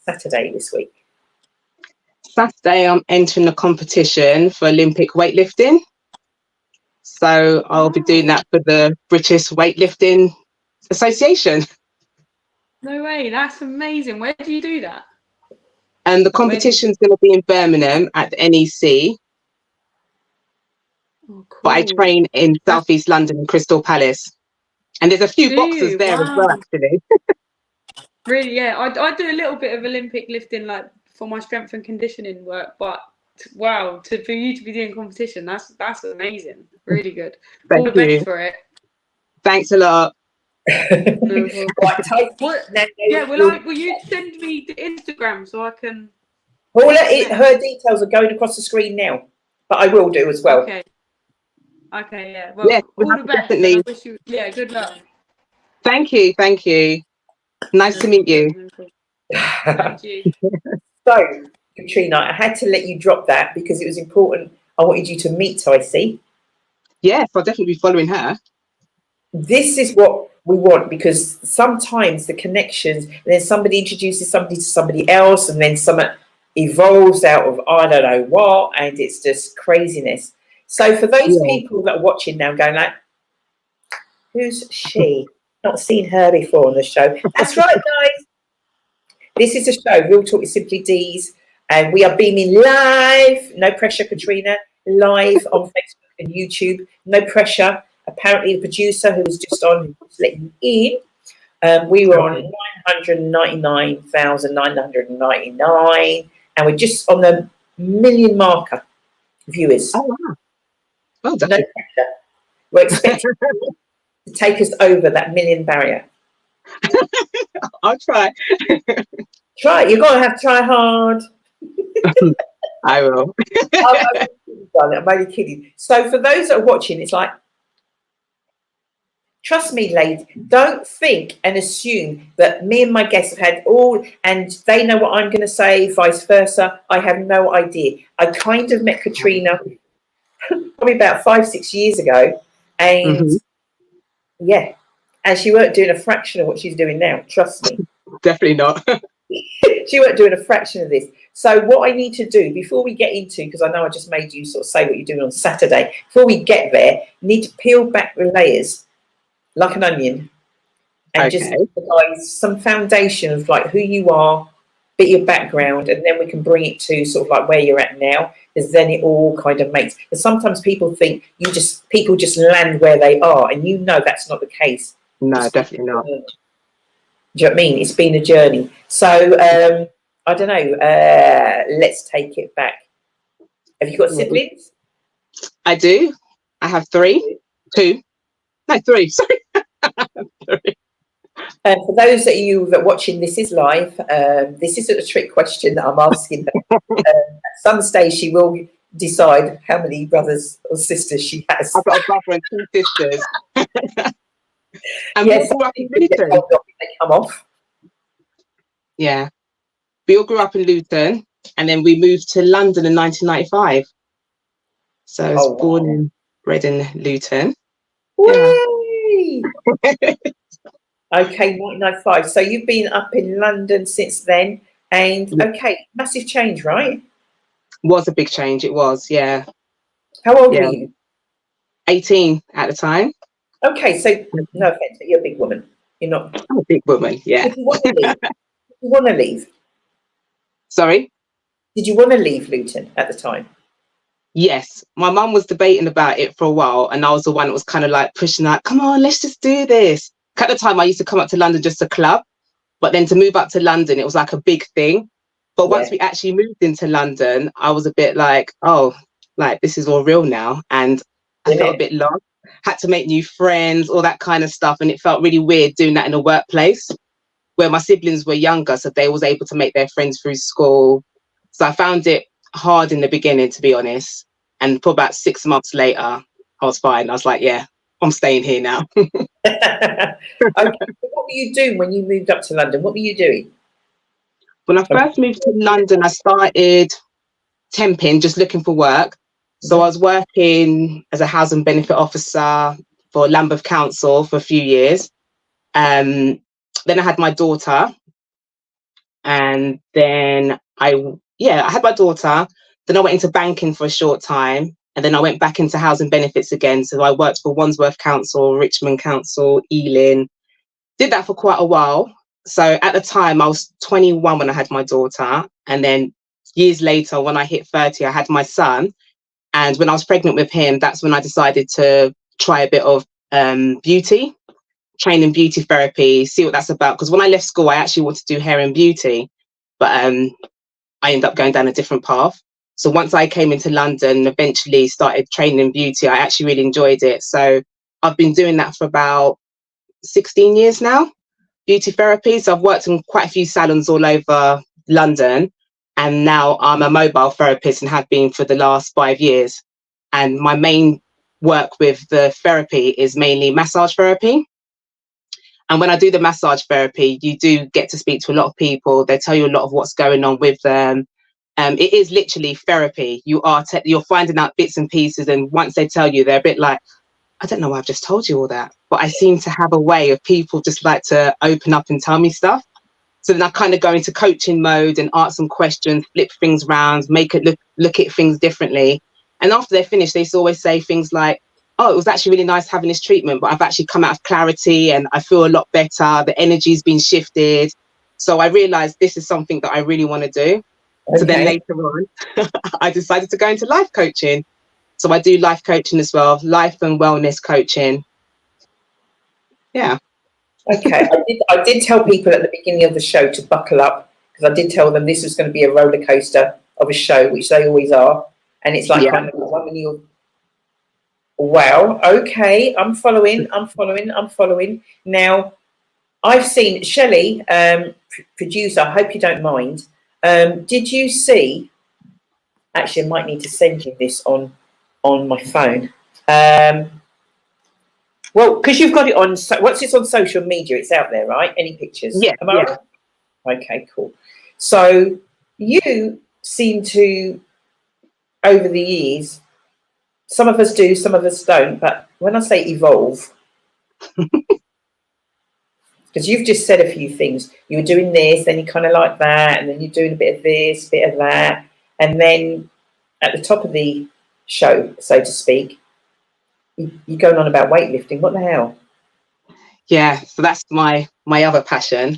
Saturday this week? Saturday, I'm entering a competition for Olympic weightlifting. So I'll be doing that for the British Weightlifting Association. No way, that's amazing. Where do you do that? And the competition's going to be in Birmingham at the NEC. Oh, cool. But I train in Southeast London in Crystal Palace. And there's a few boxers there as well, actually. Really, yeah. I do a little bit of Olympic lifting, like for my strength and conditioning work. But wow, for you to be doing competition, that's amazing. Really good. All the best for it. Thanks a lot. Right, will you send me the Instagram so I can? Her details are going across the screen now, but I will do as well. Okay. Okay, yeah. Well, Yes, we all have the to best. And definitely. I wish you, yeah, good luck. Thank you. Thank you. Nice to meet you. Thank you. So, Katrina, I had to let you drop that because it was important. I wanted you to meet Ticey. Yes, I'll definitely be following her. This is what we want, because sometimes the connections, and then somebody introduces somebody to somebody else, and then someone evolves out of I don't know what, and it's just craziness. So for those Yeah. people that are watching now going like, who's she? Not seen her before on the show. That's right, guys. This is a show, Real Talk with Simply Deez, and we are beaming live, no pressure, Katrina, live on Facebook and YouTube, no pressure. Apparently the producer who was just on, was letting you in, we were on 999,999, and we're just on the million marker viewers. Oh, wow. Well done. No pressure. We're expecting to take us over that million barrier. I'll try. Try it. You've got to have to try hard. I will. I'm only kidding. So for those that are watching, it's like, trust me, ladies, don't think and assume that me and my guests have had all, and they know what I'm going to say, vice versa. I have no idea. I kind of met Katrina probably about 5-6 years ago, and yeah, and she weren't doing a fraction of what she's doing now. Trust me. Definitely not. She weren't doing a fraction of this. So what I need to do before we get into, because I know I just made you sort of say what you're doing on Saturday, before we get there, you need to peel back the layers like an onion and just provide some foundation of like who you are, bit your background, and then we can bring it to sort of like where you're at now, because then it all kind of makes. And sometimes people think people just land where they are, and you know that's not the case. No, definitely not. Do you know what I mean? It's been a journey. So I don't know. Let's take it back. Have you got siblings? I do. I have 3. 2. No, 3. Sorry. 3. For those of you that are watching, this is live. This isn't a trick question that I'm asking. At some stage, she will decide how many brothers or sisters she has. I've got a brother and 2 sisters. And Yes, we all grew up in they Luton. come off. Yeah. We all grew up in Luton, and then we moved to London in 1995. So I was born and bred in Luton. Yeah. Okay, 1995. So you've been up in London since then, and okay, massive change, right? Was a big change. It was, yeah. How old were you? 18 at the time. Okay, so no offense, but you're a big woman. You're not. I'm a big woman, yeah. Did you want to leave? Did you want to leave? Sorry? Did you want to leave Luton at the time? Yes. My mum was debating about it for a while, and I was the one that was kind of like pushing like, come on, let's just do this. At the time, I used to come up to London just to club, but then to move up to London, it was like a big thing. But once we actually moved into London, I was a bit like, oh, like this is all real now. And I felt a bit lost. Had to make new friends, all that kind of stuff. And it felt really weird doing that in a workplace where my siblings were younger, so they was able to make their friends through school. So I found it hard in the beginning, to be honest. And for about 6 months later, I was fine. I was like, yeah, I'm staying here now. Okay. What were you doing when you moved up to London? What were you doing? When I first moved to London, I started temping, just looking for work. So I was working as a housing benefit officer for Lambeth Council for a few years. Then I had my daughter, and then I had my daughter. Then I went into banking for a short time, and then I went back into housing benefits again. So I worked for Wandsworth Council, Richmond Council, Ealing. Did that for quite a while. So at the time, I was 21 when I had my daughter, and then years later, when I hit 30, I had my son. And when I was pregnant with him, that's when I decided to try a bit of beauty, training beauty therapy, see what that's about. Because when I left school, I actually wanted to do hair and beauty, but I ended up going down a different path. So once I came into London, eventually started training in beauty, I actually really enjoyed it. So I've been doing that for about 16 years now, beauty therapy. So I've worked in quite a few salons all over London. And now I'm a mobile therapist and have been for the last 5 years. And my main work with the therapy is mainly massage therapy. And when I do the massage therapy, you do get to speak to a lot of people. They tell you a lot of what's going on with them. It is literally therapy. You're finding out bits and pieces. And once they tell you, they're a bit like, I don't know why I've just told you all that. But I seem to have a way of people just like to open up and tell me stuff. So then I kind of go into coaching mode and ask some questions, flip things around, make it look at things differently. And after they finish, they always say things like, oh, it was actually really nice having this treatment, but I've actually come out of clarity and I feel a lot better. The energy's been shifted. So I realized this is something that I really want to do. Okay. So then later on, I decided to go into life coaching. So I do life coaching as well, life and wellness coaching. Yeah. Okay, I did tell people at the beginning of the show to buckle up, because I did tell them this was going to be a roller coaster of a show, which they always are. And it's like, kind of, wow, okay, I'm following. Now, I've seen, Shelley, producer, I hope you don't mind. Did you see, actually, I might need to send you this on my phone. Well, because you've got it on, once it's on social media, it's out there, right? Any pictures? Yeah. Am I right? Okay, cool. So you seem to, over the years, some of us do, some of us don't, but when I say evolve, because you've just said a few things. You were doing this, then you kind of like that, and then you're doing a bit of this, bit of that, and then at the top of the show, so to speak, you're going on about weightlifting. What the hell? Yeah, so that's my other passion.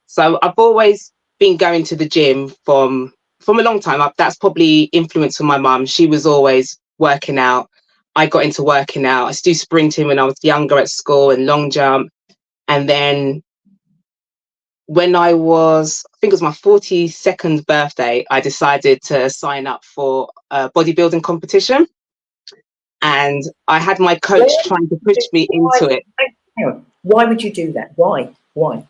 So I've always been going to the gym from a long time. That's probably influenced from my mum. She was always working out. I got into working out. I used to do sprinting when I was younger at school and long jump. And then when I think it was my 42nd birthday, I decided to sign up for a bodybuilding competition. And I had my coach trying to push me into it. Why would you do that? Why? Well,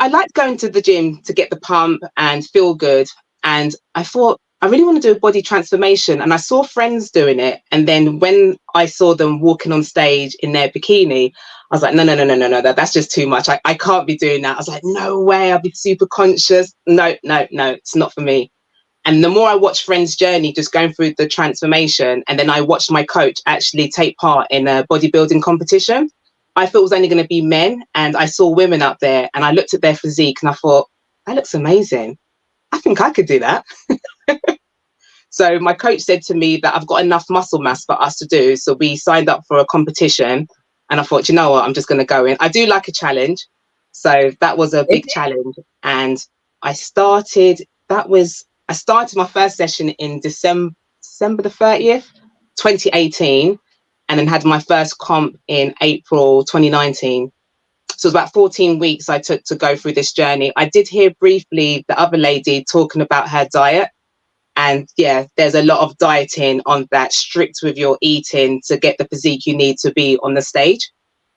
I liked going to the gym to get the pump and feel good. And I thought, I really want to do a body transformation. And I saw friends doing it. And then when I saw them walking on stage in their bikini, I was like, no, that's just too much. I can't be doing that. I was like, no way, I'll be super conscious. No, it's not for me. And the more I watched friends' journey, just going through the transformation, and then I watched my coach actually take part in a bodybuilding competition, I thought it was only going to be men. And I saw women up there and I looked at their physique and I thought, that looks amazing. I think I could do that. So my coach said to me that I've got enough muscle mass for us to do. So we signed up for a competition and I thought, you know what, I'm just going to go in. I do like a challenge. So that was a big challenge. And I started my first session in December the 30th, 2018, and then had my first comp in April 2019. So it was about 14 weeks I took to go through this journey. I did hear briefly the other lady talking about her diet. And yeah, there's a lot of dieting on that, strict with your eating to get the physique you need to be on the stage.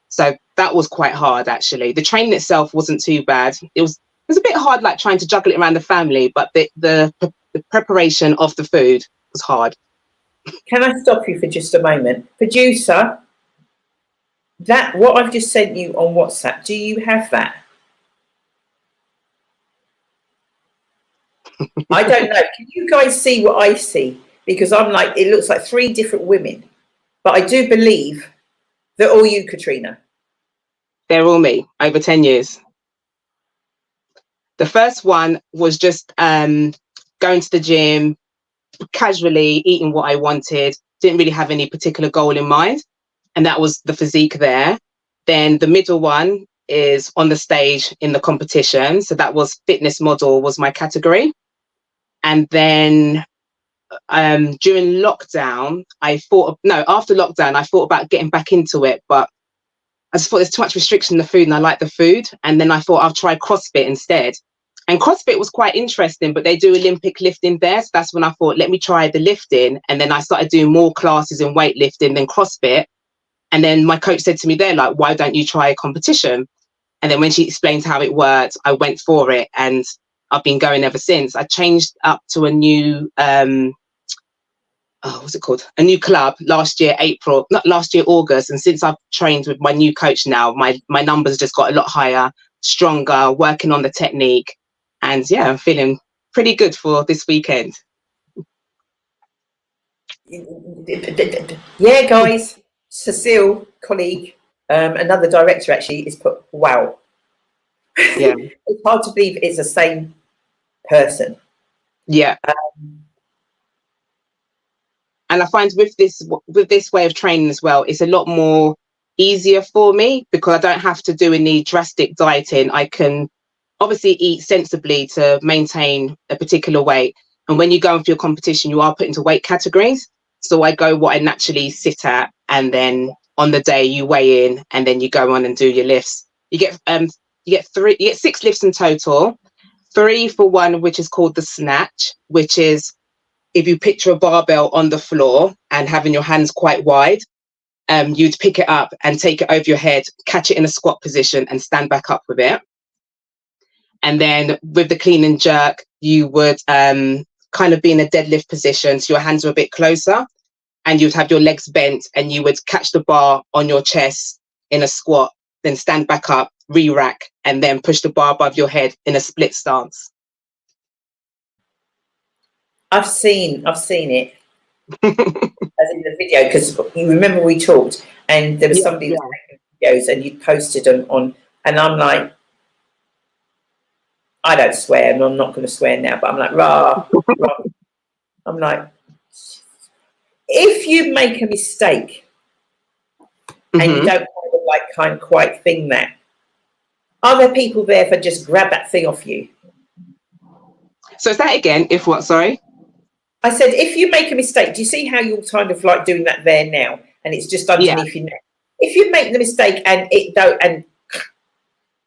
So that was quite hard, actually. The training itself wasn't too bad. It was a bit hard, like trying to juggle it around the family, but the preparation of the food was hard. Can I stop you for just a moment? Producer, that what I've just sent you on WhatsApp, do you have that? I don't know. Can you guys see what I see? Because I'm like, it looks like 3 different women. But I do believe they're all you, Katrina. They're all me, over 10 years. The first one was just going to the gym, casually eating what I wanted, didn't really have any particular goal in mind. And that was the physique there. Then the middle one is on the stage in the competition. So that was fitness model was my category. And then during lockdown, after lockdown, I thought about getting back into it, but I just thought there's too much restriction in the food and I like the food. And then I thought I'll try CrossFit instead. And CrossFit was quite interesting, but they do Olympic lifting there. So that's when I thought, let me try the lifting. And then I started doing more classes in weightlifting than CrossFit. And then my coach said to me there, like, why don't you try a competition? And then when she explained how it worked, I went for it. And I've been going ever since. I changed up to a new what's it called? A new club last year, August. And since I've trained with my new coach now, my numbers just got a lot higher, stronger, working on the technique. And yeah, I'm feeling pretty good for this weekend. Yeah, guys, Cecile, colleague, another director actually, is put, wow. Yeah. It's hard to believe it's the same person. Yeah. And I find with this way of training as well, it's a lot more easier for me because I don't have to do any drastic dieting. I can obviously eat sensibly to maintain a particular weight. And when you go into your competition, you are put into weight categories. So I go what I naturally sit at, and then on the day you weigh in, and then you go on and do your lifts. You get 6 lifts in total. 3 for one, which is called the snatch, which is if you picture a barbell on the floor and having your hands quite wide, you'd pick it up and take it over your head, catch it in a squat position and stand back up with it. And then with the clean and jerk, you would kind of be in a deadlift position. So your hands are a bit closer and you'd have your legs bent and you would catch the bar on your chest in a squat, then stand back up, re-rack, and then push the bar above your head in a split stance. I've seen it as in the video, because you remember we talked and there was somebody that was making videos and you posted them on, and I'm like, I don't swear and I'm not going to swear now, but I'm like, rah. I'm like, if you make a mistake and you don't quite thing that, are there people there for just grab that thing off you? So is that again, if what, sorry? I said, if you make a mistake, do you see how you're kind of like doing that there now? And it's just underneath your neck. If you make the mistake and it don't,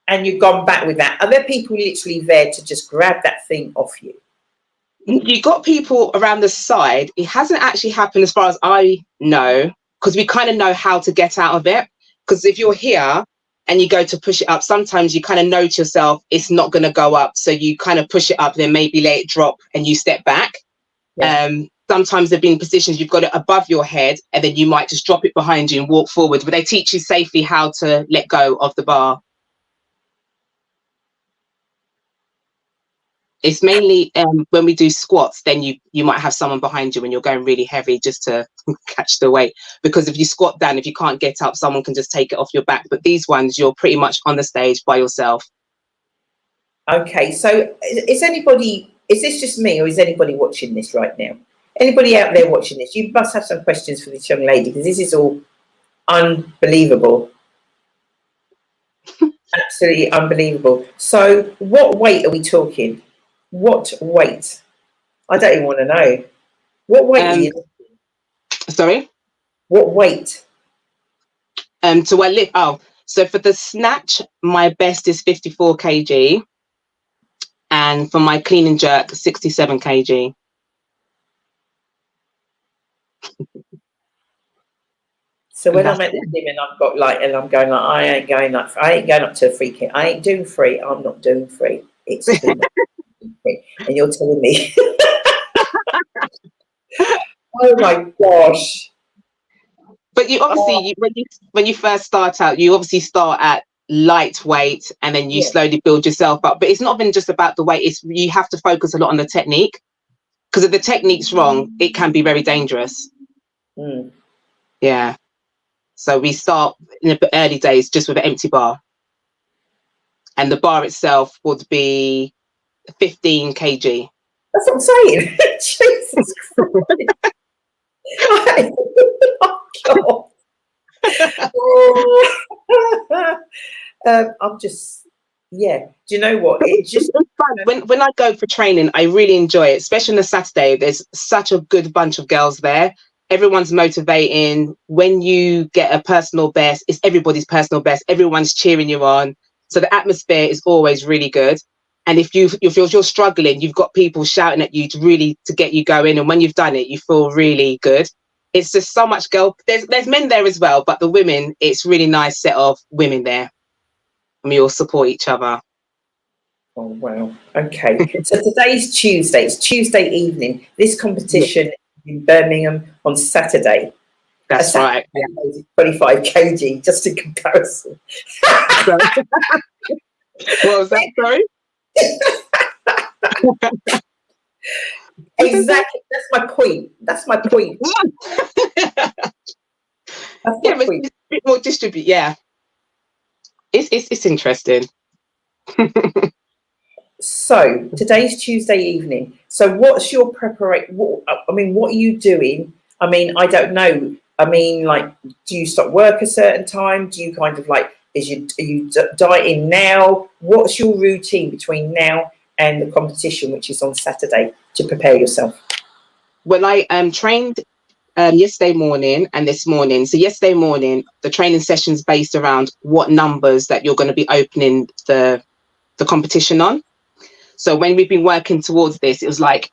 and you've gone back with that, are there people literally there to just grab that thing off you? You got people around the side. It hasn't actually happened as far as I know, because we kind of know how to get out of it. Because if you're here and you go to push it up, sometimes you kind of know to yourself, it's not going to go up. So you kind of push it up, then maybe let it drop and you step back. Yeah. Sometimes there've been positions you've got it above your head and then you might just drop it behind you and walk forward, but they teach you safely how to let go of the bar. It's mainly when we do squats, then you might have someone behind you when you're going really heavy just to catch the weight, because if you squat down, if you can't get up, someone can just take it off your back. But these ones, you're pretty much on the stage by yourself. Okay, so is this just me, or is anybody watching this right now? Anybody out there watching this? You must have some questions for this young lady, because this is all unbelievable. Absolutely unbelievable. So what weight are we talking? What weight? I don't even want to know. What weight are you? Sorry? What weight? So I lift. Oh, so for the snatch, my best is 54 kg. And for my clean and jerk, 67 kg. So when I'm at the gym and I've got and I'm going I ain't going up to 3K. I ain't doing 3. I'm not doing 3. It's too much. And you're telling me. Oh my gosh. But you obviously, when you first start out, you obviously start at lightweight and then you slowly build yourself up. But it's not been just about the weight. You have to focus a lot on the technique, because if the technique's wrong, it can be very dangerous. Yeah. So we start in the early days just with an empty bar. And the bar itself would be 15 kg. That's what I'm saying. Jesus Christ. Oh, God. I'm just, do you know what? It's just fun. When I go for training, I really enjoy it, especially on a Saturday. There's such a good bunch of girls there. Everyone's motivating. When you get a personal best, it's everybody's personal best. Everyone's cheering you on. So the atmosphere is always really good. And if you're struggling, you've got people shouting at you to get you going. And when you've done it, you feel really good. It's just so much girl. There's men there as well, but the women, it's really nice set of women there. And we all support each other. Oh, wow. Okay. So today's Tuesday. It's Tuesday evening. This competition in Birmingham on Saturday. That's right. Yeah. 25 kg, just in comparison. So, what was that? Sorry. Exactly. That's my point. That's my point. That's my But point. it's a bit more distribute. Yeah. It's interesting. So today's Tuesday evening. So what's your preparation? I mean, what are you doing? I mean, I don't know. I mean, like, do you stop work a certain time? Do you kind of like, are you dieting now? What's your routine between now and the competition, which is on Saturday, to prepare yourself? Well, I trained yesterday morning and this morning. So yesterday morning, the training session's based around what numbers that you're going to be opening the competition on. So when we've been working towards this, it was like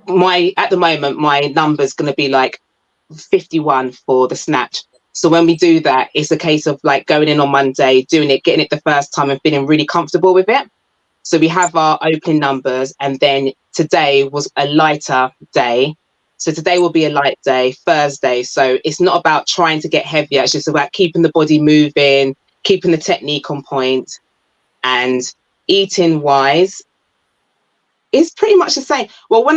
at the moment, my number's going to be like 51 for the snatch. So when we do that, it's a case of like going in on Monday, doing it, getting it the first time and feeling really comfortable with it. So we have our opening numbers, and then today was a lighter day. So today will be a light day, Thursday. So it's not about trying to get heavier. It's just about keeping the body moving, keeping the technique on point, and eating wise, it's pretty much the same. Well,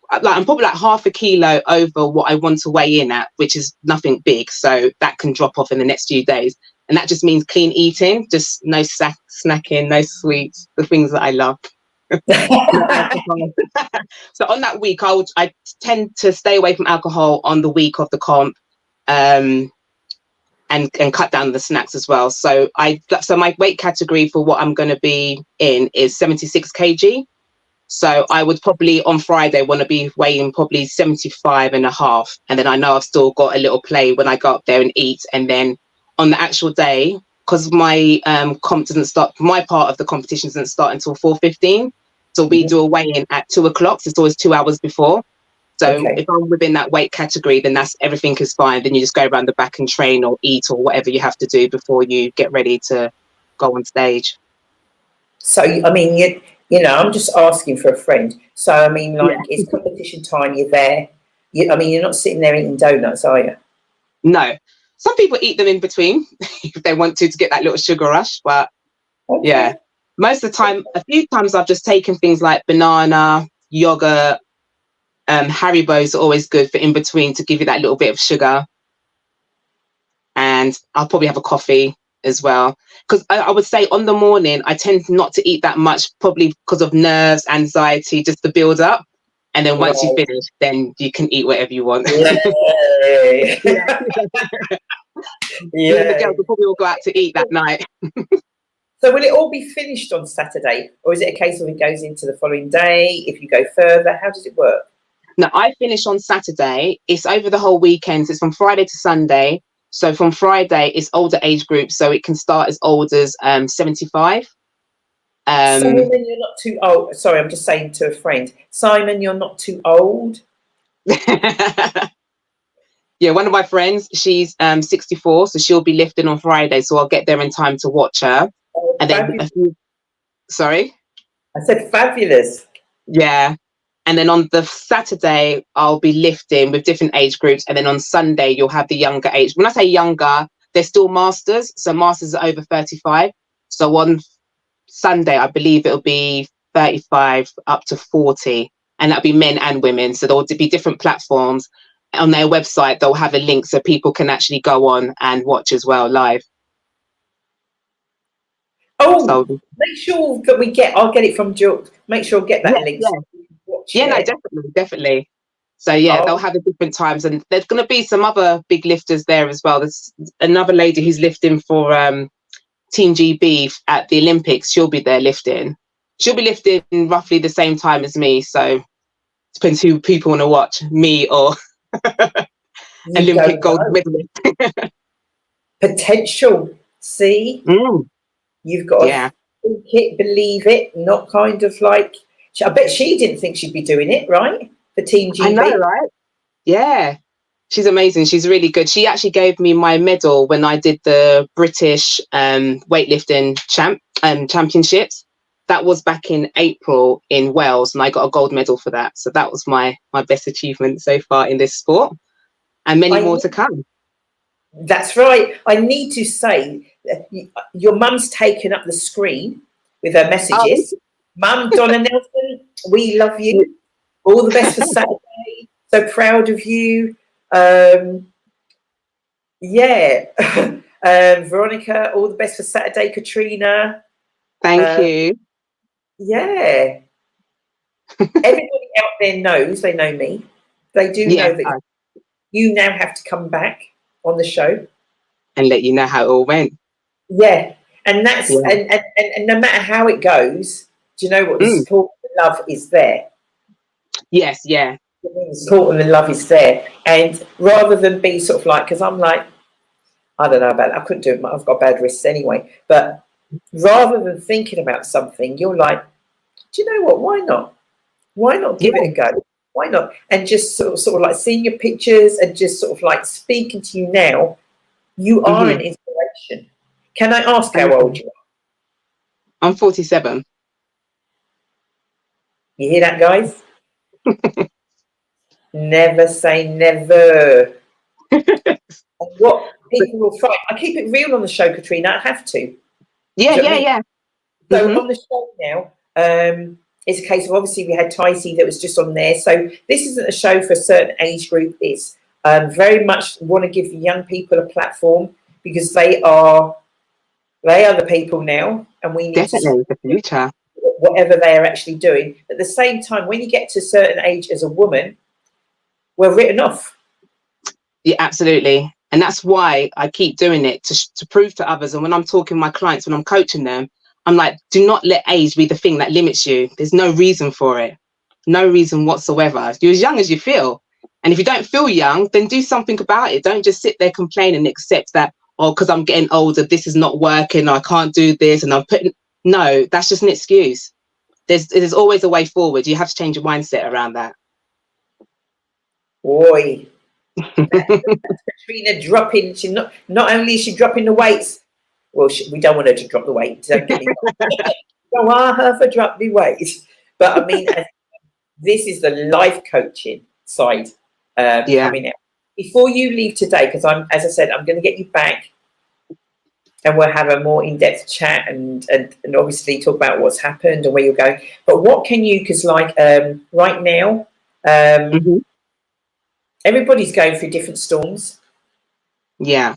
I'm probably like half a kilo over what I want to weigh in at, which is nothing big. So that can drop off in the next few days. And that just means clean eating, just no snacking, no sweets, the things that I love. So on that week, I tend to stay away from alcohol on the week of the comp, and cut down the snacks as well. So my weight category for what I'm going to be in is 76 kg. So I would probably on Friday want to be weighing probably 75.5. And then I know I've still got a little play when I go up there and eat. And then on the actual day, because my comp doesn't start, my part of the competition doesn't start until 4:15. So we do a weigh-in at 2 o'clock. So it's always 2 hours before. So if I'm within that weight category, then everything is fine. Then you just go around the back and train or eat or whatever you have to do before you get ready to go on stage. So, I mean, you know, I'm just asking for a friend. So, I mean, like, it's competition time, you're there. I mean, you're not sitting there eating donuts, are you? No. Some people eat them in between if they want to get that little sugar rush. But, yeah, most of the time, a few times I've just taken things like banana, yogurt, Haribo's are always good for in between to give you that little bit of sugar. And I'll probably have a coffee as well, because I would say on the morning I tend not to eat that much, probably because of nerves, anxiety, just the build up, and then once you finish, then you can eat whatever you want. Yeah. You and the girls will probably all go out to eat that night. So will it all be finished on Saturday, or is it a case of it goes into the following day if you go further? How does it work? No, I finish on Saturday. It's over the whole weekend. So it's from Friday to Sunday. So from Friday, it's older age groups. So it can start as old as 75. Simon, you're not too old. Sorry, I'm just saying to a friend. Simon, you're not too old. Yeah, one of my friends, she's 64. So she'll be lifting on Friday. So I'll get there in time to watch her. Oh, and then sorry? I said fabulous. Yeah. And then on the Saturday, I'll be lifting with different age groups. And then on Sunday, you'll have the younger age. When I say younger, they're still masters. So masters are over 35. So on Sunday, I believe it'll be 35 up to 40. And that'll be men and women. So there'll be different platforms. On their website, they'll have a link so people can actually go on and watch as well live. Oh, so make sure that I'll get it from Jill. Make sure I'll get that link. Yeah, no, definitely. So yeah, they'll have the different times, and there's going to be some other big lifters there as well. There's another lady who's lifting for Team GB at the Olympics. She'll be there lifting. She'll be lifting roughly the same time as me. So depends who people want to watch, me or Olympic gold medalist. Potential. See, you've got to think it, believe it, not kind of like. I bet she didn't think she'd be doing it, right? For Team GB. I know, right? Yeah. She's amazing. She's really good. She actually gave me my medal when I did the British weightlifting championships. that was back in April in Wales, and I got a gold medal for that. So that was my best achievement so far in this sport, and many more to come. That's right. I need to say that your mum's taken up the screen with her messages. Mum, Donna Nelson, we love you. All the best for Saturday. So proud of you. Veronica, all the best for Saturday. Katrina. Thank you. Yeah. Everybody out there knows, they know me. They do know that you now have to come back on the show and let you know how it all went. Yeah. And that's and no matter how it goes, do you know what? The support and the love is there. Yes, yeah. The support and the love is there. And rather than be sort of like, because I'm like, I don't know about it, I couldn't do it, I've got bad wrists anyway. But rather than thinking about something, you're like, do you know what? Why not? Why not give it a go? Why not? And just sort of like seeing your pictures and just sort of like speaking to you now, you are an inspiration. Can I ask how old you are? I'm 47. You hear that, guys? Never say never. And what people will fight. I keep it real on the show, Katrina. I have to. Yeah. So on the show now, it's a case of obviously we had Ticey that was just on there. So this isn't a show for a certain age group. It's very much want to give the young people a platform because they are the people now, and we need to the future. Whatever they are actually doing. At the same time, when you get to a certain age as a woman, we're written off. Yeah, absolutely. And that's why I keep doing it, to prove to others. And when I'm talking to my clients, when I'm coaching them, I'm like, do not let age be the thing that limits you. There's no reason for it. No reason whatsoever. You're as young as you feel. And if you don't feel young, then do something about it. Don't just sit there complaining and accept that, oh, because I'm getting older, this is not working, I can't do this, and I'm putting... No, that's just an excuse. There's always a way forward. You have to change your mindset around that. Boy. Katrina dropping, she not only is she dropping the weights, well, we don't want her to drop the weight, don't get me wrong. We don't want her to drop the weight. But I mean, this is the life coaching side coming out. Before you leave today, because as I said, I'm going to get you back and we'll have a more in-depth chat and obviously talk about what's happened and where you're going. But what can you, because like right now, everybody's going through different storms. Yeah.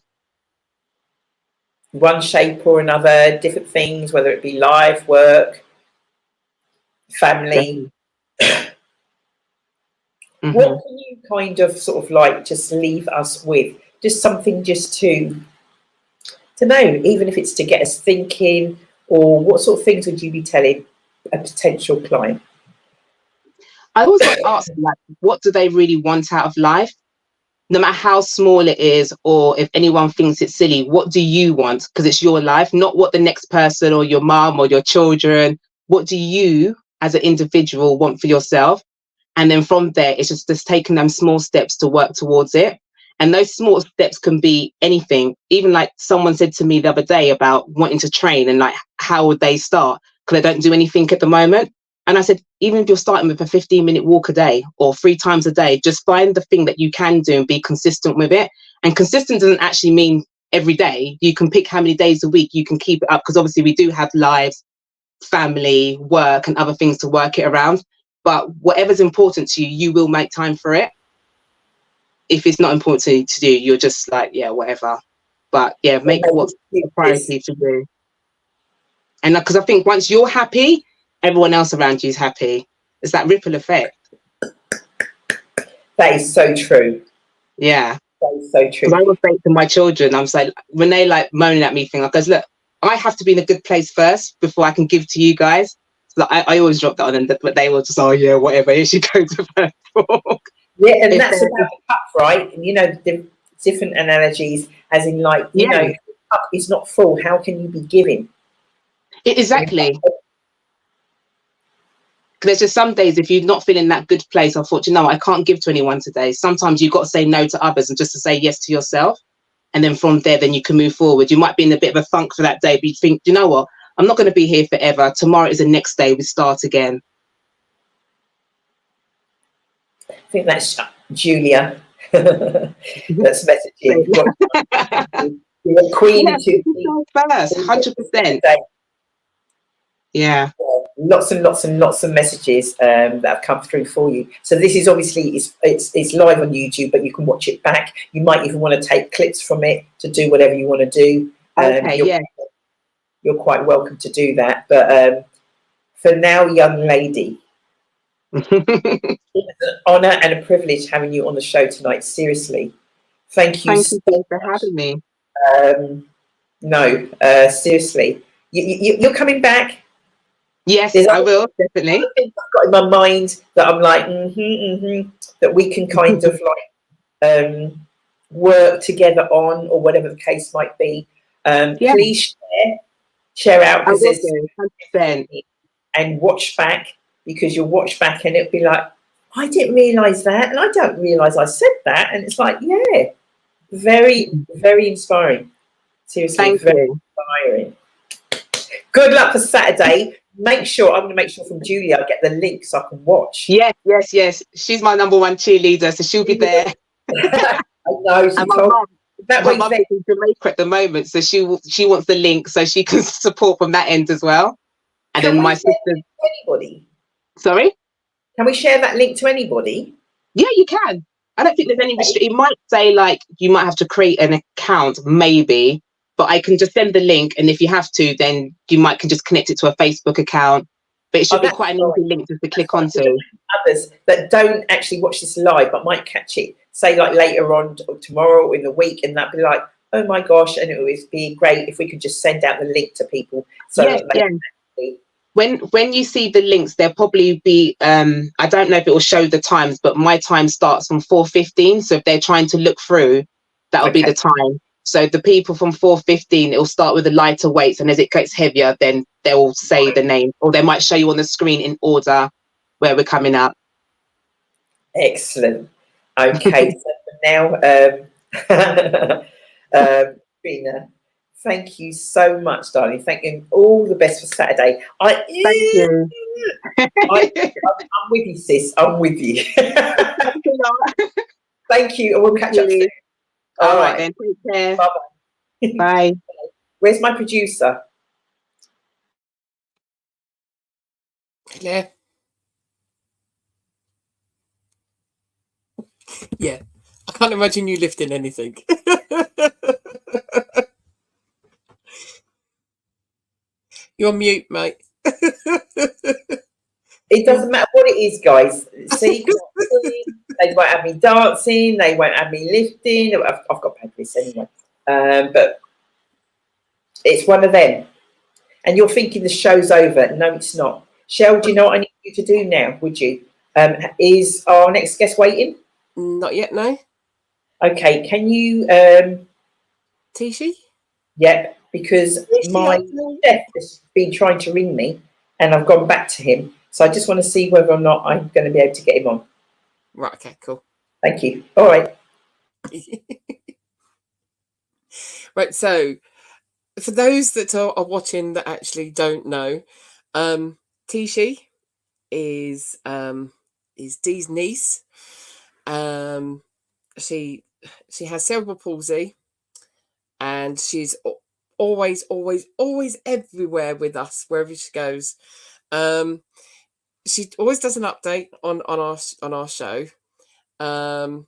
One shape or another, different things, whether it be life, work, family. What can you kind of sort of like just leave us with? Just something just to know, even if it's to get us thinking, or what sort of things would you be telling a potential client? I always like to ask them, like, what do they really want out of life? No matter how small it is, or if anyone thinks it's silly, what do you want? Because it's your life, not what the next person or your mom or your children. What do you as an individual want for yourself? And then from there, it's just taking them small steps to work towards it. And those small steps can be anything. Even like someone said to me the other day about wanting to train and like, how would they start? Because they don't do anything at the moment. And I said, even if you're starting with a 15-minute walk a day or 3 times a day, just find the thing that you can do and be consistent with it. And consistent doesn't actually mean every day. You can pick how many days a week you can keep it up, because obviously we do have lives, family, work and other things to work it around. But whatever's important to you, you will make time for it. If it's not important to do, you're just like, yeah, whatever. But yeah, make what's a priority to do. And because I think once you're happy, everyone else around you is happy. It's that ripple effect. That is so true. Yeah. That is so true. I always say to my children, I'm like, when they like moaning at me, I goes, look, I have to be in a good place first before I can give to you guys. So I always drop that on them, but they will just, oh yeah, whatever, here she goes with her talk. Yeah, and that's about the cup, right? And you know, the different analogies, as in like, you know, if the cup is not full, how can you be giving? Exactly. There's just some days, if you're not feeling that good place, I thought, you know, I can't give to anyone today. Sometimes you've got to say no to others and just to say yes to yourself. And then from there, then you can move forward. You might be in a bit of a funk for that day, but you think, you know what, I'm not going to be here forever. Tomorrow is the next day. We start again. I think that's Julia. That's messaging. You're queen to first, 100%. Yeah. Lots and lots and lots of messages that have come through for you. So this is obviously it's live on YouTube, but you can watch it back. You might even want to take clips from it to do whatever you want to do. Okay, you're quite welcome to do that. But for now, young lady, it's an honour and a privilege having you on the show tonight. Seriously, thank you. Thank you for having me. Seriously, you're coming back. Yes, I will, definitely. I've got in my mind that I'm like, that we can kind of like work together on, or whatever the case might be. Please share out, because there's 100%. And watch back, because you'll watch back and it'll be like, I didn't realise that, and I don't realise I said that, and it's like, yeah, very, very inspiring. Seriously, very inspiring. Good luck for Saturday. I'm going to make sure from Julia I get the link so I can watch. Yes. She's my #1 cheerleader, so she'll be there. I know. My mum is in Jamaica at the moment, so she wants the link so she can support from that end as well. And then my sister. Anybody? Sorry? Can we share that link to anybody? Yeah, you can. I don't think there's any restriction. It might say like you might have to create an account, maybe. But I can just send the link, and if you have to, then you can just connect it to a Facebook account. But it should be quite an easy link just to click onto. Others that don't actually watch this live, but might catch it, say like later on, or tomorrow, or in the week, and that'd be like, oh my gosh, and it would be great if we could just send out the link to people. So when you see the links, there'll probably be I don't know if it will show the times, but my time starts from 4:15. So if they're trying to look through, that'll be the time. So the people from 4:15, it'll start with the lighter weights, and as it gets heavier, then they'll say the name, or they might show you on the screen in order where we're coming up. Excellent. Okay, so for now, Rena, thank you so much, darling. Thank you. All the best for Saturday. Thank you. I'm with you, sis. I'm with you. Thank you, and we'll catch up soon. All right, then. Take care. Bye-bye. Bye. Where's my producer? Yeah. Yeah. I can't imagine you lifting anything. You're on mute, mate. It doesn't matter what it is, guys. See, they won't have me dancing. They won't have me lifting. I've got paid for this anyway. But it's one of them. And you're thinking the show's over. No, it's not. Shell, do you know what I need you to do now? Would you? Is our next guest waiting? Not yet, no. Okay, can you... Tishi? Yep, because my chef has been trying to ring me and I've gone back to him. So I just want to see whether or not I'm going to be able to get him on. Right, okay, cool. Thank you. All right. Right, so for those that are watching that actually don't know, Tishi is Dee's niece. She has cerebral palsy, and she's always everywhere with us wherever she goes. She always does an update on our show, and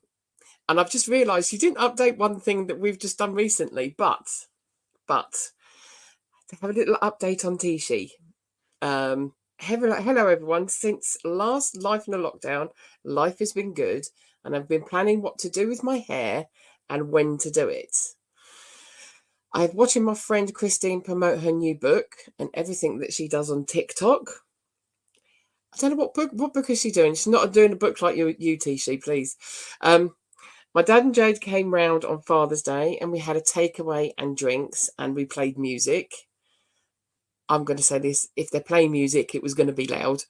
I've just realised you didn't update one thing that we've just done recently, but to have a little update on Tishi. Hello everyone. Since last Life in a Lockdown, life has been good, and I've been planning what to do with my hair and when to do it. I'm watching my friend Christine promote her new book and everything that she does on TikTok. I don't know what book is she doing. She's not doing a book like you Tishi, please. My dad and Jade came round on Father's Day, and we had a takeaway and drinks, and we played music. I'm going to say this, if they're playing music, it was going to be loud.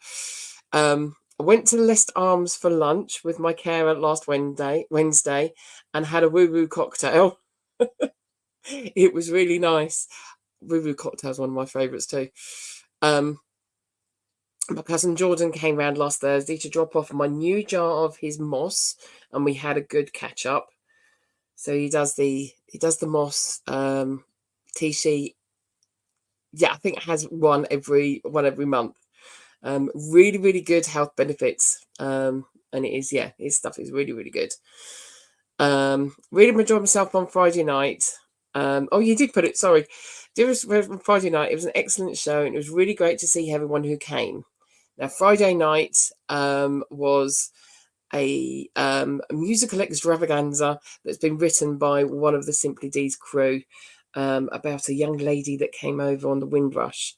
I went to Leicester Arms for lunch with my carer last Wednesday and had a woo-woo cocktail. It was really nice. Ruru cocktail's one of my favourites too. My cousin Jordan came round last Thursday to drop off my new jar of his moss, and we had a good catch up. So he does the moss tea sheet. Yeah, I think it has one every month. Really, really good health benefits. And it is, yeah, his stuff is really, really good. Really enjoyed myself on Friday night. Oh, you did put it, sorry. Friday night, it was an excellent show, and it was really great to see everyone who came. Now, Friday night was a musical extravaganza that's been written by one of the Simply Deez crew about a young lady that came over on the Windrush,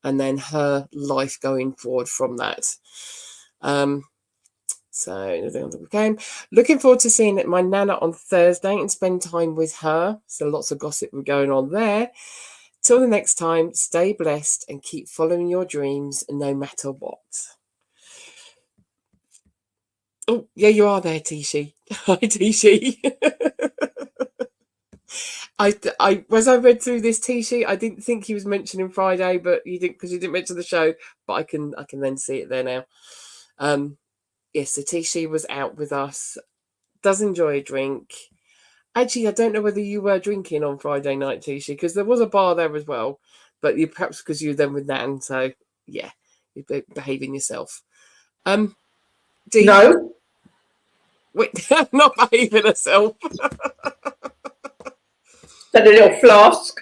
and then her life going forward from that. So looking forward to seeing my Nana on Thursday and spend time with her. So lots of gossip going on there. Till the next time, stay blessed and keep following your dreams no matter what. Oh, yeah, you are there, Tishi. Hi, Tishi. I as I read through this Tishi, I didn't think he was mentioning Friday, but you didn't, because you didn't mention the show. But I can then see it there now. Yes, so Tishi was out with us. Does enjoy a drink. Actually, I don't know whether you were drinking on Friday night, Tishi, because there was a bar there as well. But you perhaps because you were then with Nan, so yeah, you're behaving yourself. No. Wait, not behaving herself. Had a little flask.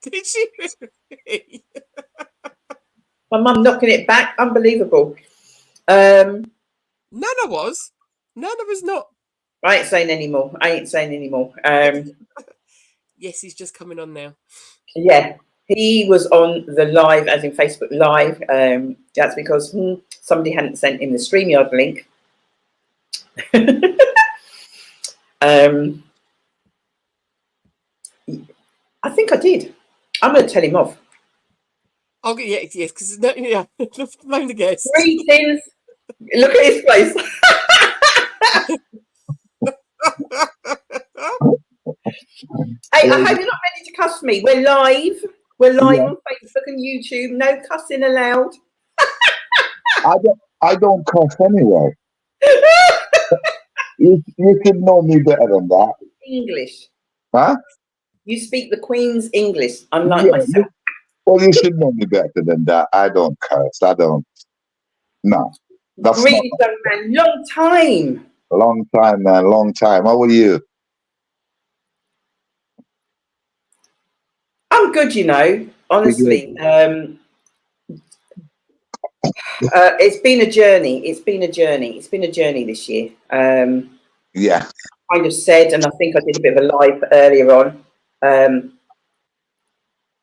Did she really? My mum knocking it back. Unbelievable. Nana was. Nana was not. I ain't saying anymore. Yes, he's just coming on now. Yeah, he was on the live, as in Facebook Live. That's because somebody hadn't sent him the StreamYard link. I think I did. I'm going to tell him off. Oh, yes, because yeah, blame the guest. Greetings. Look at his face. Hey, I hope you're not ready to cuss me. We're live. We're live on Facebook and YouTube. No cussing allowed. I don't cuss anyway. You should know me better than that. English. Huh? You speak the Queen's English, unlike myself. Well, you should know me better than that. I don't curse. I don't. No. That's Greetings, young man. Long time. Long time, man. Long time. How are you? I'm good, you know, honestly. It's been a journey. It's been a journey this year. Yeah. Kind of said, and I think I did a bit of a live earlier on.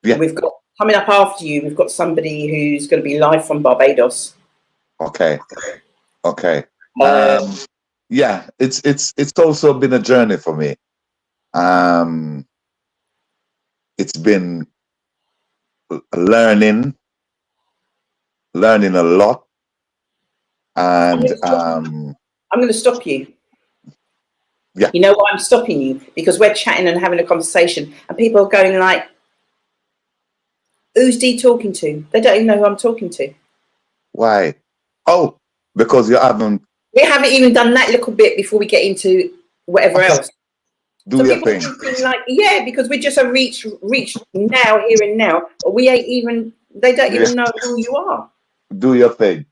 Yeah. We've got, coming up after you, we've got somebody who's going to be live from Barbados. Okay. Yeah, it's also been a journey for me. It's been learning a lot, and I'm going to stop you. Yeah. You know why I'm stopping you? Because we're chatting and having a conversation, and people are going like, "Who's Dee talking to?" They don't even know who I'm talking to. Why? Oh, because you haven't. We haven't even done that little bit before we get into whatever else. Do so your people thing. like, yeah, because we just a reach now, here and now. But we ain't even. They don't even know who you are. Do your thing.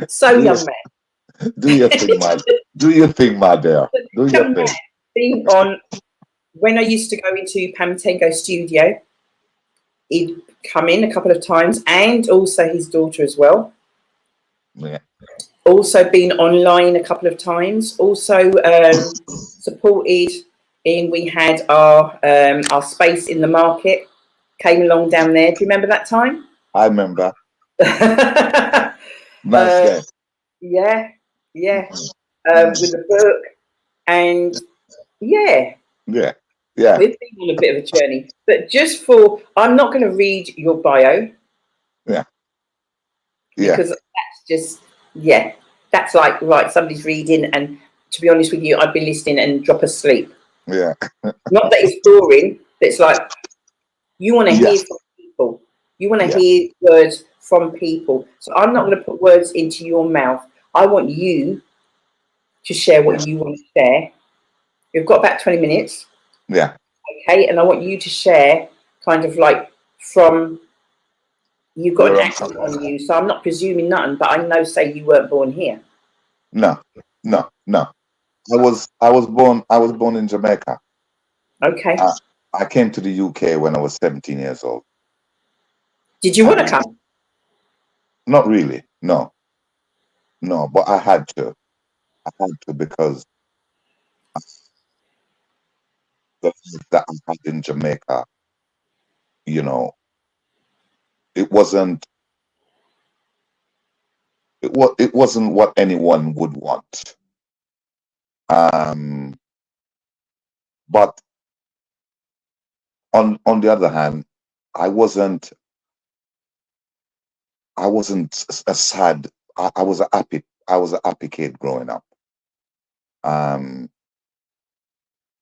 So young man. Do your thing, my dear. Do your thing. Been on when I used to go into Pamtengo studio. He'd come in a couple of times, and also his daughter as well. Yeah. Also been online a couple of times. Also supported in. We had our space in the market. Came along down there. Do you remember that time? I remember. Nice day. Yeah. With the book, and yeah. We've been on a bit of a journey, but just for, I'm not going to read your bio. Yeah. Because that's just, that's like, right, somebody's reading, and to be honest with you, I'd be listening and drop asleep. Yeah. Not that it's boring, but it's like you want to hear Yes. from people. You want to Yes. hear words from people. So I'm not going to put words into your mouth. I want you to share what you want to share. You've got about 20 minutes. Yeah. Okay. And I want you to share kind of like from, you've got Where an I'm accent from. on you. So I'm not presuming nothing, but I know, say you weren't born here. No. No. No. I was born in Jamaica. Okay. I came to the UK when I was 17 years old. Did you want to come? Not really. No. No. But I had to. I had to because the life that I had in Jamaica, you know, it wasn't it wasn't what anyone would want. But on the other hand, I wasn't a sad. I was a happy kid growing up.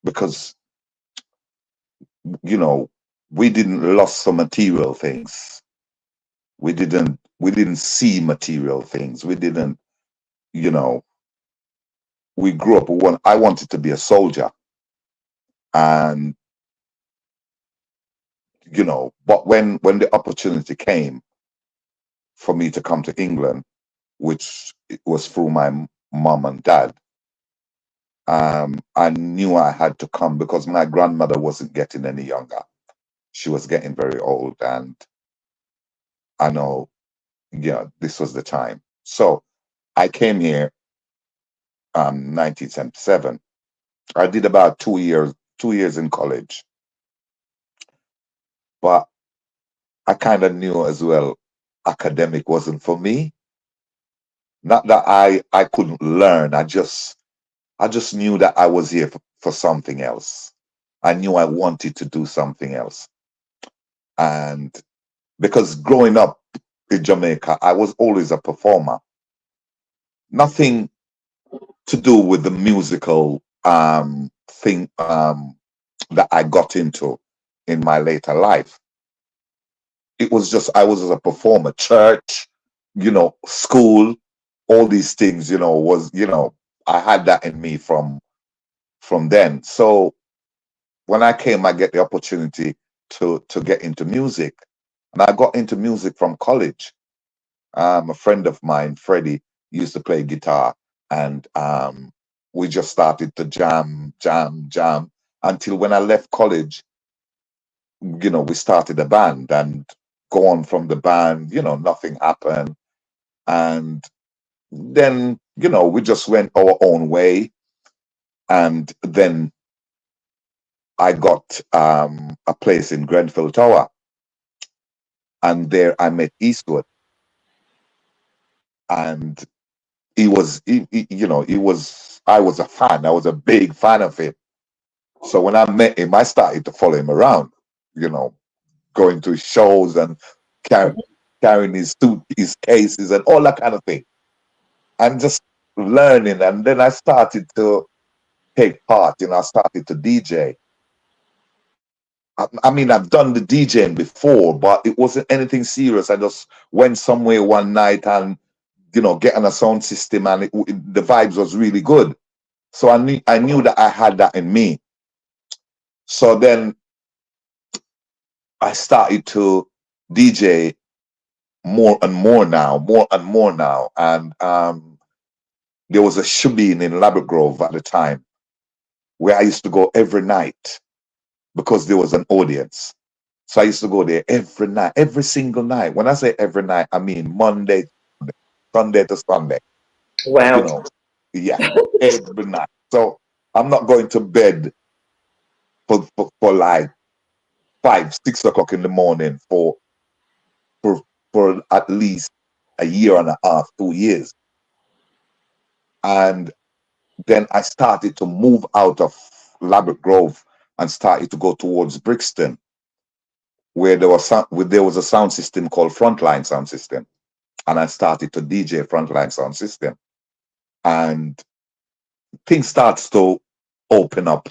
Because you know we didn't lose some material things. We didn't see material things. We didn't, you know. We grew up. I wanted to be a soldier, and you know. But when the opportunity came for me to come to England, which it was through my mom and dad, I knew I had to come because my grandmother wasn't getting any younger. She was getting very old, and I know, yeah, this was the time. So I came here, 1977. I did about 2 years in college, but I kind of knew as well, academic wasn't for me. Not that I couldn't learn. I just knew that I was here for something else. I knew I wanted to do something else. And because growing up in Jamaica, I was always a performer. Nothing to do with the musical thing that I got into in my later life. It was just I was a performer, church, school, all these things, I had that in me from then. So when I came, I get the opportunity to get into music, and I got into music from college. A friend of mine, Freddie, used to play guitar, and we just started to jam until when I left college. We started a band and go on from the band. Nothing happened, and then we just went our own way, and then I got a place in Grenfell Tower, and there I met Eastwood, and he was, I was a fan. I was a big fan of him. So when I met him, I started to follow him around, going to his shows and carrying his suit, his cases, and all that kind of thing, and just learning. And then I started to take part. I started to DJ. I mean, I've done the DJing before, but it wasn't anything serious. I just went somewhere one night and, get on a sound system, and the vibes was really good. So I knew that I had that in me. So then I started to DJ more and more now. And there was a shebeen in Labrador Grove at the time where I used to go every night because there was an audience. So I used to go there every night, every single night. When I say every night, I mean Monday, Sunday to Sunday. Wow. Yeah, every night. So I'm not going to bed for like 5, 6 o'clock in the morning for at least a year and a half, 2 years. And then I started to move out of Labrador Grove and started to go towards Brixton, where there was a sound system called Frontline Sound System, and I started to DJ Frontline Sound System, and things starts to open up.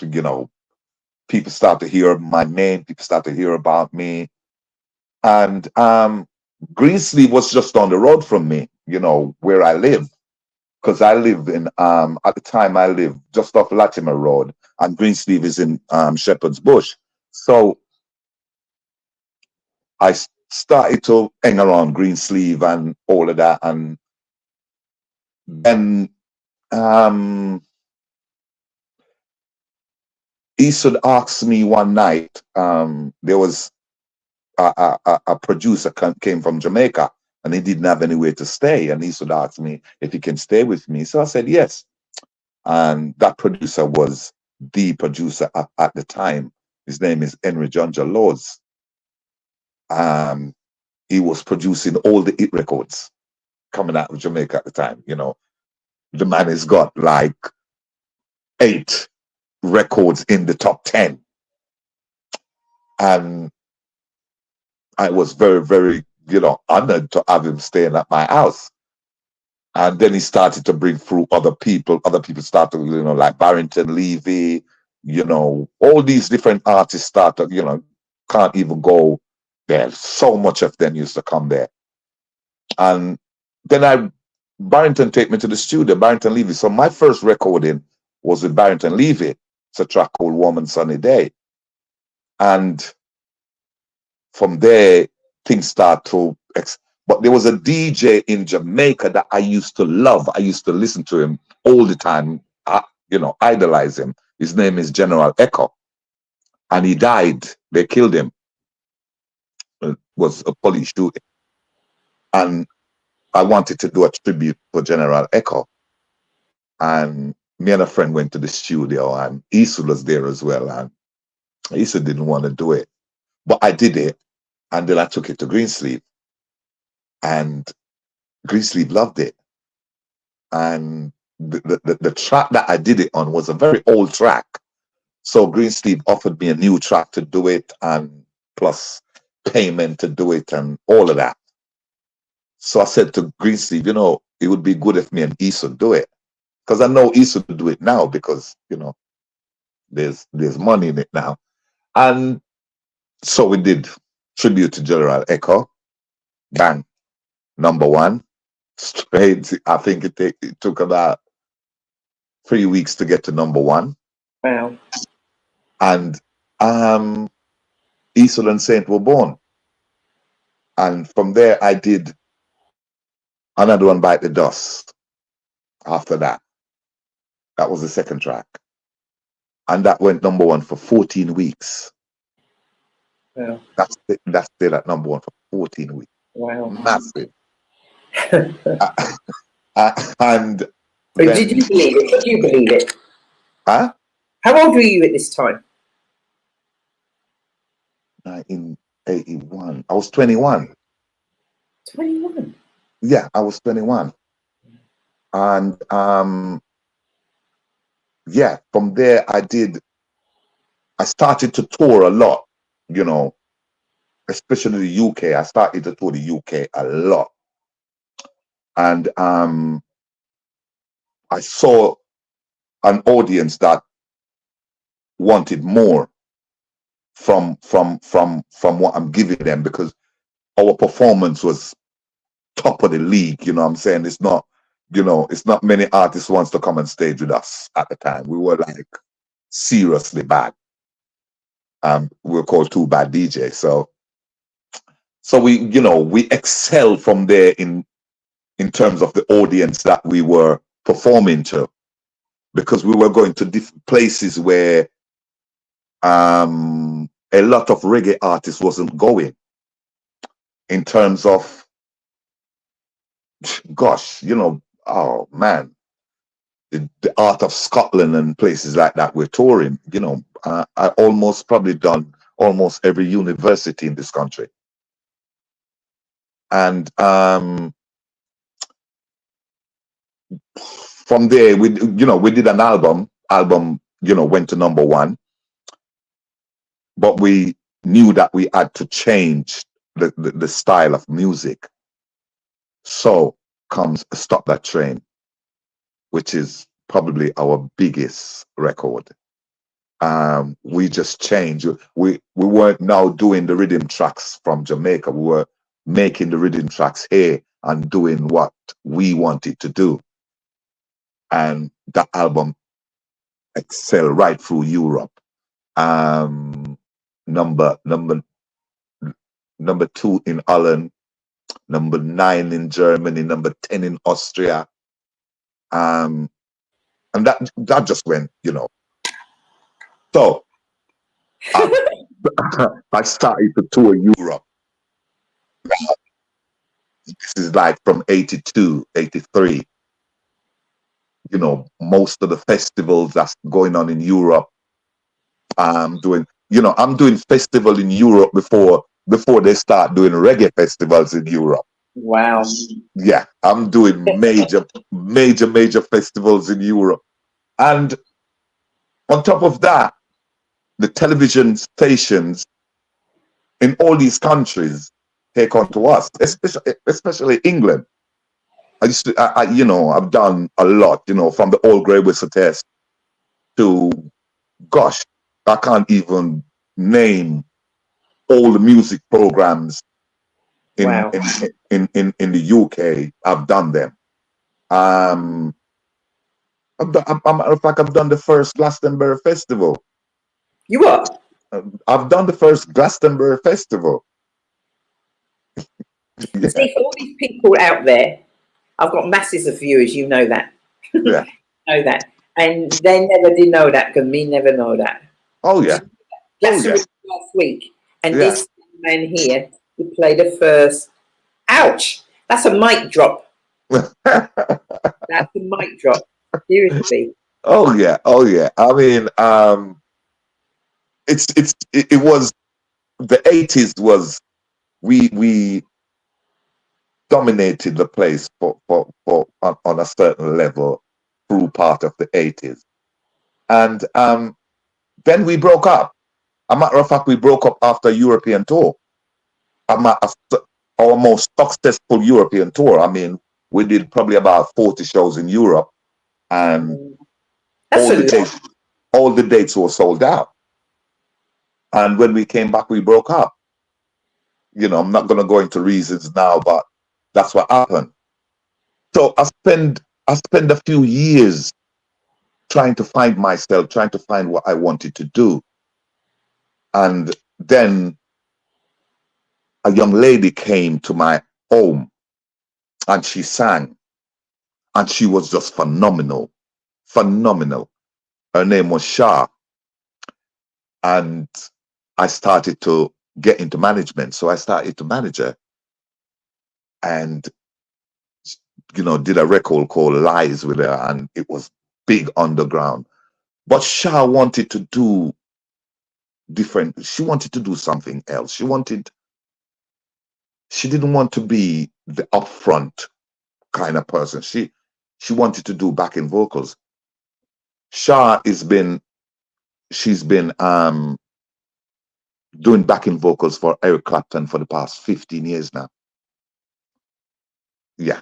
people start to hear my name, people start to hear about me. And Greensleeve was just down the road from me, you know, where I live. Because I live in, at the time I lived just off Latimer Road, and Greensleeve is in Shepherd's Bush. So I started to hang around Greensleeve and all of that. And then Eastwood asked me one night, there was a producer came from Jamaica, and he didn't have anywhere to stay. And Eastwood asked me if he can stay with me. So I said yes. And that producer was the producer at the time. His name is Henry Junja Lords. He was producing all the hit records coming out of Jamaica at the time. You know, the man has got like 8 records in the top 10. And I was very, very, you know, honored to have him staying at my house. And then he started to bring through other people. Other people started, you know, like Barrington Levy, you know, all these different artists started, you know, can't even go there. So much of them used to come there. And then Barrington take me to the studio, Barrington Levy. So my first recording was with Barrington Levy. It's a track called Warm and Sunny Day. And from there, things start to, but there was a DJ in Jamaica that I used to love. I used to listen to him all the time, you know, idolize him. His name is General Echo. And he died. They killed him. It was a police shooting. And I wanted to do a tribute for General Echo. And me and a friend went to the studio, and Eastwood was there as well. And Eastwood didn't want to do it. But I did it. And then I took it to Greensleeve. And Greensleeve loved it. And the track that I did it on was a very old track. So Greensleeve offered me a new track to do it, and plus payment to do it and all of that. So I said to Greensleeve, you know, it would be good if me and Eastwood do it. Because I know Eastwood would do it now because, you know, there's money in it now. And so we did tribute to General Echo. Bang. #1. Straight. I think it took about 3 weeks to get to #1. Wow. And Eastwood and Saint were born. And from there, I did another one, Bite the Dust. After that, that was the second track. And that went #1 for 14 weeks. Wow. That's still at #1 for 14 weeks. Wow. Massive. And But did you believe it? Did you believe it? Huh? How old were you at this time? 1981. I was 21. 21. Yeah, I was 21. And yeah, from there I started to tour a lot, you know, especially the UK. I started to tour the UK a lot. And I saw an audience that wanted more from what I'm giving them, because our performance was top of the league, you know what I'm saying? It's not, you know, it's not many artists wants to come on stage with us at the time. We were like seriously bad. We were called 2 Bad DJs. So we, you know, we excelled from there in terms of the audience that we were performing to, because we were going to different places where a lot of reggae artists wasn't going, in terms of, gosh, you know, oh man, the Art of Scotland and places like that we're touring, you know. I almost probably done almost every university in this country. And from there, we did an album, you know, went to #1, but we knew that we had to change the style of music. So comes Stop That Train, which is probably our biggest record. We just changed. We weren't now doing the rhythm tracks from Jamaica. We were making the rhythm tracks here and doing what we wanted to do. And that album excelled right through Europe. Number 2 in Holland, number 9 in Germany, number 10 in Austria. And that just went, you know. So I started to tour Europe. This is like from 82, 83. You know, most of the festivals that's going on in Europe, I'm doing festival in Europe before they start doing reggae festivals in Europe. Wow. Yeah, I'm doing major festivals in Europe. And on top of that, the television stations in all these countries take on to us, especially England. I've done a lot, you know, from the old grey whistle test to, gosh, I can't even name all the music programs in Wow. in the UK. I've done them. I've done the first Glastonbury Festival. You what? I've done the first Glastonbury Festival. Yeah. See, for all these people out there, I've got masses of viewers, you know that. Yeah. Know that. And they never did know that, because me never know that. Oh yeah. That's Oh, yeah. last week. And Yeah. this man here, he played the first. Ouch! That's a mic drop. That's a mic drop. Seriously. Oh yeah. Oh yeah. I mean, it was the 80s was we dominated the place for on a certain level through part of the 80s. And then we broke up. A matter of fact, we broke up after a European tour. Our most successful European tour. I mean, we did probably about 40 shows in Europe, and all the dates were sold out. And when we came back, we broke up. You know, I'm not going to go into reasons now, but that's what happened. So I spent a few years trying to find myself, trying to find what I wanted to do. And then a young lady came to my home and she sang, and she was just phenomenal. Her name was Shah. And I started to get into management. So I started to manage her and, you know, did a record called Lies with her, and it was big underground. But Shah wanted to do different. She wanted to do something else. She didn't want to be the upfront kind of person. She wanted to do backing vocals. Shah she's been doing backing vocals for Eric Clapton for the past 15 years now. Yeah.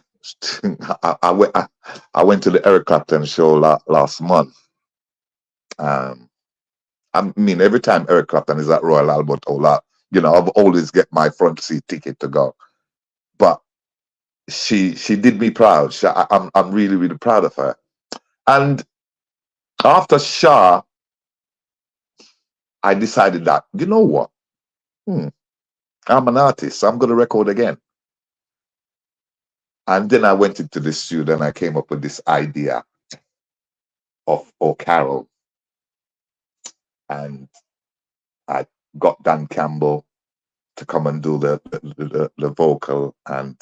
I went to the Eric Clapton show last month. I mean, every time Eric Clapton is at Royal Albert Hall, you know, I've always get my front seat ticket to go. But she did me proud. I'm really, really proud of her. And after Shah, I decided that, you know what? I'm an artist. So I'm going to record again. And then I went into the studio and I came up with this idea of O'Carroll. And I got Dan Campbell to come and do the vocal, and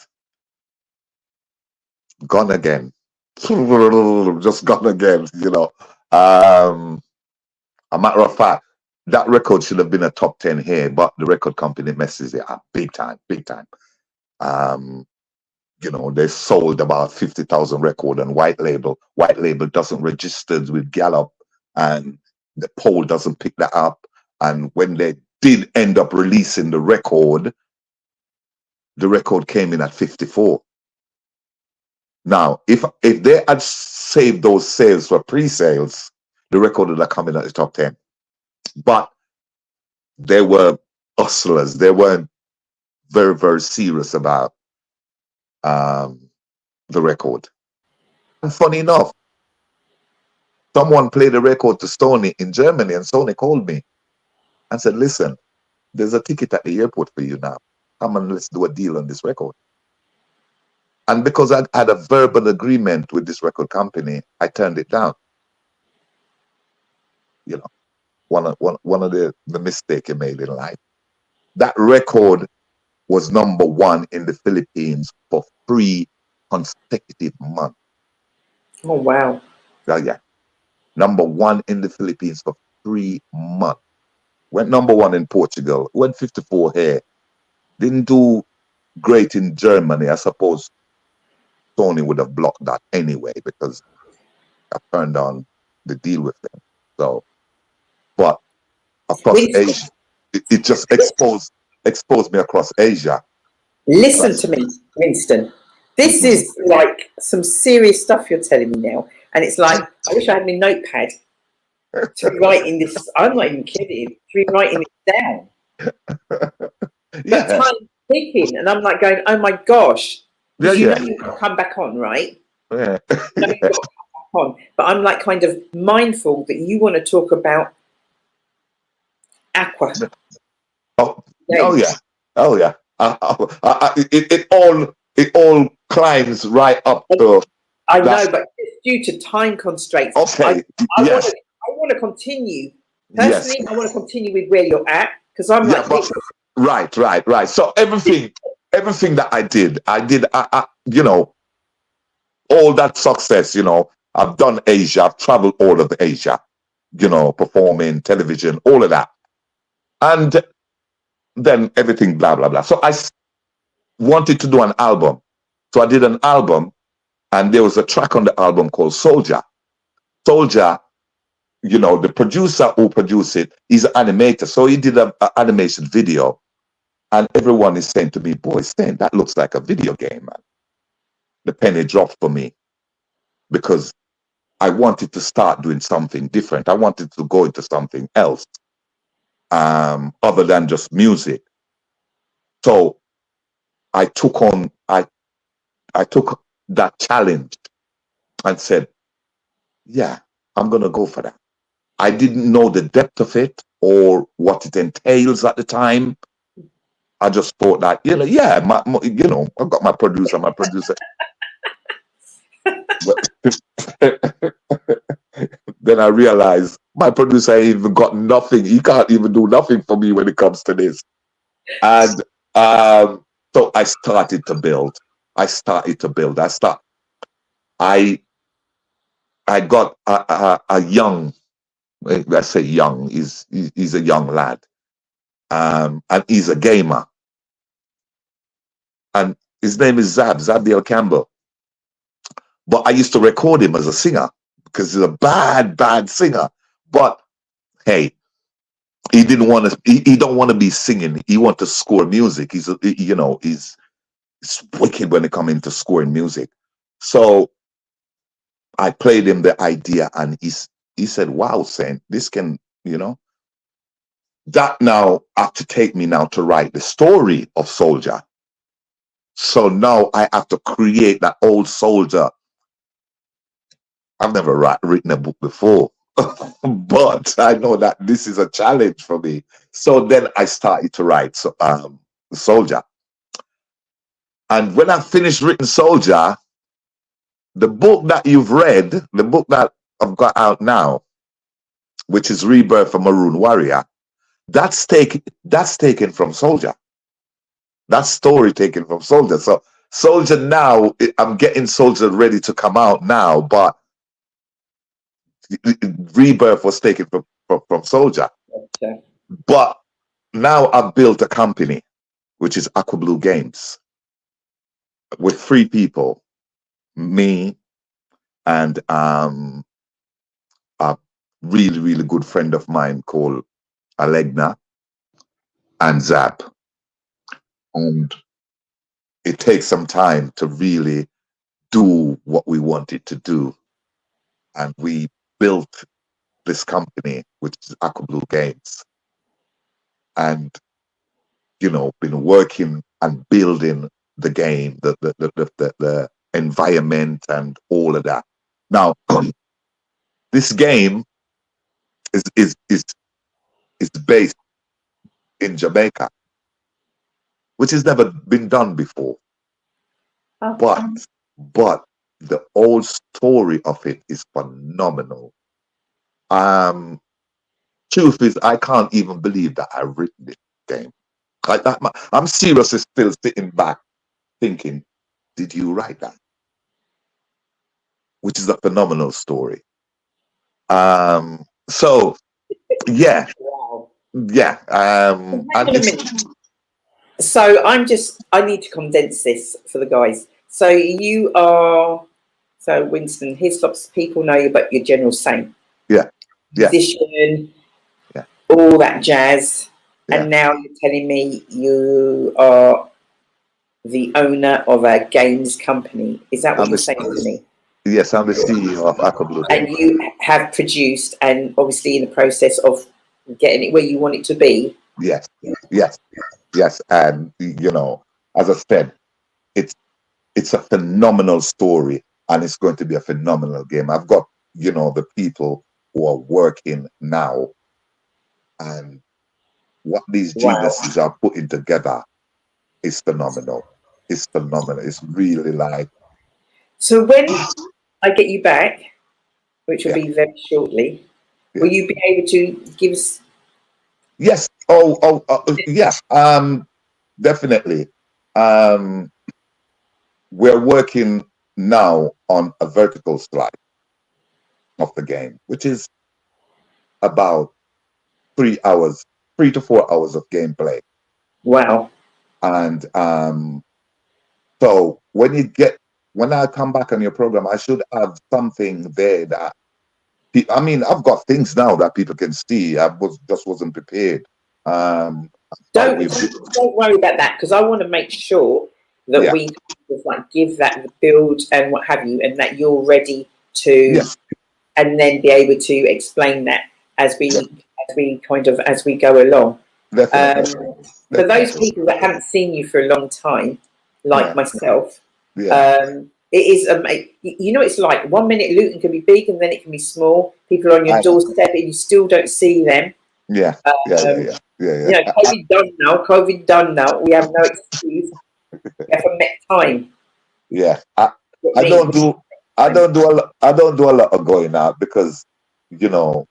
gone again. Just gone again, you know. A matter of fact, that record should have been a top 10 here, but the record company messes it up big time. You know, they sold about 50,000 records on White Label. White Label doesn't register with Gallup, and the poll doesn't pick that up. And when they did end up releasing the record came in at 54. Now, if they had saved those sales for pre-sales, the record would have come in at the top 10. but they were hustlers. They weren't very, very serious about the record. And funny enough, someone played a record to Sony in Germany, and Sony called me and said, listen, there's a ticket at the airport for you now. Come and let's do a deal on this record. And because I had a verbal agreement with this record company, I turned it down. You know, one of the mistakes I made in life. That record was #1 in the Philippines for 3 consecutive months. Oh, wow. Yeah. #1 in the Philippines for 3 months. Went #1 in Portugal. Went 54 here. Didn't do great in Germany. I suppose Sony would have blocked that anyway because I turned on the deal with them. So, but across Asia, it just exposed me across Asia. Listen to me, Winston. This is like some serious stuff you're telling me now. And it's like, I wish I had my notepad to be writing this. I'm not even kidding. To be writing it down. Yeah. But time's ticking, and I'm like going, oh my gosh. Yeah, You yeah. know you've got to come back on, right? Yeah. You know you've got to come back on. But I'm like kind of mindful that you want to talk about aqua. Oh yeah. Oh yeah. It all climbs right up to. I know, but it's due to time constraints. Okay. I Yes. want to continue. Personally, Yes. I want to continue with where you're at because I'm Yeah, like, but, right. So everything that I did, you know, all that success, you know, I've done Asia, I've traveled all of Asia, you know, performing, television, all of that. And then everything, blah, blah, blah. So I wanted to do an album. So I did an album, and there was a track on the album called Soldier. Soldier, you know, the producer who produced it, he's an animator. So he did an animation video. And everyone is saying to me, boy, Stan, that looks like a video game, man. The penny dropped for me because I wanted to start doing something different. I wanted to go into something else other than just music. So I took that challenge and said, yeah, I'm going to go for that. I didn't know the depth of it or what it entails at the time. I just thought that, you know, yeah, you know, I've got my producer. Then I realized my producer ain't even got nothing. He can't even do nothing for me when it comes to this. And so I started to build. I got a young, let's say young, he's a young lad. And he's a gamer. And his name is Zabdiel Campbell. But I used to record him as a singer because he's a bad singer. But hey, he didn't want to. He don't want to be singing. He want to score music. He's wicked when it comes into scoring music. So I played him the idea, and he said, "Wow, Saint, this can, you know." That now have to take me now to write the story of Soldier. So now I have to create that old soldier. I've never written a book before, but I know that this is a challenge for me. So then I started to write Soldier. And when I finished written Soldier, the book that you've read, the book that I've got out now, which is Rebirth of Maroon Warrior, that's taken from Soldier. That story taken from Soldier. So Soldier now, I'm getting Soldier ready to come out now, but Rebirth was taken from Soldier. Okay. But now I've built a company, which is Aqua Blue Games, with 3 people, me and a really, really good friend of mine called Alegna and Zap. And it takes some time to really do what we wanted to do. And we built this company, which is Blue Games, and been working and building the game, the environment, and all of that. Now, this game is based in Jamaica, which has never been done before. Okay. But the whole story of it is phenomenal. Truth is, I can't even believe that I've written this game. I'm seriously still sitting back thinking, did you write that? Which is a phenomenal story. So yeah, Wow. yeah. Hang on a minute. So I need to condense this for the guys. So Winston, here's lots of people know you, but you're General Saint. Yeah. Musician, yeah, all that jazz. Yeah. And now you're telling me you are the owner of a games company. Is that what you're saying to me? Yes, I'm the CEO of Blue Games. And you have produced and obviously in the process of getting it where you want it to be. Yes. And as I said, it's a phenomenal story, and it's going to be a phenomenal game. I've got the people who are working now, and what these geniuses are putting together is phenomenal. It's phenomenal. It's really like. So when I get you back, which will be very shortly, will you be able to give us? Yes. Yeah. Definitely. We're working now on a vertical slice of the game, which is about 3 to 4 hours of gameplay. Wow. And so when I come back on your program, I should have something there that I've got things now that people can see. I just wasn't prepared. Don't worry about that, because I want to make sure that we give that the build and what have you, and that you're ready to, and then be able to explain that as we go along. For those people that haven't seen you for a long time, like myself, it is it's like 1 minute Luton can be big and then it can be small. People are on your doorstep and you still don't see them. COVID done now. We have no excuse. We have to make time. Yeah, I don't do a lot of going out, because the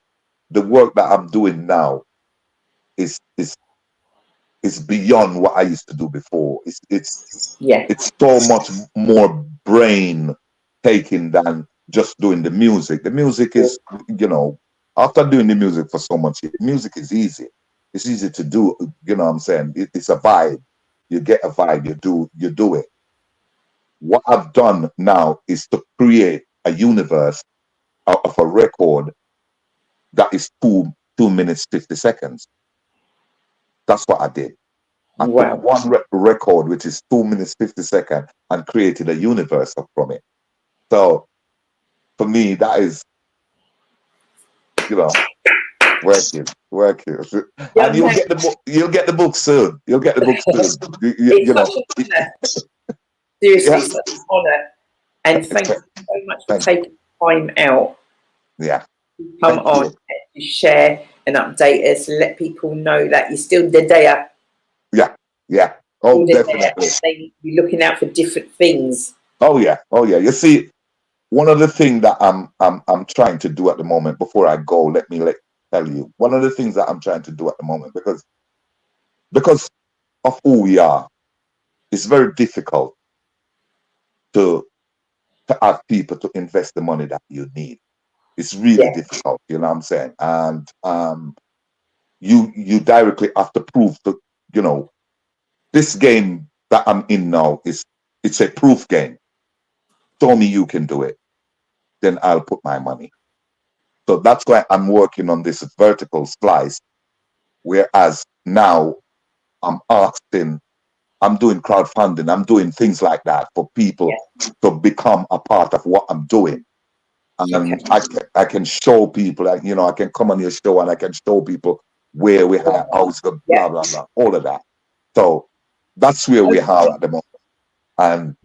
work that I'm doing now is beyond what I used to do before. It's so much more brain taking than just doing the music. The music is, after doing the music for so much, music is easy. It's easy to do. You know what I'm saying? It's a vibe. You get a vibe. You do it. What I've done now is to create a universe out of a record that is 2 minutes 50 seconds. That's what I did. I took one record, which is 2 minutes 50 seconds, and created a universe from it. So for me, that is, working. And you'll get the book. You'll get the book soon. Seriously, it's such an honour, and thank you so much for taking time out. Yeah. To come on and to share and update us, and let people know that you're still there. Yeah. Oh, definitely. They be looking out for different things. Oh yeah. You see, one of the things that I'm trying to do at the moment, before I go, let me tell you, one of the things that I'm trying to do at the moment, because of who we are, it's very difficult to ask people to invest the money that you need. It's really difficult, you know what I'm saying? And you directly have to prove that, this game that I'm in now it's a proof game. Show me you can do it, then I'll put my money. So that's why I'm working on this vertical slice, whereas now I'm doing crowdfunding, I'm doing things like that for people to become a part of what I'm doing. And I can show people, like, you know, I can come on your show and I can show people where we have house, blah, blah, blah, all of that. So that's where we are at the moment. And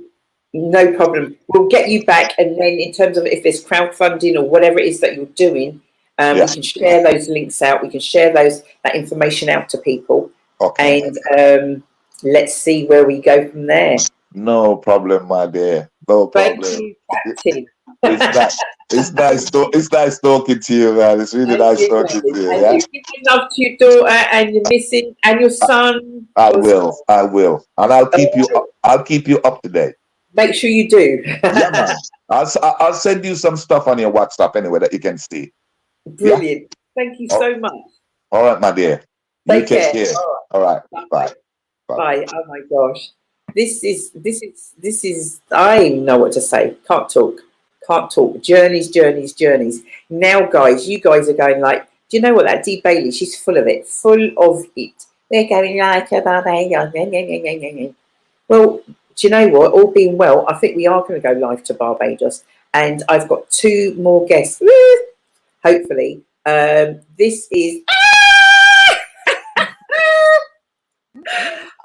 no problem. We'll get you back. And then in terms of if there's crowdfunding or whatever it is that you're doing, we can share those links out. We can share that information out to people. Okay. And let's see where we go from there. No problem, my dear. No problem. Thank you, Captain. It's nice talking to you, man. It's really nice talking to you. Yeah. You give your love to your daughter and your missus and your son. I will, and I'll keep you up to date. Make sure you do. Yeah, man. I'll send you some stuff on your WhatsApp anyway that you can see. Brilliant. Yeah? Thank you so much. All right, my dear. You take care. All right. Bye. Bye. Oh my gosh. This is I don't even know what to say. Can't talk. Journeys. Now, guys, you guys are going like, do you know what, that Dee Bailey, she's full of it. We're going like a Barbados. Well, do you know what? All being well, I think we are going to go live to Barbados. And I've got 2 more guests. Hopefully. This is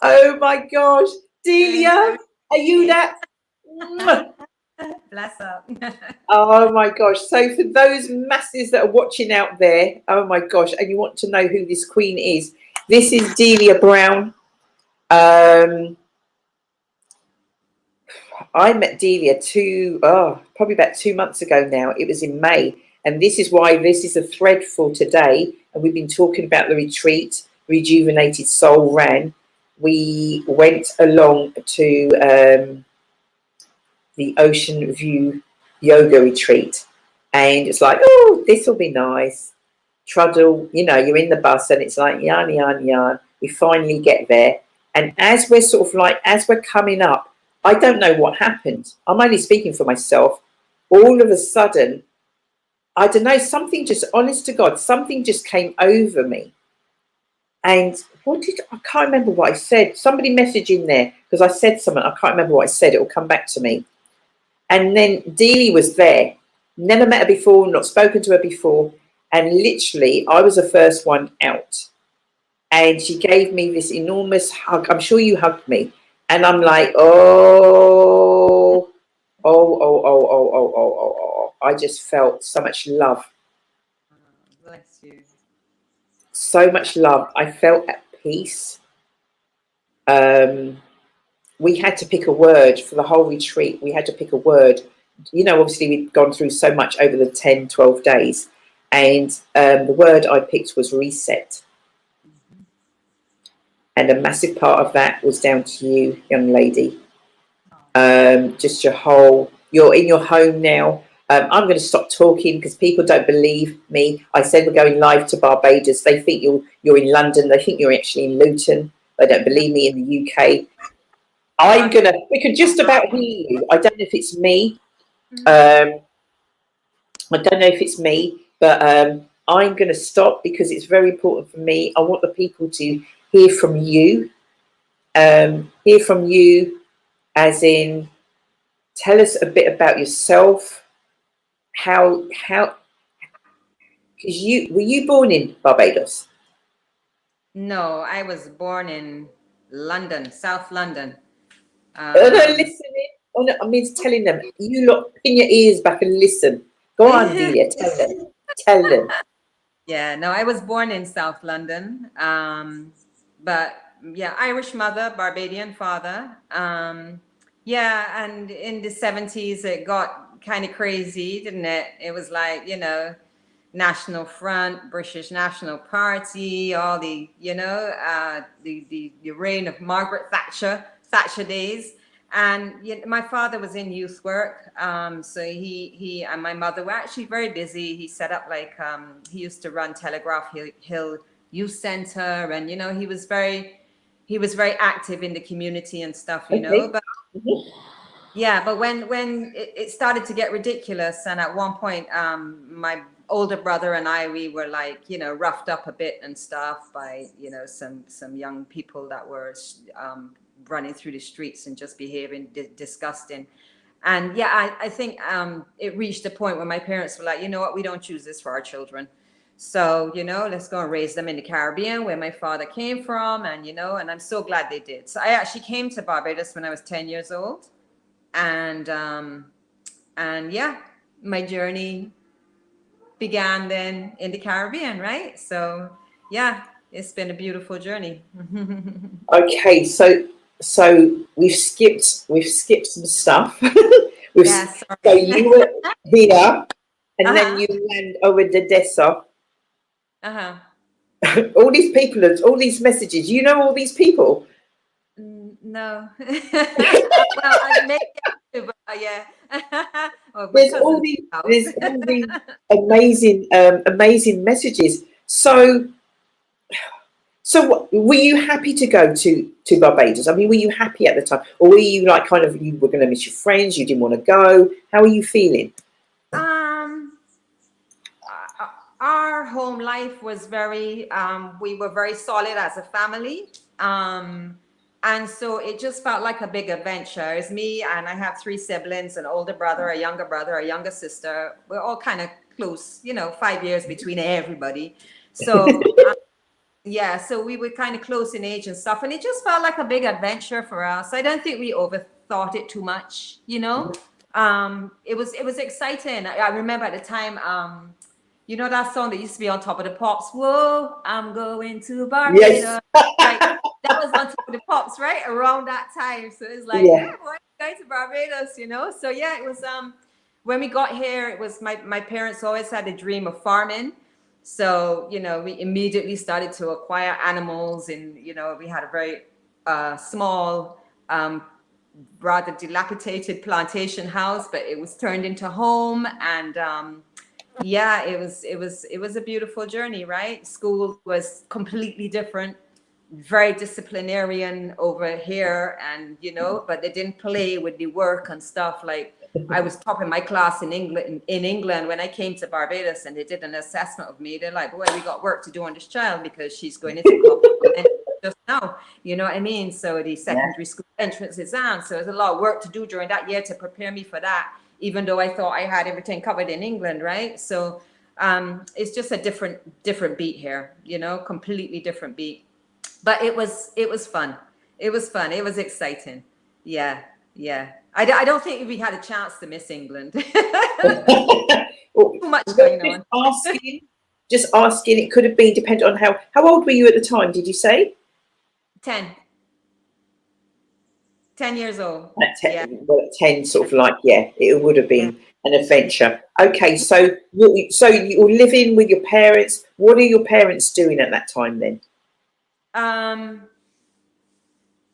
oh my gosh. Delia, are you that? Bless up. Oh my gosh. So for those masses that are watching out there, oh my gosh, and you want to know who this queen is, this is Delia Brown. I met Delia probably about 2 months ago now. It was in May. And this is why this is a thread for today. And we've been talking about the retreat, Rejuvenated Soul Ran. We went along to the Ocean View Yoga Retreat. And it's like, oh, this will be nice. Truddle, you know, you're in the bus and it's like, yarn. We finally get there. And as we're coming up, I don't know what happened. I'm only speaking for myself. All of a sudden, I don't know, honest to God, something just came over me. And I can't remember what I said. Somebody messaged in there because I said something. I can't remember what I said. It will come back to me. And then Delia was there. Never met her before, not spoken to her before. And literally, I was the first one out. And she gave me this enormous hug. I'm sure you hugged me. And I'm like, oh. I just felt so much love. Bless you. So much love. I felt at peace. We had to pick a word for the whole retreat. We had to pick a word. You know, obviously we'd gone through so much over the 10, 12 days. And the word I picked was reset. And a massive part of that was down to you, young lady. Just you're in your home now. I'm going to stop talking because people don't believe me. I said we're going live to Barbados. They think you're in London. They think you're actually in Luton. They don't believe me in the UK. We can just about hear you. I don't know if it's me. But I'm going to stop because it's very important for me. I want the people to hear from you. As in, tell us a bit about yourself. Because were you born in Barbados? No, I was born in London, South London. Listening. I mean, telling them. You lot, pin your ears back and listen. Go on, Delia. Tell them. Yeah, no, I was born in South London. But yeah, Irish mother, Barbadian father. Yeah, and in the 70s, it got kind of crazy, didn't it? It was like, you know, National Front, British National Party, all the, you know, the reign of Margaret Thatcher days. And my father was in youth work. So he and my mother were actually very busy. He set up he used to run Telegraph Hill Youth Center. And, you know, he was very active in the community and stuff, you know, but yeah, but when it started to get ridiculous, and at one point, my older brother and we were like, you know, roughed up a bit and stuff by, you know, some young people that were running through the streets and just behaving disgusting. And yeah, I think it reached a point where my parents were like, you know what, we don't choose this for our children. So, you know, let's go and raise them in the Caribbean where my father came from. And, you know, and I'm so glad they did. So I actually came to Barbados when I was 10 years old. And yeah, my journey began then in the Caribbean, right? So yeah, it's been a beautiful journey. Okay, so we've skipped some stuff. Yeah, sorry. So you were here, and then Uh-huh. you went over the Dessa. Uh-huh. All these people, all these messages. You know all these people. No. Well, I may get to, but yeah. Well, my There's all these amazing messages. So were you happy to go to Barbados? I mean, were you happy at the time, or were you like kind of, you were going to miss your friends, you didn't want to go? How are you feeling? Our home life was very, we were very solid as a family. And so it just felt like a big adventure. It's me, and I have 3 siblings, an older brother, a younger sister. We're all kind of close, you know, 5 years between everybody. So yeah, so we were kind of close in age and stuff. And it just felt like a big adventure for us. I don't think we overthought it too much, you know. It was exciting. I remember at the time, you know that song that used to be on Top of the Pops? Whoa, I'm going to Barbados. Yes. Like, that was on Top of the Pops, right? Around that time. So it's like, yeah, boy, going to Barbados, you know? So yeah, it was, when we got here, it was my parents always had a dream of farming. So, you know, we immediately started to acquire animals, and, you know, we had a very small, rather dilapidated plantation house, but it was turned into home. And yeah, it was a beautiful journey, right? School was completely different, very disciplinarian over here, and, you know, but they didn't play with the work and stuff. Like, I was top in my class in England when I came to Barbados, and they did an assessment of me. They're like, boy, we got work to do on this child because she's going into just now, you know what I mean? So the secondary school entrance exam. So there's a lot of work to do during that year to prepare me for that, even though I thought I had everything covered in England, right? So it's just a different beat here, you know, completely different beat. But it was fun. It was fun. It was exciting. Yeah. I don't think we had a chance to miss England. Too much going on. Just asking. It could have been dependent on how old were you at the time? Did you say 10 years old? At 10, well, at 10, sort of like, yeah, it would have been an adventure. Okay, so you're living with your parents. What are your parents doing at that time then?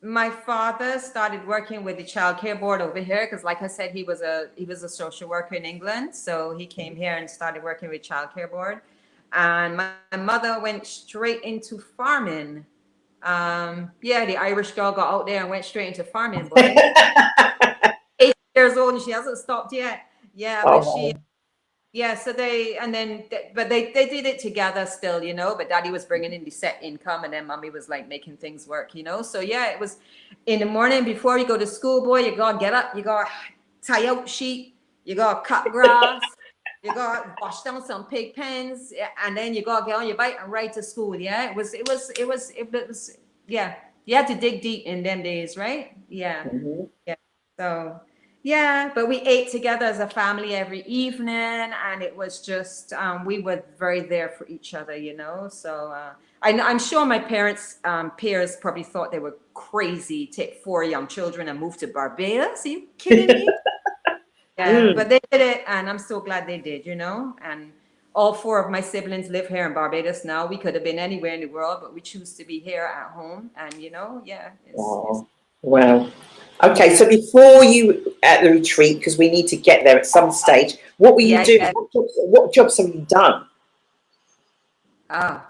My father started working with the child care board over here because, like I said, he was a social worker in England. So he came here and started working with child care board. And my mother went straight into farming. Yeah, the Irish girl got out there and went straight into farming. Boy. 8 years old and she hasn't stopped yet. Yeah, but so but they did it together still, you know, but daddy was bringing in the set income and then mommy was like making things work, you know? So yeah, it was in the morning before you go to school, boy, you gotta get up, you gotta tie out sheep, you gotta cut grass, you gotta wash down some pig pens, and then you gotta get on your bike and ride to school. Yeah, it was yeah, you had to dig deep in them days, right? Yeah. Yeah. So yeah, but we ate together as a family every evening, and it was just we were very there for each other, you know. So I'm sure my parents' peers probably thought they were crazy, take 4 young children and move to Barbados. Are you kidding me? Yeah, but they did it, and I'm so glad they did, you know. And all 4 of my siblings live here in Barbados now. We could have been anywhere in the world, but we choose to be here at home, and you know, yeah. Wow. Okay, so before you at the retreat, because we need to get there at some stage, what were you doing? What jobs have you done? Oh,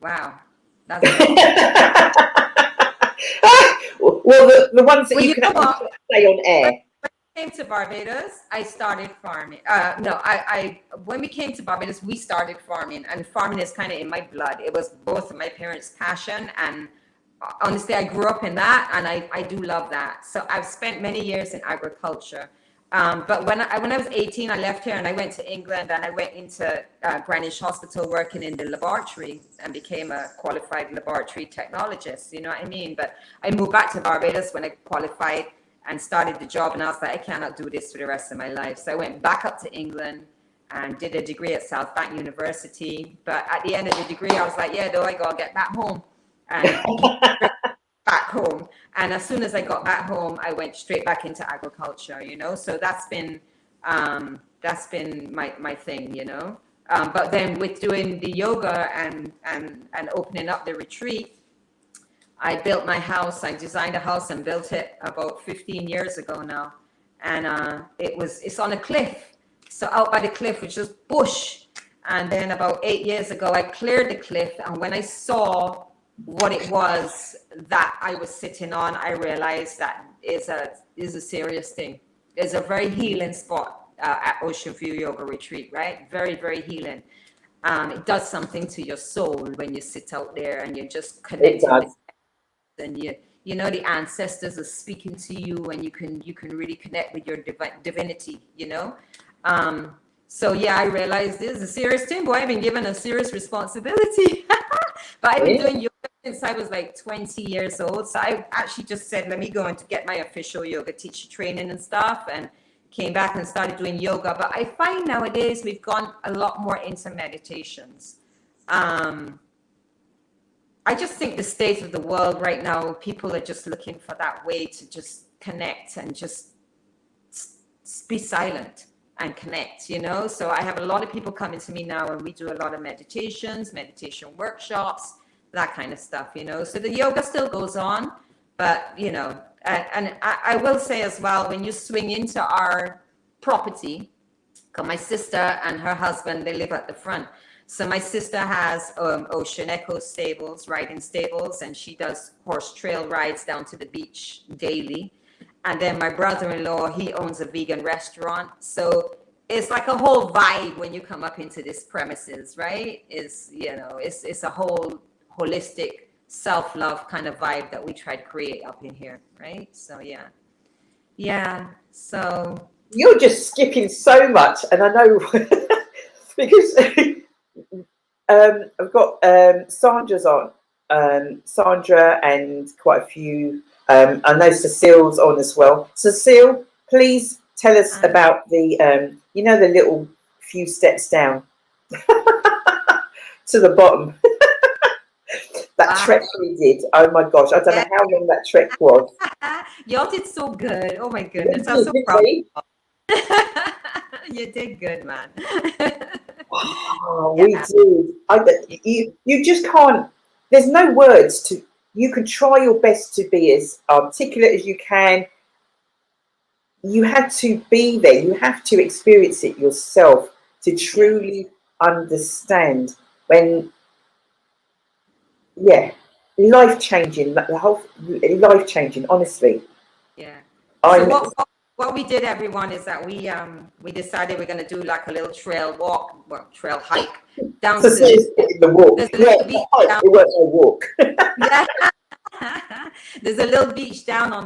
wow. That's well, the ones that you can say on air. When I came to Barbados, I started farming. When we came to Barbados, we started farming, and farming is kind of in my blood. It was both of my parents' passion, and honestly, I grew up in that, and I do love that. So I've spent many years in agriculture. But when I was 18, I left here and I went to England, and I went into Greenwich Hospital working in the laboratory and became a qualified laboratory technologist. You know what I mean? But I moved back to Barbados when I qualified and started the job, and I was like, I cannot do this for the rest of my life. So I went back up to England and did a degree at South Bank University. But at the end of the degree, I was like, yeah, though, I gotta get back home. And back home. And as soon as I got back home, I went straight back into agriculture, you know. So that's been my thing, you know. But then with doing the yoga and opening up the retreat, I built my house. I designed a house and built it about 15 years ago now. And it's on a cliff. So out by the cliff, which is bush. And then about 8 years ago, I cleared the cliff. And when I saw what it was that I was sitting on, I realized that is a serious thing. There's a very healing spot at Ocean View Yoga Retreat, right? Very, very healing. It does something to your soul when you sit out there and you're just connecting with, and you know the ancestors are speaking to you, and you can really connect with your divinity, you know. So yeah, I realized this is a serious thing. Boy, I've been given a serious responsibility. But I've been doing yoga since I was like 20 years old. So I actually just said, let me go and get my official yoga teacher training and stuff, and came back and started doing yoga. But I find nowadays we've gone a lot more into meditations. I just think the state of the world right now, people are just looking for that way to just connect and just be silent and connect, you know. So I have a lot of people coming to me now, and we do a lot of meditations, meditation workshops, that kind of stuff, you know. So the yoga still goes on, but you know, and I will say as well, when you swing into our property, because my sister and her husband, they live at the front. So my sister has Ocean Echo stables, riding stables, and she does horse trail rides down to the beach daily. And then my brother-in-law, he owns a vegan restaurant. So it's like a whole vibe when you come up into this premises, right? It's, you know, it's a whole holistic self-love kind of vibe that we try to create up in here, right? So yeah. So you're just skipping so much, and I know because I've got Sandra's on, Sandra, and quite a few. I know Cecile's on as well. Cecile, please tell us about the, you know, the little few steps down to the bottom. That trek we did. Oh my gosh, I don't know how long that trek was. Y'all did so good. Oh my goodness, I'm so proud. You did good, man. Oh, we did. You just can't. There's no words to. You can try your best to be as articulate as you can. You had to be there. You have to experience it yourself to truly understand. When, life-changing. The whole life-changing. Honestly. Yeah. So what we did, everyone, is that we decided we're going to do like a little trail hike down to the walk. It was a walk. Yeah. There's a little beach down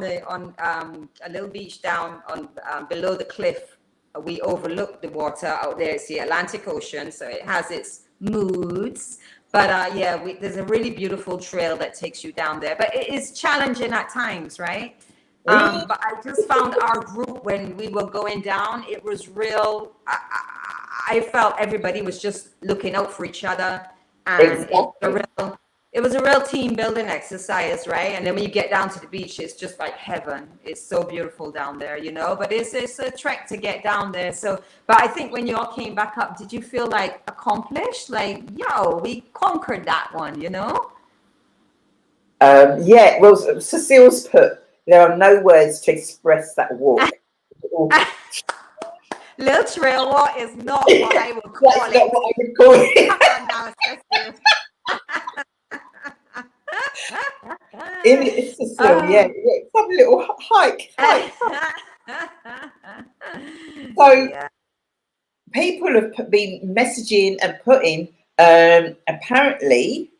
below the cliff. We overlook the water out there. It's the Atlantic Ocean, so it has its moods. But there's a really beautiful trail that takes you down there. But it is challenging at times, right? But I just found our group when we were going down, it was real. I felt everybody was just looking out for each other, and it was a real team building exercise, right? And then when you get down to the beach, it's just like heaven. It's so beautiful down there, you know. But it's a trek to get down there. So, but I think when you all came back up, did you feel like accomplished? Like, yo, we conquered that one, you know? Yeah. Well, Cecile's put. There are no words to express that walk. Little trail walk is not what I would call it. Not what I would call it. It's Cecile, yeah. Some little hike. So people have been messaging and putting apparently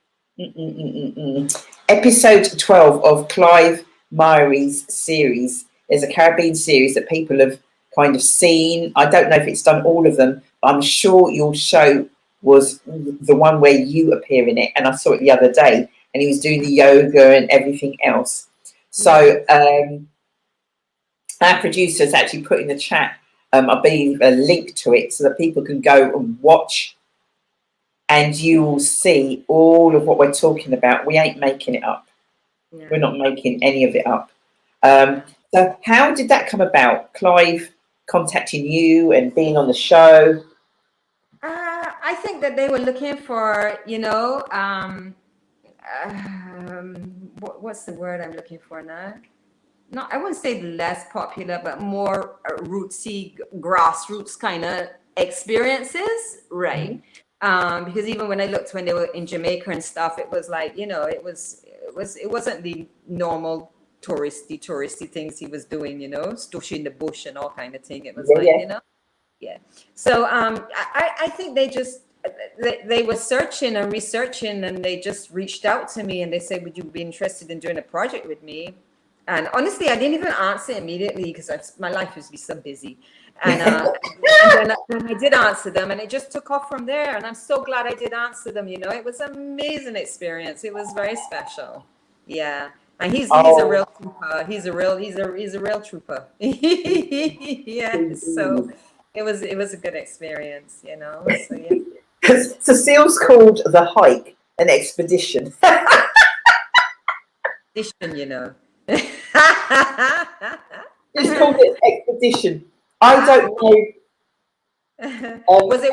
episode 12 of Clive Murray's series is a Caribbean series that people have kind of seen. I don't know if it's done all of them, but I'm sure your show was the one where you appear in it. And I saw it the other day, and he was doing the yoga and everything else. So our producers actually put in the chat, I believe, a link to it so that people can go and watch, and you will see all of what we're talking about. We ain't making it up. Yeah. We're not making any of it up. So how did that come about? Clive contacting you and being on the show? I think that they were looking for, you know, what's the word I'm looking for now? No, I wouldn't say less popular, but more rootsy, grassroots kind of experiences, right? Because even when I looked when they were in Jamaica and stuff, it was like, you know, it wasn't the normal touristy things he was doing, you know, stush in the bush and all kind of thing. It was you know, So I think they just they were searching and researching, and they just reached out to me and they said, would you be interested in doing a project with me? And honestly, I didn't even answer immediately because my life used to be so busy. And, and then I did answer them, and it just took off from there. And I'm so glad I did answer them. You know, it was an amazing experience. It was very special. Yeah. And he's a real trooper. He's a real trooper. Yeah. So it was a good experience, you know. So yeah. Cecile's called the hike an expedition. Expedition, you know. It's called an expedition. I don't know. Was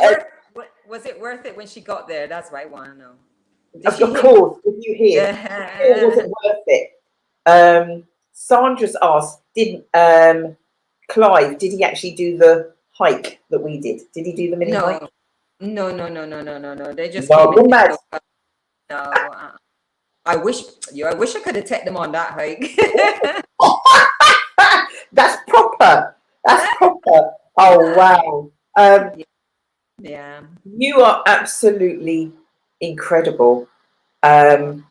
it worth it when she got there? That's what I want to know. Of course, if you hear, was it worth it? Sandra's asked, Clive, did he actually do the hike that we did? Did he do the mini hike? No. They just mad. No. I wish I could have taken them on that hike. That's proper. Oh wow. Yeah. You are absolutely incredible. Thanks.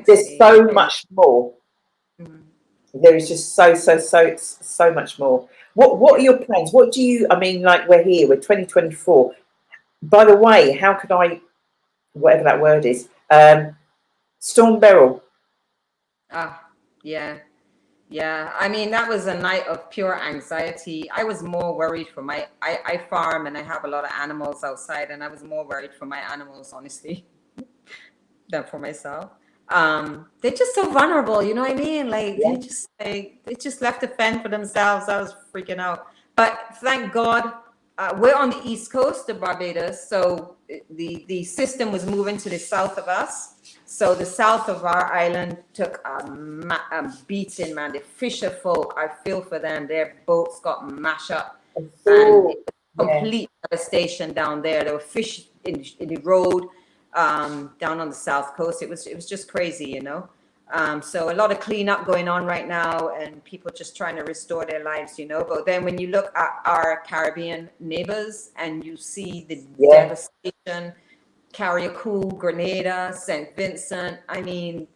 There's so much more. There is just so much more. What are your plans? What do you? I mean, like we're 2024. By the way, how could I? Whatever that word is. Storm Beryl. Yeah. I mean, that was a night of pure anxiety. I was more worried for I farm and I have a lot of animals outside, and I was more worried for my animals, honestly, than for myself. They're just so vulnerable, you know what I mean? Like they just left to fend for themselves. I was freaking out. But thank God, we're on the East Coast of Barbados, so the system was moving to the south of us. So the south of our island took a beating, man. The fisher folk, I feel for them. Their boats got mashed up, and complete devastation down there. There were fish in the road down on the south coast. It was just crazy, you know. So a lot of cleanup going on right now, and people just trying to restore their lives, you know. But then when you look at our Caribbean neighbors and you see the devastation, Carriacou, Grenada, St. Vincent, I mean,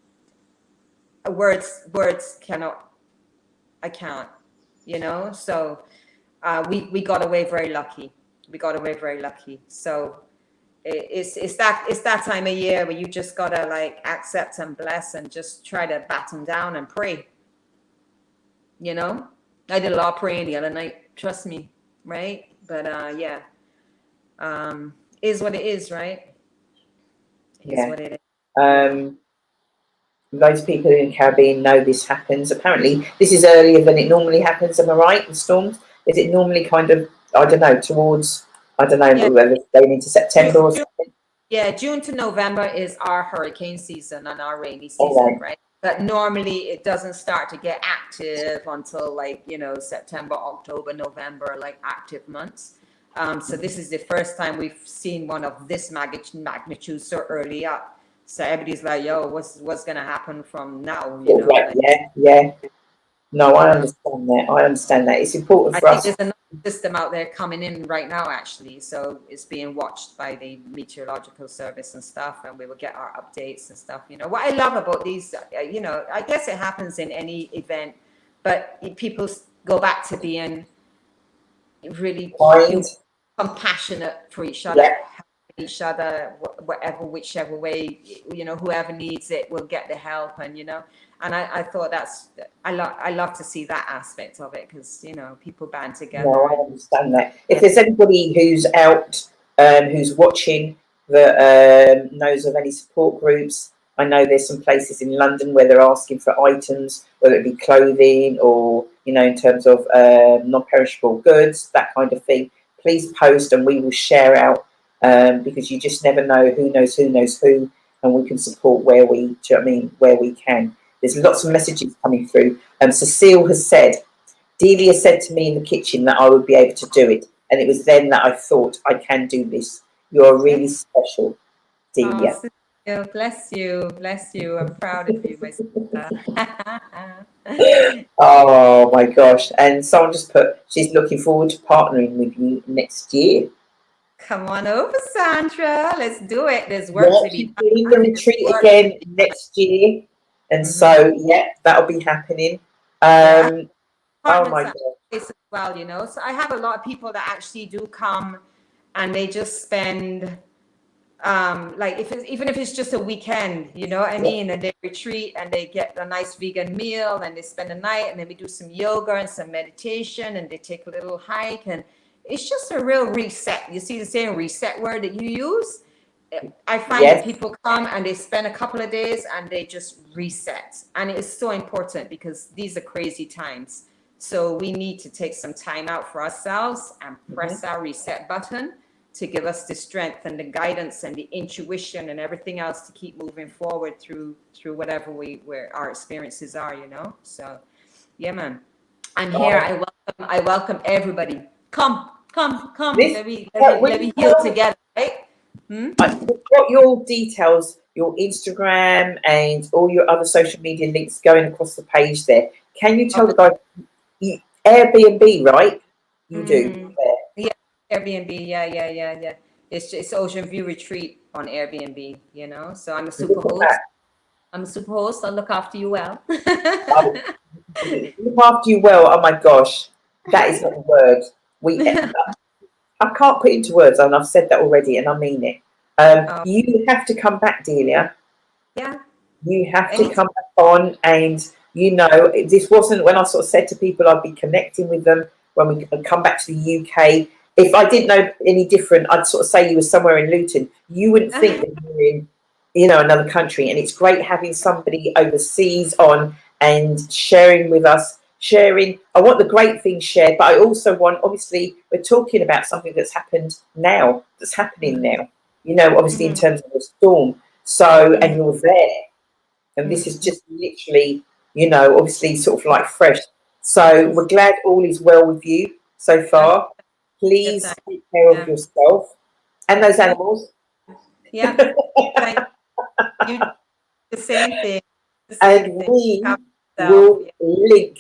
words cannot, I can't, you know. So we got away very lucky. So it's that time of year where you just gotta like accept and bless and just try to batten down and pray, you know. I did a lot of praying the other night, trust me, right? But is what it is, right? What it is. Those people in the Caribbean know this happens. Apparently this is earlier than it normally happens, am I right? The storms, is it normally kind of, I don't know, towards, I don't know, whether it's going into September or something? Yeah, June to November is our hurricane season and our rainy season, right? But normally it doesn't start to get active until like, you know, September, October, November, like active months. So this is the first time we've seen one of this magnitude so early up. So everybody's like, yo, what's gonna happen from now? You know, like, No, I understand that. It's important for us. I think there's another system out there coming in right now, actually. So it's being watched by the meteorological service and stuff, and we will get our updates and stuff. You know, what I love about these, you know, I guess it happens in any event, but people go back to being really Kind. compassionate for each other, Yeah. helping each other, whichever way, you know, whoever needs it will get the help, and you know, and I thought I love to see that aspect of it, because you know, people band together. No, I understand that. If there's anybody who's out, who's watching, that knows of any support groups, I know there's some places in London where they're asking for items, whether it be clothing or, you know, in terms of non-perishable goods, that kind of thing. Please post and we will share out, because you just never know who knows who, and we can support where we, do you know what I mean, where we can. There's lots of messages coming through. Cecile has said, Delia said to me in the kitchen that I would be able to do it. And it was then that I thought, I can do this. You're really special, Delia. Oh, bless you, bless you. I'm proud of you, my sister. Oh my gosh. And someone just put, she's looking forward to partnering with you next year. Come on over, Sandra. Let's do it. There's work to be done. Doing the retreat again next year. And so, yeah, that'll be happening. Oh my God. As well, you know. So I have a lot of people that actually do come and they just spend like even if it's just a weekend, you know what I mean, and they retreat and they get a nice vegan meal and they spend the night, and then we do some yoga and some meditation, and they take a little hike, and it's just a real reset. You see the same reset word that you use? I find that people come and they spend a couple of days and they just reset, and it is so important because these are crazy times. So we need to take some time out for ourselves and press our reset button to give us the strength and the guidance and the intuition and everything else to keep moving forward through whatever where our experiences are, you know. So yeah, man, I'm here. I welcome everybody. Come. Let me heal together, right? I've got your details, your Instagram and all your other social media links going across the page there. Can you tell the guys, Airbnb, right? You do. Yeah, Airbnb. Yeah. It's Ocean View Retreat on Airbnb, you know. So I'm a super host. I'll look after you well. Look after you well. Oh my gosh. That is not a word. I can't put into words, and I've said that already, and I mean it. You have to come back, Delia. Yeah. You have to come back on, and you know, this wasn't when I sort of said to people I'd be connecting with them when we come back to the UK. If I didn't know any different, I'd sort of say you were somewhere in Luton. You wouldn't think that you were in, you know, another country. And it's great having somebody overseas on and sharing with us. I want the great things shared, but I also want, obviously, we're talking about something that's happened now, that's happening now, you know, obviously in terms of the storm. So, and you're there. And this is just literally, you know, obviously sort of like fresh. So we're glad all is well with you so far. Please take care of yourself and those animals. Yeah. You the same thing. And we will link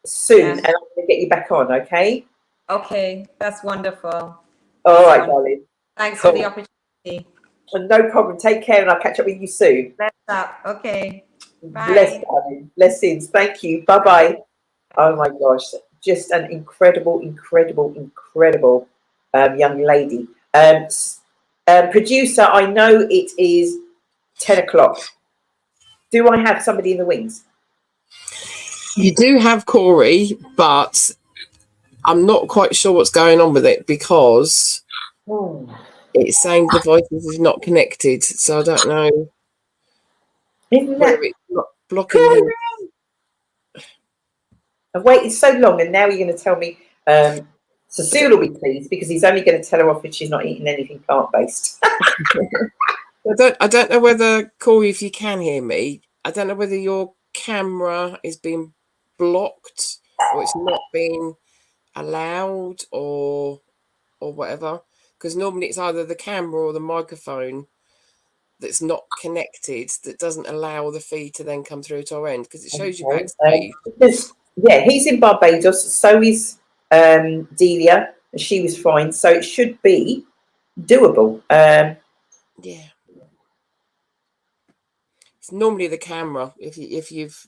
soon, and I'm going to get you back on, okay? Okay, that's wonderful. All right, darling. Thanks for the opportunity. No problem. Take care, and I'll catch up with you soon. Bless up. Okay. Bye. Bless, darling. Blessings. Thank you. Bye-bye. Oh, my gosh. Just an incredible young lady. Producer, I know it is 10 o'clock. Do I have somebody in the wings? You do have Corey, but I'm not quite sure what's going on with it because it's saying the voices is not connected. So I don't know whether it's blocking him. I've waited so long, and now you're going to tell me. Cecile will be pleased because he's only going to tell her off if she's not eating anything plant-based. I don't know whether, Corey, if you can hear me, I don't know whether your camera is being blocked or it's not being allowed or whatever, because normally it's either the camera or the microphone that's not connected that doesn't allow the feed to then come through to our end, because it shows you backstage. Yeah, he's in Barbados, so is Delia, and she was fine, so it should be doable. Yeah, it's normally the camera. If you've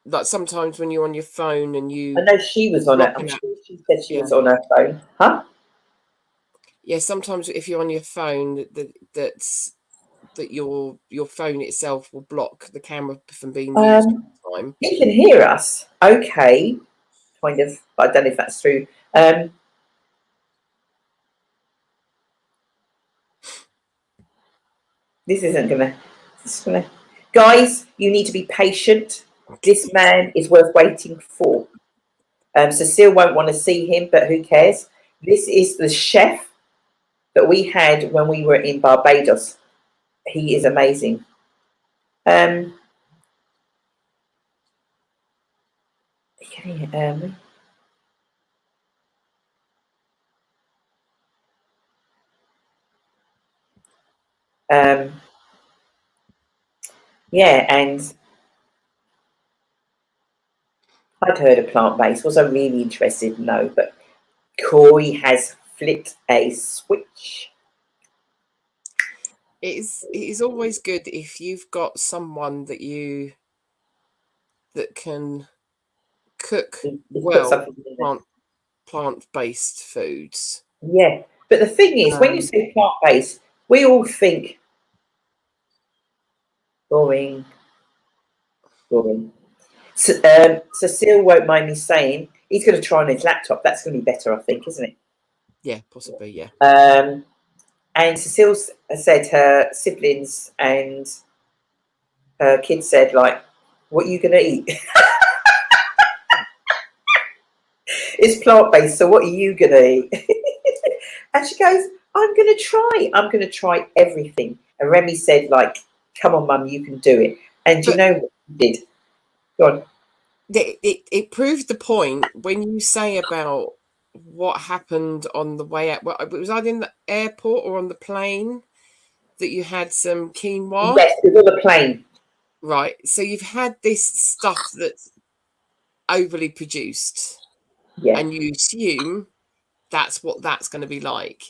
like sometimes when you're on your phone and you I know she was on it. I'm sure she said she was on her phone. Huh? Yeah, sometimes if you're on your phone, that your phone itself will block the camera from being used all the time. You can hear us, okay, kind of. But I don't know if that's true. This isn't gonna. Guys, you need to be patient. This man is worth waiting for. Cecile won't want to see him, but who cares? This is the chef that we had when we were in Barbados. He is amazing. Yeah, and I'd heard of plant-based. Was I really interested? No, but Corey has flipped a switch. It is always good if you've got someone that can cook well plant-based foods. Yeah, but the thing is, when you say plant-based, we all think boring. So, Cecile won't mind me saying he's going to try on his laptop. That's going to be better, I think, isn't it? Yeah, possibly. Yeah. And Cecile said her siblings and her kids said, like, "What are you going to eat?" It's plant-based, so what are you going to eat? And she goes, I'm going to try everything. And Remy said, like, come on, Mum, you can do it. And you know what she did? Go on. It proved the point when you say about what happened on the way out. Well, was I in the airport or on the plane that you had some quinoa? Yes, it was on the plane. Right. So you've had this stuff that's overly produced. Yeah. And you assume that's what that's going to be like.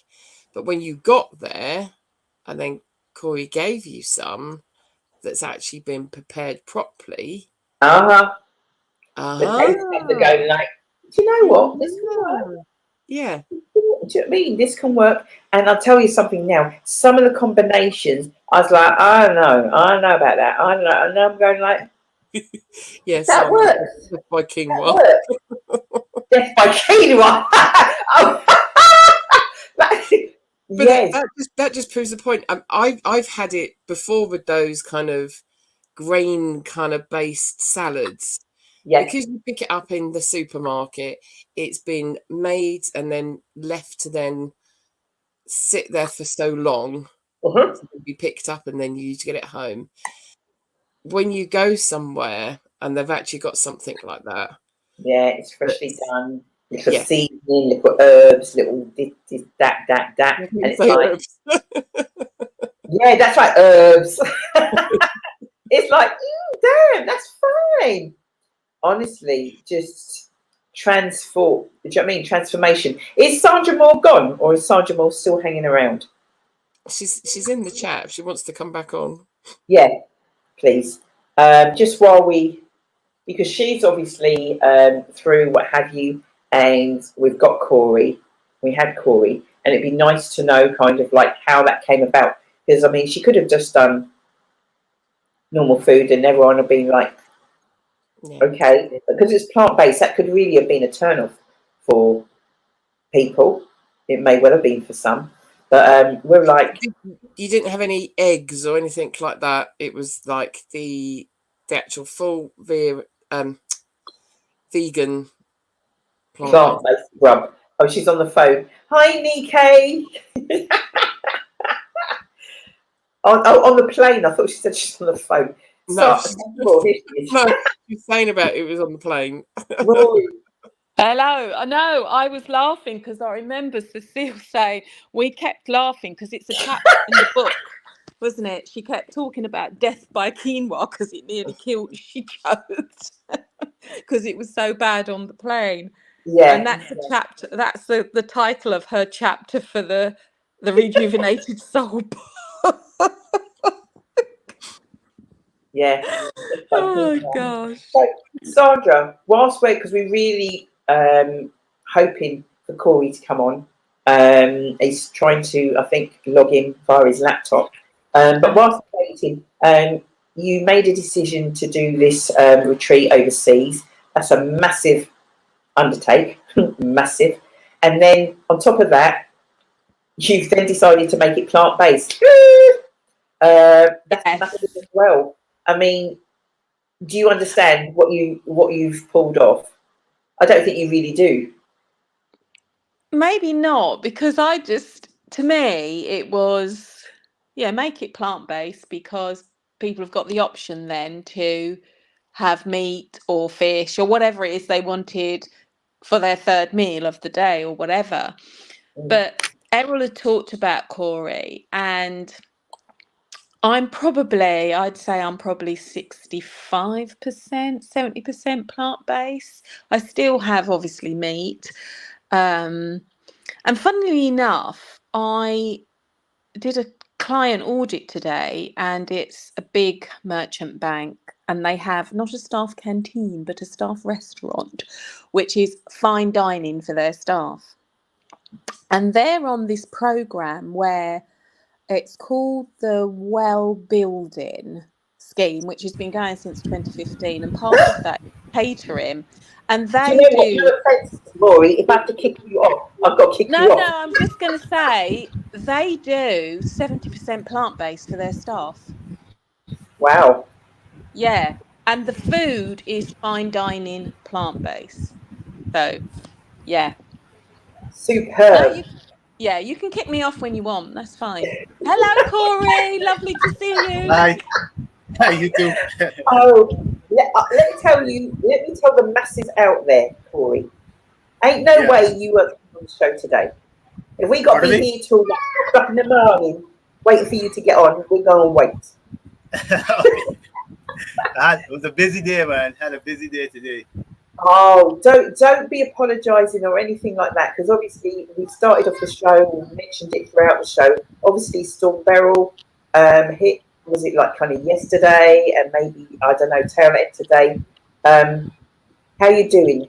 But when you got there and then Corey gave you some that's actually been prepared properly. The taste buds are going like, do you know what? This can work. Yeah. Do you know what I mean? This can work. And I'll tell you something now. Some of the combinations, I was like, I don't know about that. I don't know. And now I'm going like, yes, that works. Death by quinoa. Death by quinoa. But yes. that just proves the point. I've had it before with those kind of grain kind of based salads. Yeah. Because you pick it up in the supermarket, it's been made and then left to then sit there for so long to be picked up and then you need to get it home. When you go somewhere and they've actually got something like that. Yeah, it's freshly done. Little seasoning, little herbs, little this, that. And it's like, yeah, that's right, herbs. It's like, damn, that's fine. Honestly, just transform. Do you know what I mean? Transformation. Is Sandra Moore gone, or is Sandra Moore still hanging around? She's in the chat. If she wants to come back on. Yeah, please. Just while because she's obviously through what have you, and we've got Corey. We had Corey, and it'd be nice to know kind of like how that came about. Because I mean, she could have just done normal food, and everyone would be like, okay, because it's plant-based, that could really have been a turn-off for people. It may well have been for some, but we're like, you didn't have any eggs or anything like that. It was like the actual full vegan plant-based rub. Oh, she's on the phone. Hi, Nikkei. on the plane. I thought she said she's on the phone. No, no, she's saying about it was on the plane. Hello. I know. I was laughing because I remember Cecile saying we kept laughing because it's a chapter in the book, wasn't it? She kept talking about death by quinoa because it nearly killed. She choked because it was so bad on the plane. Yeah, and that's a chapter. That's the title of her chapter for the Rejuvenated Soul book. Yeah. Oh gosh. So, Sandra, whilst because we're really hoping for Corey to come on. He's trying to, I think, log in via his laptop. But whilst waiting, you made a decision to do this retreat overseas. That's a massive undertake, massive. And then on top of that, you've then decided to make it plant-based. That's massive as well. I mean, do you understand what you've pulled off? I don't think you really do. Maybe not, because to me, it was, make it plant-based, because people have got the option then to have meat or fish or whatever it is they wanted for their third meal of the day or whatever. But Errol had talked about Corey, and I'd say I'm probably 65%, 70% plant-based. I still have obviously meat. And funnily enough, I did a client audit today, and it's a big merchant bank, and they have not a staff canteen, but a staff restaurant, which is fine dining for their staff. And they're on this program where it's called the Well Building Scheme, which has been going since 2015, and part of that is catering. And they do. No offense, Rory, if I have to kick you off, I've got to kick you off. No, I'm just going to say they do 70% plant-based for their staff. Wow. Yeah, and the food is fine dining plant-based. So, yeah. Superb. You can kick me off when you want. That's fine. Hello, Corey. Lovely to see you. Hi. How you too? Let me tell the masses out there, Corey. Ain't no way you were on the show today. If we got to be here till like 2 o'clock in the morning, waiting for you to get on, we're going to wait. It was a busy day, man. Had a busy day today. Oh, don't be apologising or anything like that, because obviously we started off the show, we mentioned it throughout the show. Obviously, Storm Beryl hit, was it like kind of yesterday, and maybe, I don't know, tail end today. How you doing?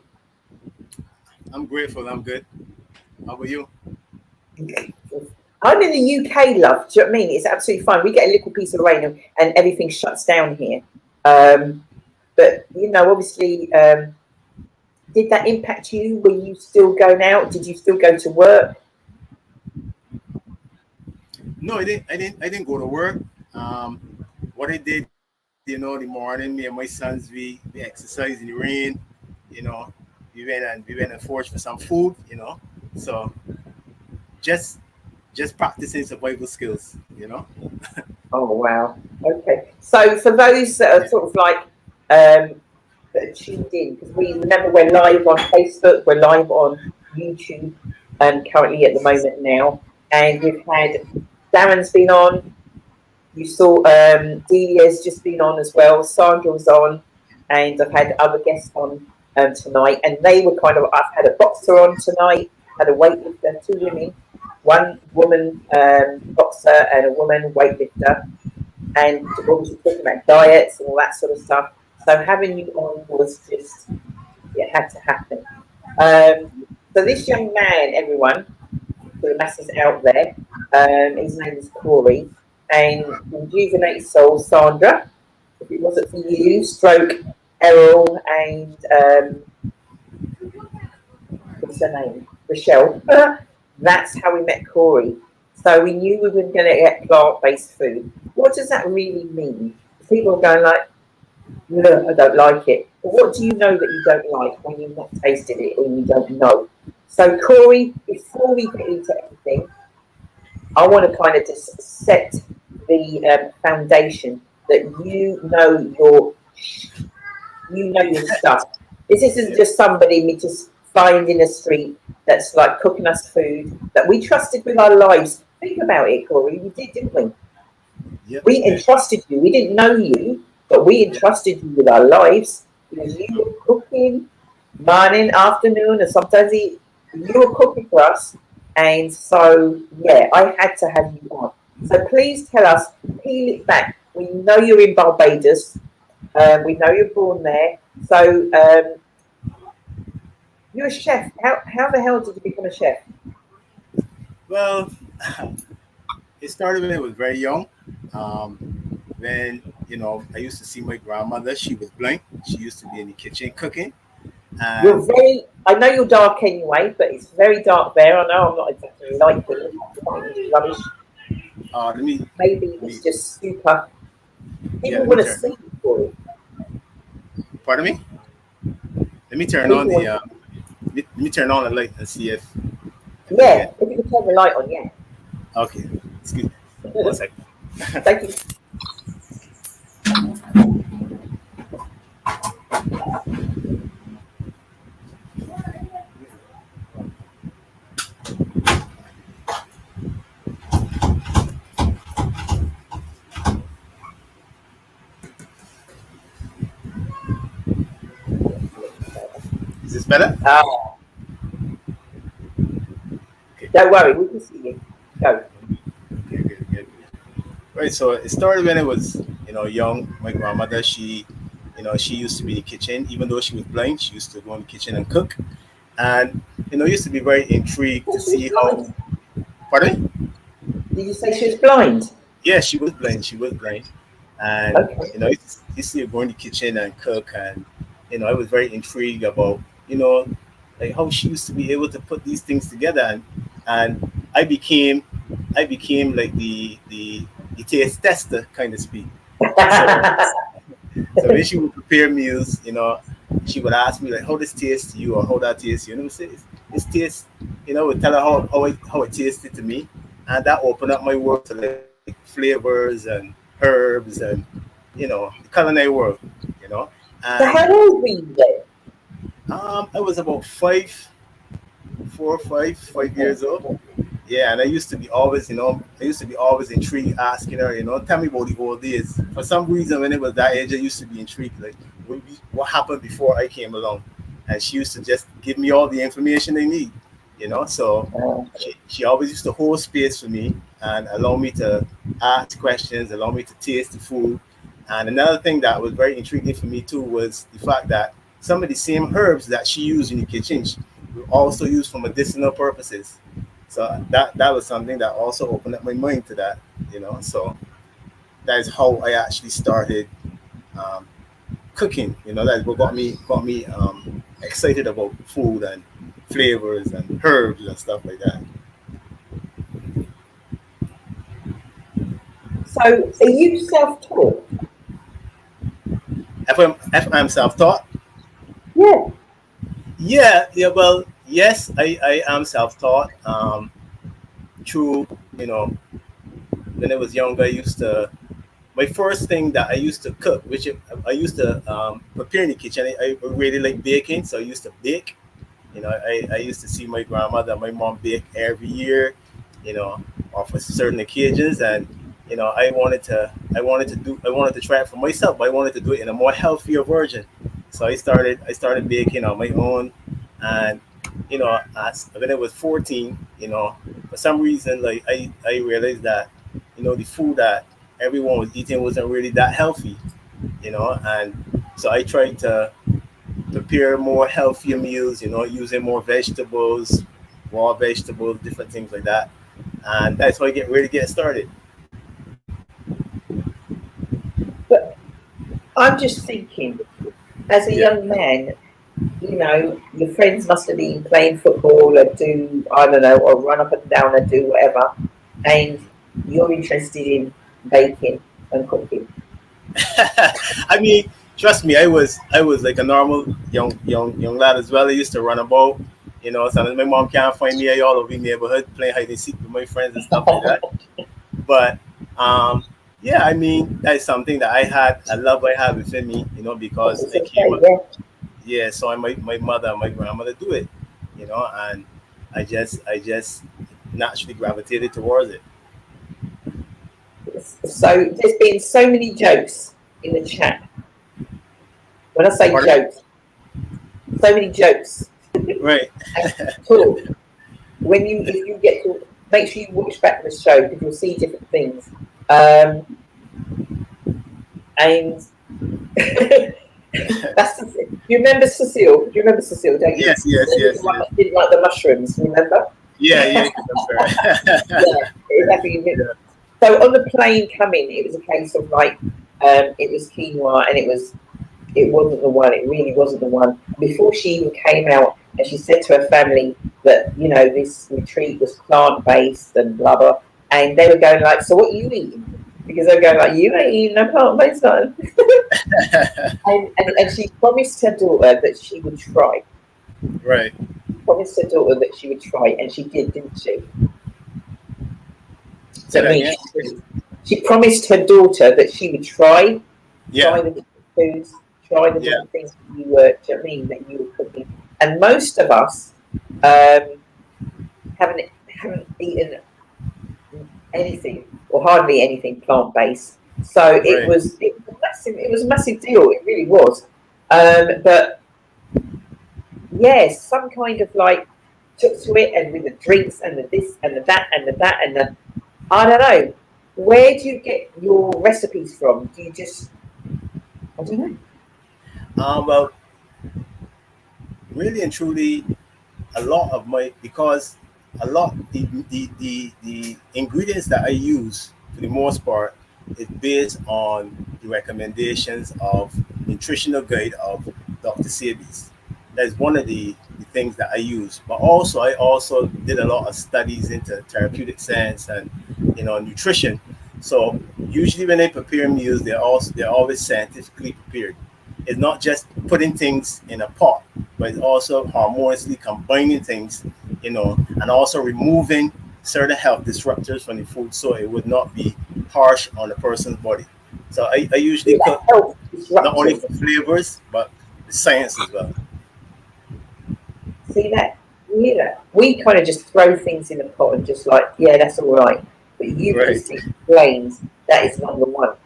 I'm grateful. I'm good. How about you? I'm in the UK, love. Do you know what I mean? It's absolutely fine. We get a little piece of rain and everything shuts down here. But, you know, obviously, did that impact you? Were you still going out? Did you still go to work? No, I didn't go to work. What I did, you know, the morning, me and my sons, we exercised in the rain. You know, we went and foraged for some food. You know, so just practicing survival skills. You know. Oh wow. Okay. So for those that are sort of like that are tuned in, because we remember we're live on Facebook, we're live on YouTube, currently at the moment now, and we've had Darren's been on. You saw Delia's just been on as well. Sandra was on, and I've had other guests on tonight, and they were I've had a boxer on tonight, had a weightlifter, 2 women, 1 woman boxer and a woman weightlifter, and obviously talking about diets and all that sort of stuff. So having you on was just, it had to happen. So this young man, everyone, for the masses out there, his name is Corey, and Rejuvenate Soul, Sandra, if it wasn't for you, stroke Errol and what's her name? Rochelle. That's how we met Corey. So we knew we were going to get plant-based food. What does that really mean? People are going like, no, I don't like it. But what do you know that you don't like when you've not tasted it or you don't know? So Corey, before we get into anything, I want to kind of just set the foundation that you know your stuff. This isn't just somebody we just find in the street that's like cooking us food that we trusted with our lives. Think about it, Corey. We did, didn't we? Yep. We entrusted you. We didn't know you, but we entrusted you with our lives because you were cooking morning, afternoon, and sometimes you were cooking for us. And so, yeah, I had to have you on. So please tell us, peel it back. We know you're in Barbados. We know you're born there. So you're a chef. How the hell did you become a chef? Well, it started when I was very young. When I used to see my grandmother. She was blind. She used to be in the kitchen cooking. You're And very. I know you're dark anyway, but it's very dark there. I know I'm not exactly light, but it's rubbish. let me. Maybe Let me it's just super. yeah. People Let me want to turn. see you for it. Pardon me. Let me turn on People the. want, Let me turn on the light and see if I yeah, get. if you can turn the light on, yeah. Okay. Excuse me. 1 second. Thank you. Is this better? Okay. Don't worry, we can see you. Go. Good. Right. So it started when I was, young. My grandmother, she used to be in the kitchen. Even though she was blind, she used to go in the kitchen and cook. And used to be very intrigued to Oh, she was see how. blind. Pardon me? Did you say she was blind? Yeah, she was blind. She was blind, and Okay. used to go in the kitchen and cook, and I was very intrigued about like how she used to be able to put these things together, and I became like the taste tester, kind of speak. So so when she would prepare meals, she would ask me like, "How this tastes to you?" or "How that tastes to you?" And I would say, "It's taste." Would tell her how it tasted to me, and that opened up my world to like flavors and herbs and the culinary world. You know, So and how old were you then? I was about 5 years old. Yeah, and I used to be always, intrigued, asking her, tell me about the old days. For some reason, when it was that age, I used to be intrigued, like, what happened before I came along? And she used to just give me all the information they need, So she always used to hold space for me and allow me to ask questions, allow me to taste the food. And another thing that was very intriguing for me too was the fact that some of the same herbs that she used in the kitchen were also used for medicinal purposes. So that was something that also opened up my mind to that, So that is how I actually started um, cooking. That's what got me excited about food and flavors and herbs and stuff like that. So are you self-taught? If I'm self-taught, Yeah. yeah. Well, yes, I am self-taught. Through when I was younger, my first thing that I used to cook, which I used to prepare in the kitchen. I really like baking, so I used to bake. I used to see my grandmother and my mom bake every year, or for certain occasions, and I wanted to try it for myself, but I wanted to do it in a more healthier version. So I started baking on my own, and when I was 14, for some reason, like I realized that the food that everyone was eating wasn't really that healthy, and so I tried to prepare more healthier meals, using more vegetables, raw vegetables, different things like that. And that's how I really get started. But I'm just thinking, as a Yeah. young man, your friends must have been playing football or do, I don't know, or run up and down and do whatever, and you're interested in baking and cooking. I mean, trust me, I was like a normal young lad as well. I used to run about, sometimes my mom can't find me all over the neighborhood playing hide and seek with my friends and stuff like that. But yeah, I mean, that's something that I love I had within me, because It's I came okay, up, yeah. yeah, so my mother and my grandmother do it, and I just naturally gravitated towards it. So there's been so many jokes in the chat. When I say Pardon? jokes, so many jokes. Right. And talk. If you get to make sure you watch back the show because you'll see different things. and that's you remember Cecile? Do you remember Cecile? Don't you? Yes, yes, Cecile was yes, the one yes. that didn't like the mushrooms. Remember? Yeah, yeah, that's right. Yeah, exactly. Yeah. So on the plane coming, it was a case of like, it was quinoa, and it wasn't the one. It really wasn't the one. Before she even came out, and she said to her family that, you know, this retreat was plant based and blah blah, and they were going like, so what are you eating? Because they were going like, you ain't eating no plant based nothing. and she promised her daughter that she would try. Right. Promised her daughter that she would try, and she did, didn't she? Say So that I mean, again. she promised her daughter that she would try Yeah, the different foods, try the yeah, different things that you were, do you know what I mean, that you were cooking. And most of us haven't eaten anything or hardly anything plant based. So it right. was massive. It was a massive deal. It really was. But yes, some kind of like took to it, and with the drinks and the this and the that and the that and the, I don't know. Where do you get your recipes from? Do you just, I don't know. Well, really and truly, a lot of my, because a lot the ingredients that I use for the most part is based on the recommendations of nutritional guide of Dr. Sebi's. That's one of the things that I use. But also I also did a lot of studies into therapeutic science and, you know, nutrition. So usually when I prepare meals, they're always scientifically prepared. It's not just putting things in a pot, but it's also harmoniously combining things, you know, and also removing certain health disruptors from the food so it would not be harsh on the person's body. So I usually Yeah, cook health not only disruptors. for flavors, but the science as well. See that? You hear that? We kind of just throw things in the pot and just like, yeah, that's all right. But you Right, just explained that is not the one.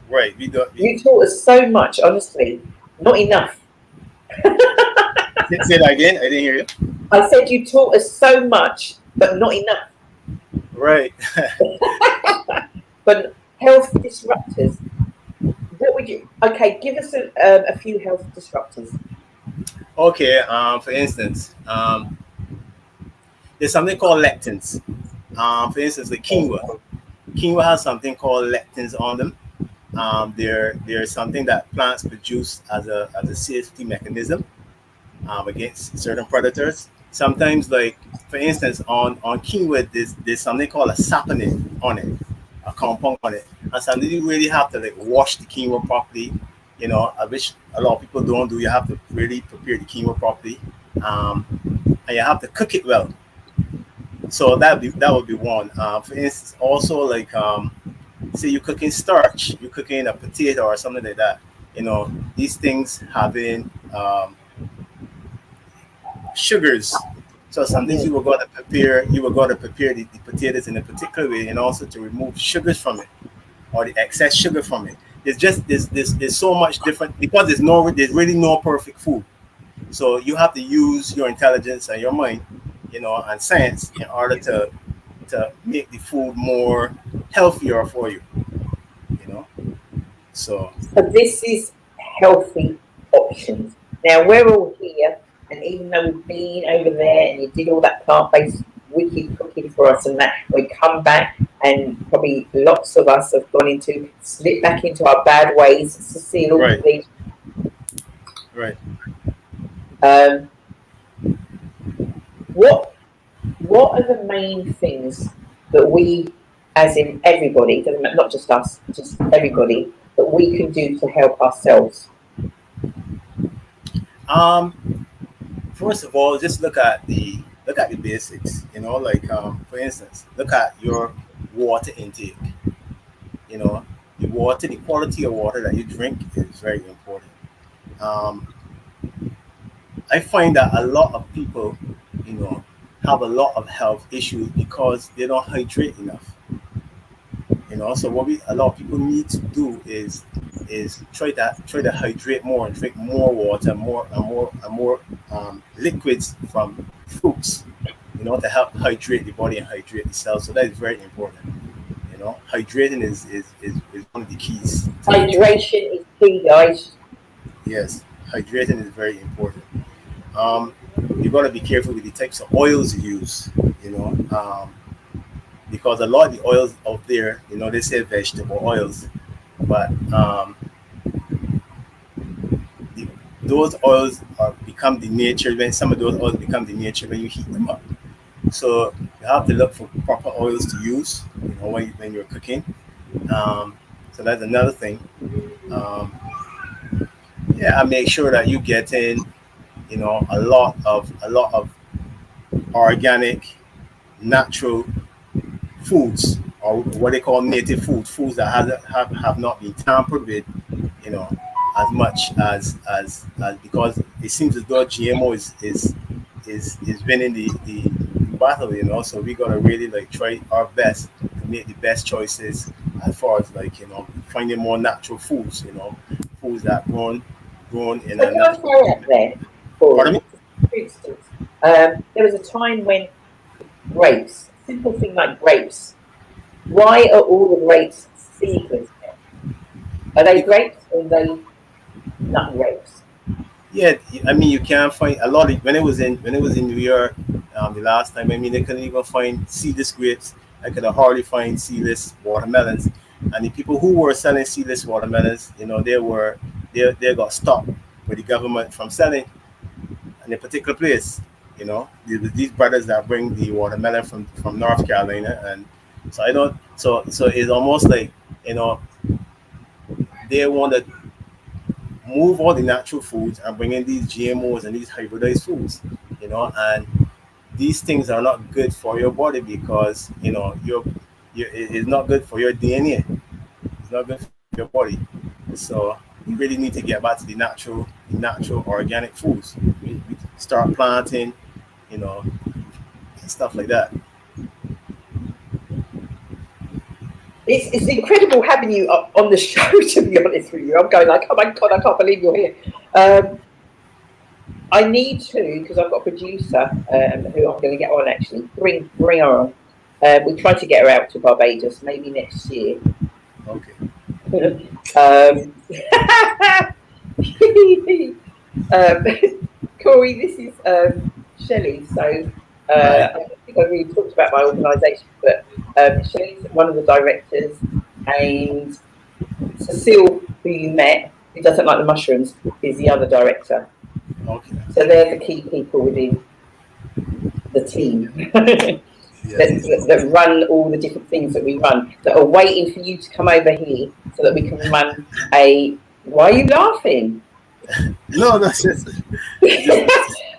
right. You taught us so much, honestly. Not enough. Say that again. I didn't hear you. I said you taught us so much, but not enough. Right. But health disruptors. What would you? Okay, give us a few health disruptors. Okay. For instance, there's something called lectins. For instance, the quinoa. Quinoa has something called lectins on them. They're something that plants produce as a safety mechanism against certain predators. Sometimes, like for instance, on quinoa, there's something called a saponin on it, a compound on it, and something you really have to like wash the quinoa properly. You know, which a lot of people don't do. You have to really prepare the quinoa properly, um, and you have to cook it well. So that would be one. For instance, also like say you're cooking starch, you're cooking a potato or something like that. You know, these things having sugars. So some things you were going to prepare the potatoes in a particular way, and also to remove sugars from it or the excess sugar from it. There's so much different because there's really no perfect food. So you have to use your intelligence and your mind, you know, and science in order to make the food more healthier for you, you know. So So this is healthy options. Now we're all here, and even though we've been over there and you did all that plant-based wicked cooking for us and that, we come back and probably lots of us have gone into, slip back into our bad ways. Cecile, right, please. right. What are the main things that we, as in everybody, doesn't matter, not just us, just everybody, that we can do to help ourselves? First of all, just look at the basics. You know, like for instance, look at your water intake. You know, the quality of water that you drink is very important. Um, I find that a lot of people, you know, have a lot of health issues because they don't hydrate enough. You know, so what we a lot of people need to do is try to hydrate more and drink more water, more liquids from fruits. You know, to help hydrate the body and hydrate the cells. So that is very important. You know, hydrating is one of the keys. Hydration is key, guys. Yes, hydrating is very important. Um, you got to be careful with the types of oils you use, you know, because a lot of the oils out there, you know, they say vegetable oils, but the, those oils become denatured when some of those oils become denatured when you heat them up. So you have to look for proper oils to use, you know, when you're cooking. So that's another thing. Um, yeah, I make sure that you get in, you know, a lot of organic, natural foods, or what they call native foods that have not been tampered with, you know, as much as because it seems as though GMO is winning the battle, you know. So we gotta really like try our best to make the best choices as far as like, you know, finding more natural foods, you know, foods that grown in So a can I natural. throw out there, Pardon Corey, me? for instance, there was a time when grapes, simple thing like grapes, why are all the grapes seedless now? Are they grapes or are they not grapes? Yeah, I mean, you can't find a lot of when it was in New York, the last time. I mean, they couldn't even find seedless grapes. I could hardly find seedless watermelons, and the people who were selling seedless watermelons, you know, they got stopped with the government from selling in a particular place. You know, these brothers that bring the watermelon from North Carolina, and so I don't. So it's almost like, you know, they want to move all the natural foods and bring in these GMOs and these hybridized foods, you know, and these things are not good for your body because, you know, it's not good for your DNA. It's not good for your body. So you really need to get back to the natural organic foods. We start planting, you know, and stuff like that. It's incredible having you on the show, to be honest with you. I'm going like, oh my God, I can't believe you're here. I need to, because I've got a producer who I'm going to get on actually, bring her on. We try to get her out to Barbados, maybe next year. Okay. Corey, this is Shelley. So I don't think I really talked about my organisation, but Shelley's one of the directors, and Cecile, who you met, who doesn't like the mushrooms, is the other director. Okay. So they're the key people within the team that run all the different things that we run, that are waiting for you to come over here so that we can run a. Why are you laughing? No, that's just. He's so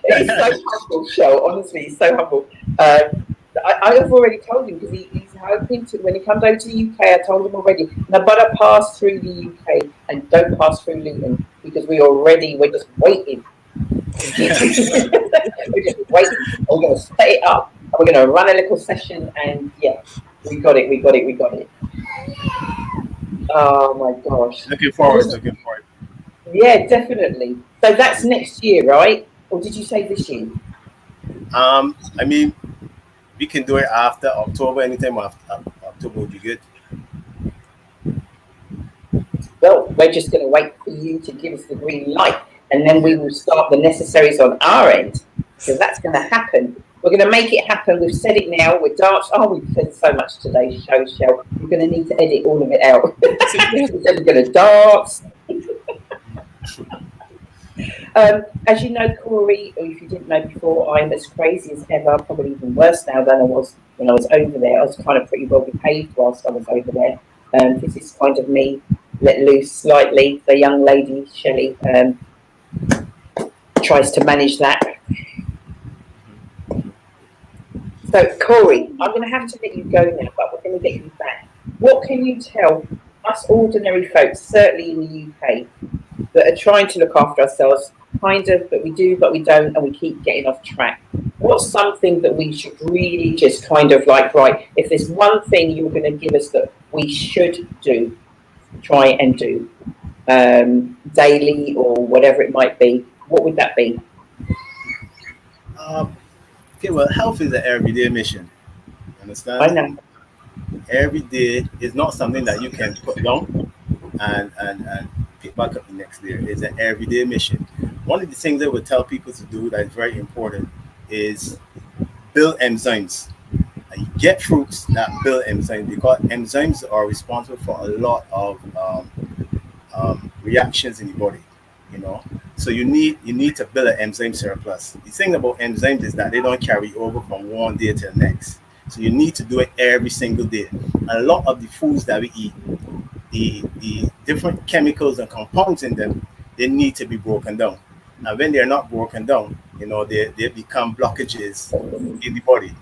humble, Shell. Honestly, he's so humble. I have already told him because he's hoping to, when he comes over to the UK, I told him already, now but I pass through the UK and don't pass through Luton because we're just waiting. We're just waiting. We're going to set it up and we're going to run a little session and yeah, we got it. Oh my gosh. Looking forward. Yeah, definitely. So that's next year, right? Or did you say this year? I mean, we can do it after October. Anytime after October would be good. Well, we're just going to wait for you to give us the green light, and then we will start the necessaries on our end, because that's going to happen. We're going to make it happen. We've said it now. We're dance. Oh, we've said so much today, Shell. You're going to need to edit all of it out. We said we're going to dance. As you know, Corey, or if you didn't know before, I'm as crazy as ever, probably even worse now than I was when I was over there. I was kind of pretty well behaved whilst I was over there. This is kind of me let loose slightly. The young lady, Shelley, tries to manage that. So, Corey, I'm going to have to let you go now, but we're going to get you back. What can you tell us ordinary folks, certainly in the UK, that are trying to look after ourselves, kind of, but we do, but we don't, and we keep getting off track? What's something that we should really just kind of like, right, if there's one thing you're going to give us that we should do, try and do daily or whatever it might be, what would that be? Okay, well, health is an everyday mission. Understand? I know. every day is not something that you can put down and pick back up the next day. It's an everyday mission. One of the things I would tell people to do that is very important is build enzymes. You get fruits that build enzymes because enzymes are responsible for a lot of reactions in the body. You know, so you need to build an enzyme surplus. The thing about enzymes is that they don't carry over from one day to the next. So you need to do it every single day. A lot of the foods that we eat, the different chemicals and compounds in them, they need to be broken down. And when they're not broken down, you know, they become blockages in the body.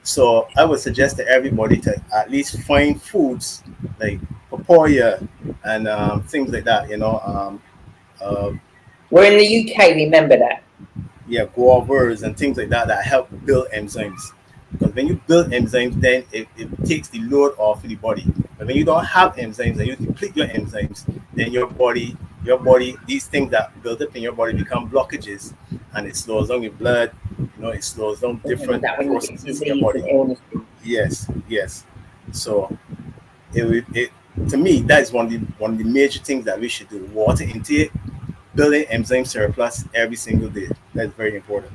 So I would suggest to everybody to at least find foods like papaya and things like that, you know. We're in the UK, remember that. Yeah, guavas and things like that that help build enzymes. Because when you build enzymes, then it takes the load off the body. But when you don't have enzymes and you deplete your enzymes, then your body, these things that build up in your body become blockages, and it slows down your blood. You know, it slows down different That when you get processes in your disease and body. illnesses. Yes, yes. So it to me that is one of the major things that we should do. Water intake, building enzyme surplus every single day. That's very important.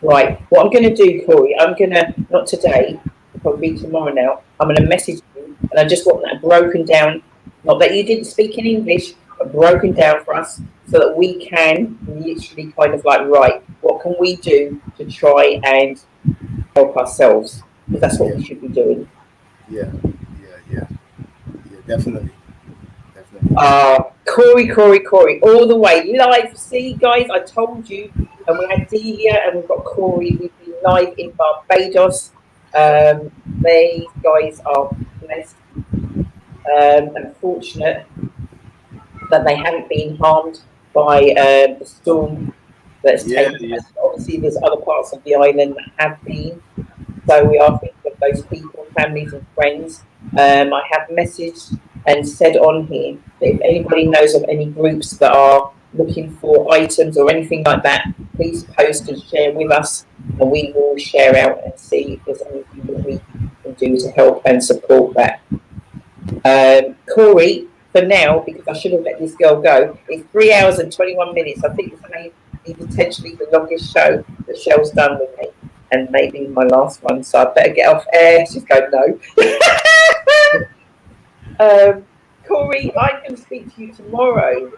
Right, what I'm going to do, Corey, I'm going to, not today, probably tomorrow now, I'm going to message you, and I just want that broken down, not that you didn't speak in English, but broken down for us, so that we can literally kind of like, right, what can we do to try and help ourselves? Because that's what we should be doing. Yeah, definitely. Corey, all the way live. See, guys, I told you. And we had Delia and we've got Corey. We've been live in Barbados. These guys are blessed and fortunate that they haven't been harmed by the storm that's taken place. Obviously, there's other parts of the island that have been. So we are thinking of those people, families and friends. I have messaged and said on here that if anybody knows of any groups that are looking for items or anything like that, please post and share with us, and we will share out and see if there's anything that we can do to help and support that. Corey, for now, because I should have let this girl go, it's 3 hours and 21 minutes. I think this may be potentially the longest show that Shell's done with me, and maybe my last one, so I better get off air. She's going, no. Corey, I can speak to you tomorrow.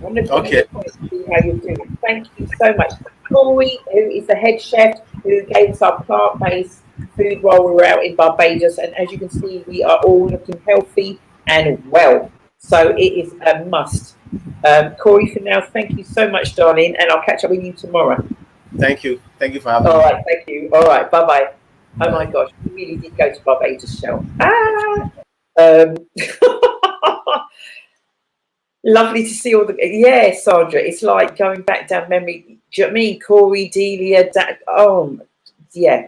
I'm going to see how you're doing. Thank you so much. Corey, who is the head chef, who gave us our plant-based food while we were out in Barbados, and as you can see, we are all looking healthy and well. So it is a must. Corey, for now, thank you so much, darling, and I'll catch up with you tomorrow. Thank you for having me. All right, thank you. All right, bye-bye. Oh my gosh, we really did go to Barbados, Shell. Lovely to see all the, yeah, Sandra, it's like going back down memory. Do you know what I mean? Corey, Delia, yeah,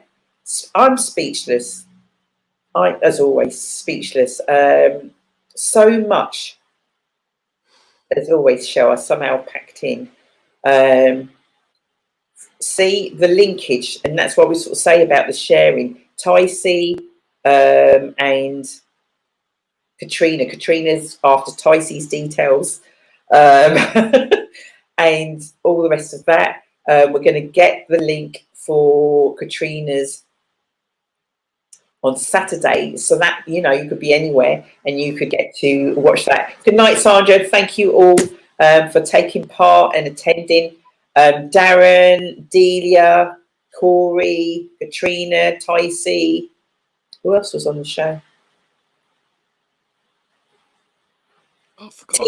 I'm speechless. As always, speechless. So much, as always, Shell, I somehow packed in. See the linkage, and that's what we sort of say about the sharing. Ticey and Katrina. Katrina's after Ticey's details, and all the rest of that. We're going to get the link for Katrina's on Saturday, so that you know you could be anywhere and you could get to watch that. Good night, Sandra. Thank you all for taking part and attending. Darren, Delia, Corey, Katrina, Ticey. Who else was on the show? Oh, I forgot.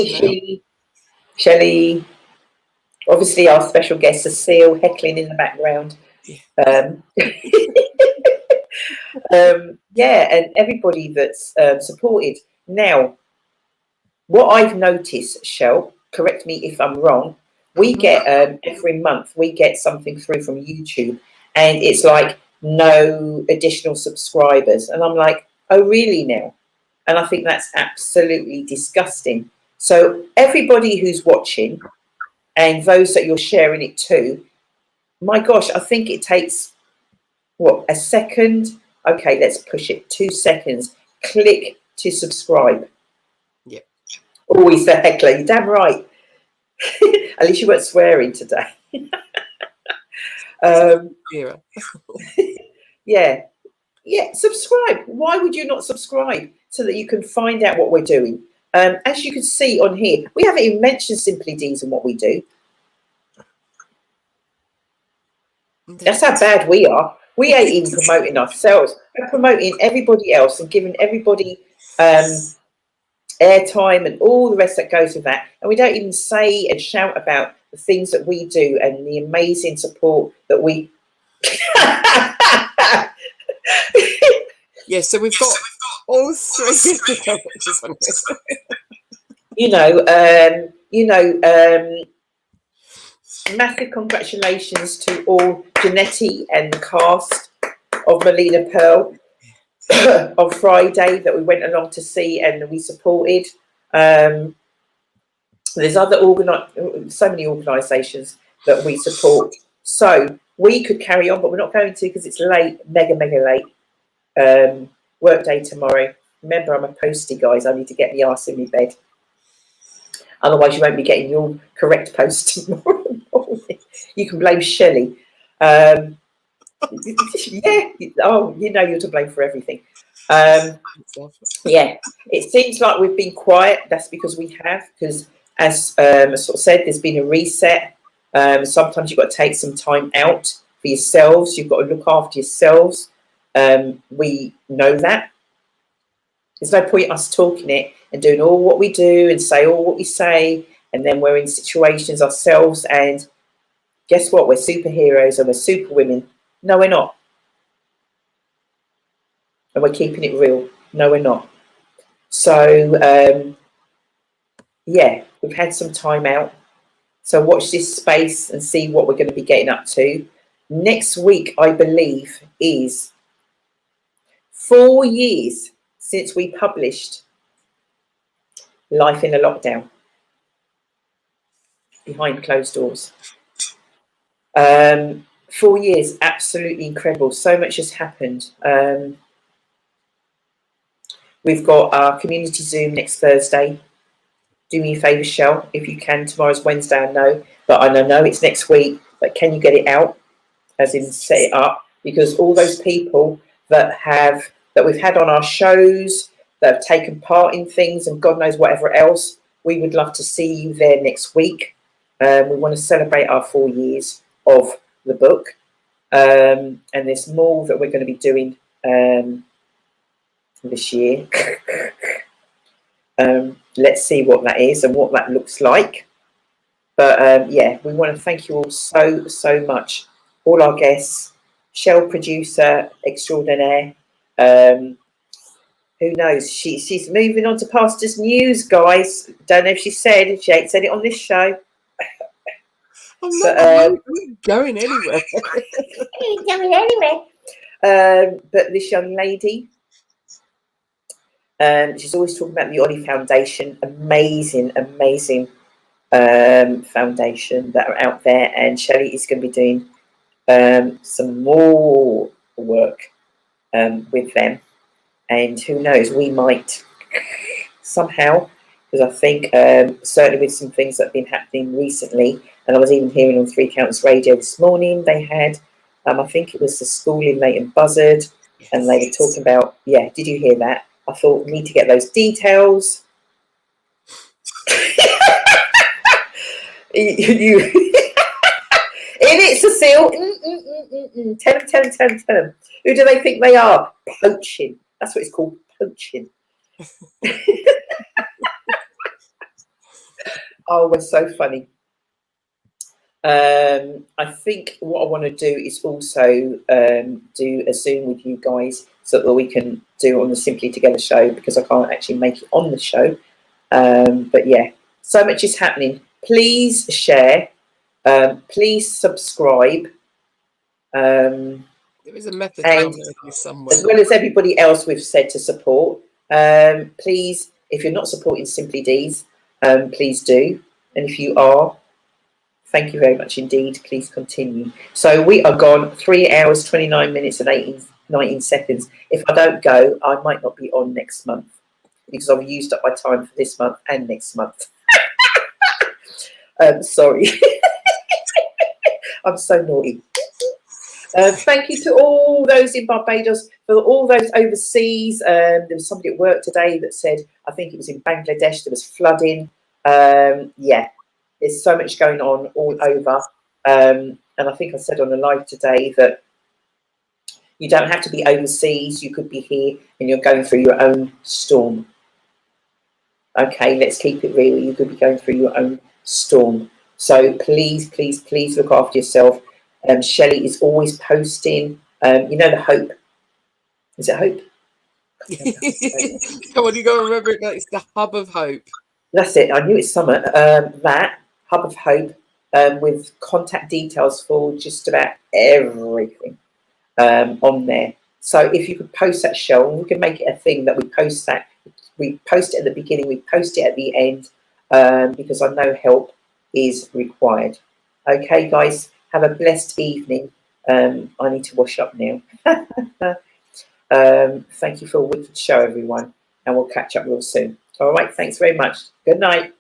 Shelley. Obviously, our special guest, Cecile, heckling in the background. Yeah, and everybody that's supported. Now, what I've noticed, Shell, correct me if I'm wrong, we get every month we get something through from YouTube, and it's like no additional subscribers, and I'm like, oh really now? And I think that's absolutely disgusting. So everybody who's watching and those that you're sharing it to, my gosh, I think it takes what, a second. Okay, let's push it. 2 seconds. Click to subscribe. Yep. Always the heckler. You're damn right. At least you weren't swearing today. Yeah. Yeah, subscribe. Why would you not subscribe? So that you can find out what we're doing. As you can see on here, we haven't even mentioned Simply Deez and what we do. That's how bad we are. We ain't even promoting ourselves. We're promoting everybody else and giving everybody airtime and all the rest that goes with that. And we don't even say and shout about the things that we do and the amazing support that we... Yeah, so we've got all three. Massive congratulations to all Janetti and the cast of Melina Pearl on Friday that we went along to see and we supported. There's other so many organisations that we support. So we could carry on, but we're not going to because it's late, mega late. Work day tomorrow. Remember, I'm a postie, guys. I need to get the arse in my bed. Otherwise, you won't be getting your correct post tomorrow morning. You can blame Shelley. Yeah. Oh, you're to blame for everything. Yeah. It seems like we've been quiet. That's because we have. Because as I sort of said, there's been a reset. Sometimes you've got to take some time out for yourselves. You've got to look after yourselves. We know that. There's no point us talking it and doing all what we do and say all what we say, and then we're in situations ourselves and guess what? We're superheroes and we're superwomen. No, we're not. And we're keeping it real. No, we're not. So, yeah, we've had some time out. So watch this space and see what we're going to be getting up to. Next week, I believe, is 4 years since we published Life in a Lockdown, Behind Closed Doors. 4 years, absolutely incredible. So much has happened. We've got our community Zoom next Thursday. Do me a favour, Shell, if you can. Tomorrow's Wednesday, I know, but I know it's next week. But can you get it out, as in set it up? Because all those people that we've had on our shows, that have taken part in things and God knows whatever else, we would love to see you there next week. We want to celebrate our 4 years of the book. And there's more that we're going to be doing this year. Let's see what that is and what that looks like. But yeah, we want to thank you all so much. All our guests, Shell producer extraordinaire. Who knows? She's moving on to Pastor's News, guys. Don't know if she ain't said it on this show. I'm not going anywhere. Ain't going anywhere. But this young lady, she's always talking about the Ollie Foundation. Amazing foundation that are out there. And Shelley is going to be doing some more work with them. And who knows, we might somehow, because I think certainly with some things that have been happening recently, and I was even hearing on 3 Counts Radio this morning, they had, I think it was the school in Leighton Buzzard, and they were talking about, yeah, did you hear that? I thought we need to get those details. In it, Cecile. Tell them. Who do they think they are? Poaching. That's what it's called, poaching. Oh, we're so funny. I think what I want to do is also do a Zoom with you guys so that we can do on the Simply Together show, because I can't actually make it on the show. But yeah, so much is happening. Please share. Please subscribe. There is a method somewhere. As well as everybody else we've said to support. Please, if you're not supporting Simply Deez, please do. And if you are, thank you very much indeed. Please continue. So we are gone 3 hours, 29 minutes and 19 seconds. If I don't go, I might not be on next month because I've used up my time for this month and next month. Sorry. I'm so naughty. Thank you to all those in Barbados, for all those overseas. There was somebody at work today that said, I think it was in Bangladesh, there was flooding. Yeah, there's so much going on all over. And I think I said on the live today that you don't have to be overseas. You could be here and you're going through your own storm. Okay, let's keep it real. You could be going through your own storm. So please, please, please look after yourself. Shelley is always posting. You know the Hope. Is it Hope? Come on, you got to remember it. It's the Hub of Hope. That's it. I knew it's summer. That Hub of Hope with contact details for just about everything on there. So if you could post that, show, we can make it a thing that we post that. We post it at the beginning. We post it at the end because I know help is required. Okay, guys. Have a blessed evening. I need to wash up now. Thank you for a wicked show, everyone. And we'll catch up real soon. All right. Thanks very much. Good night.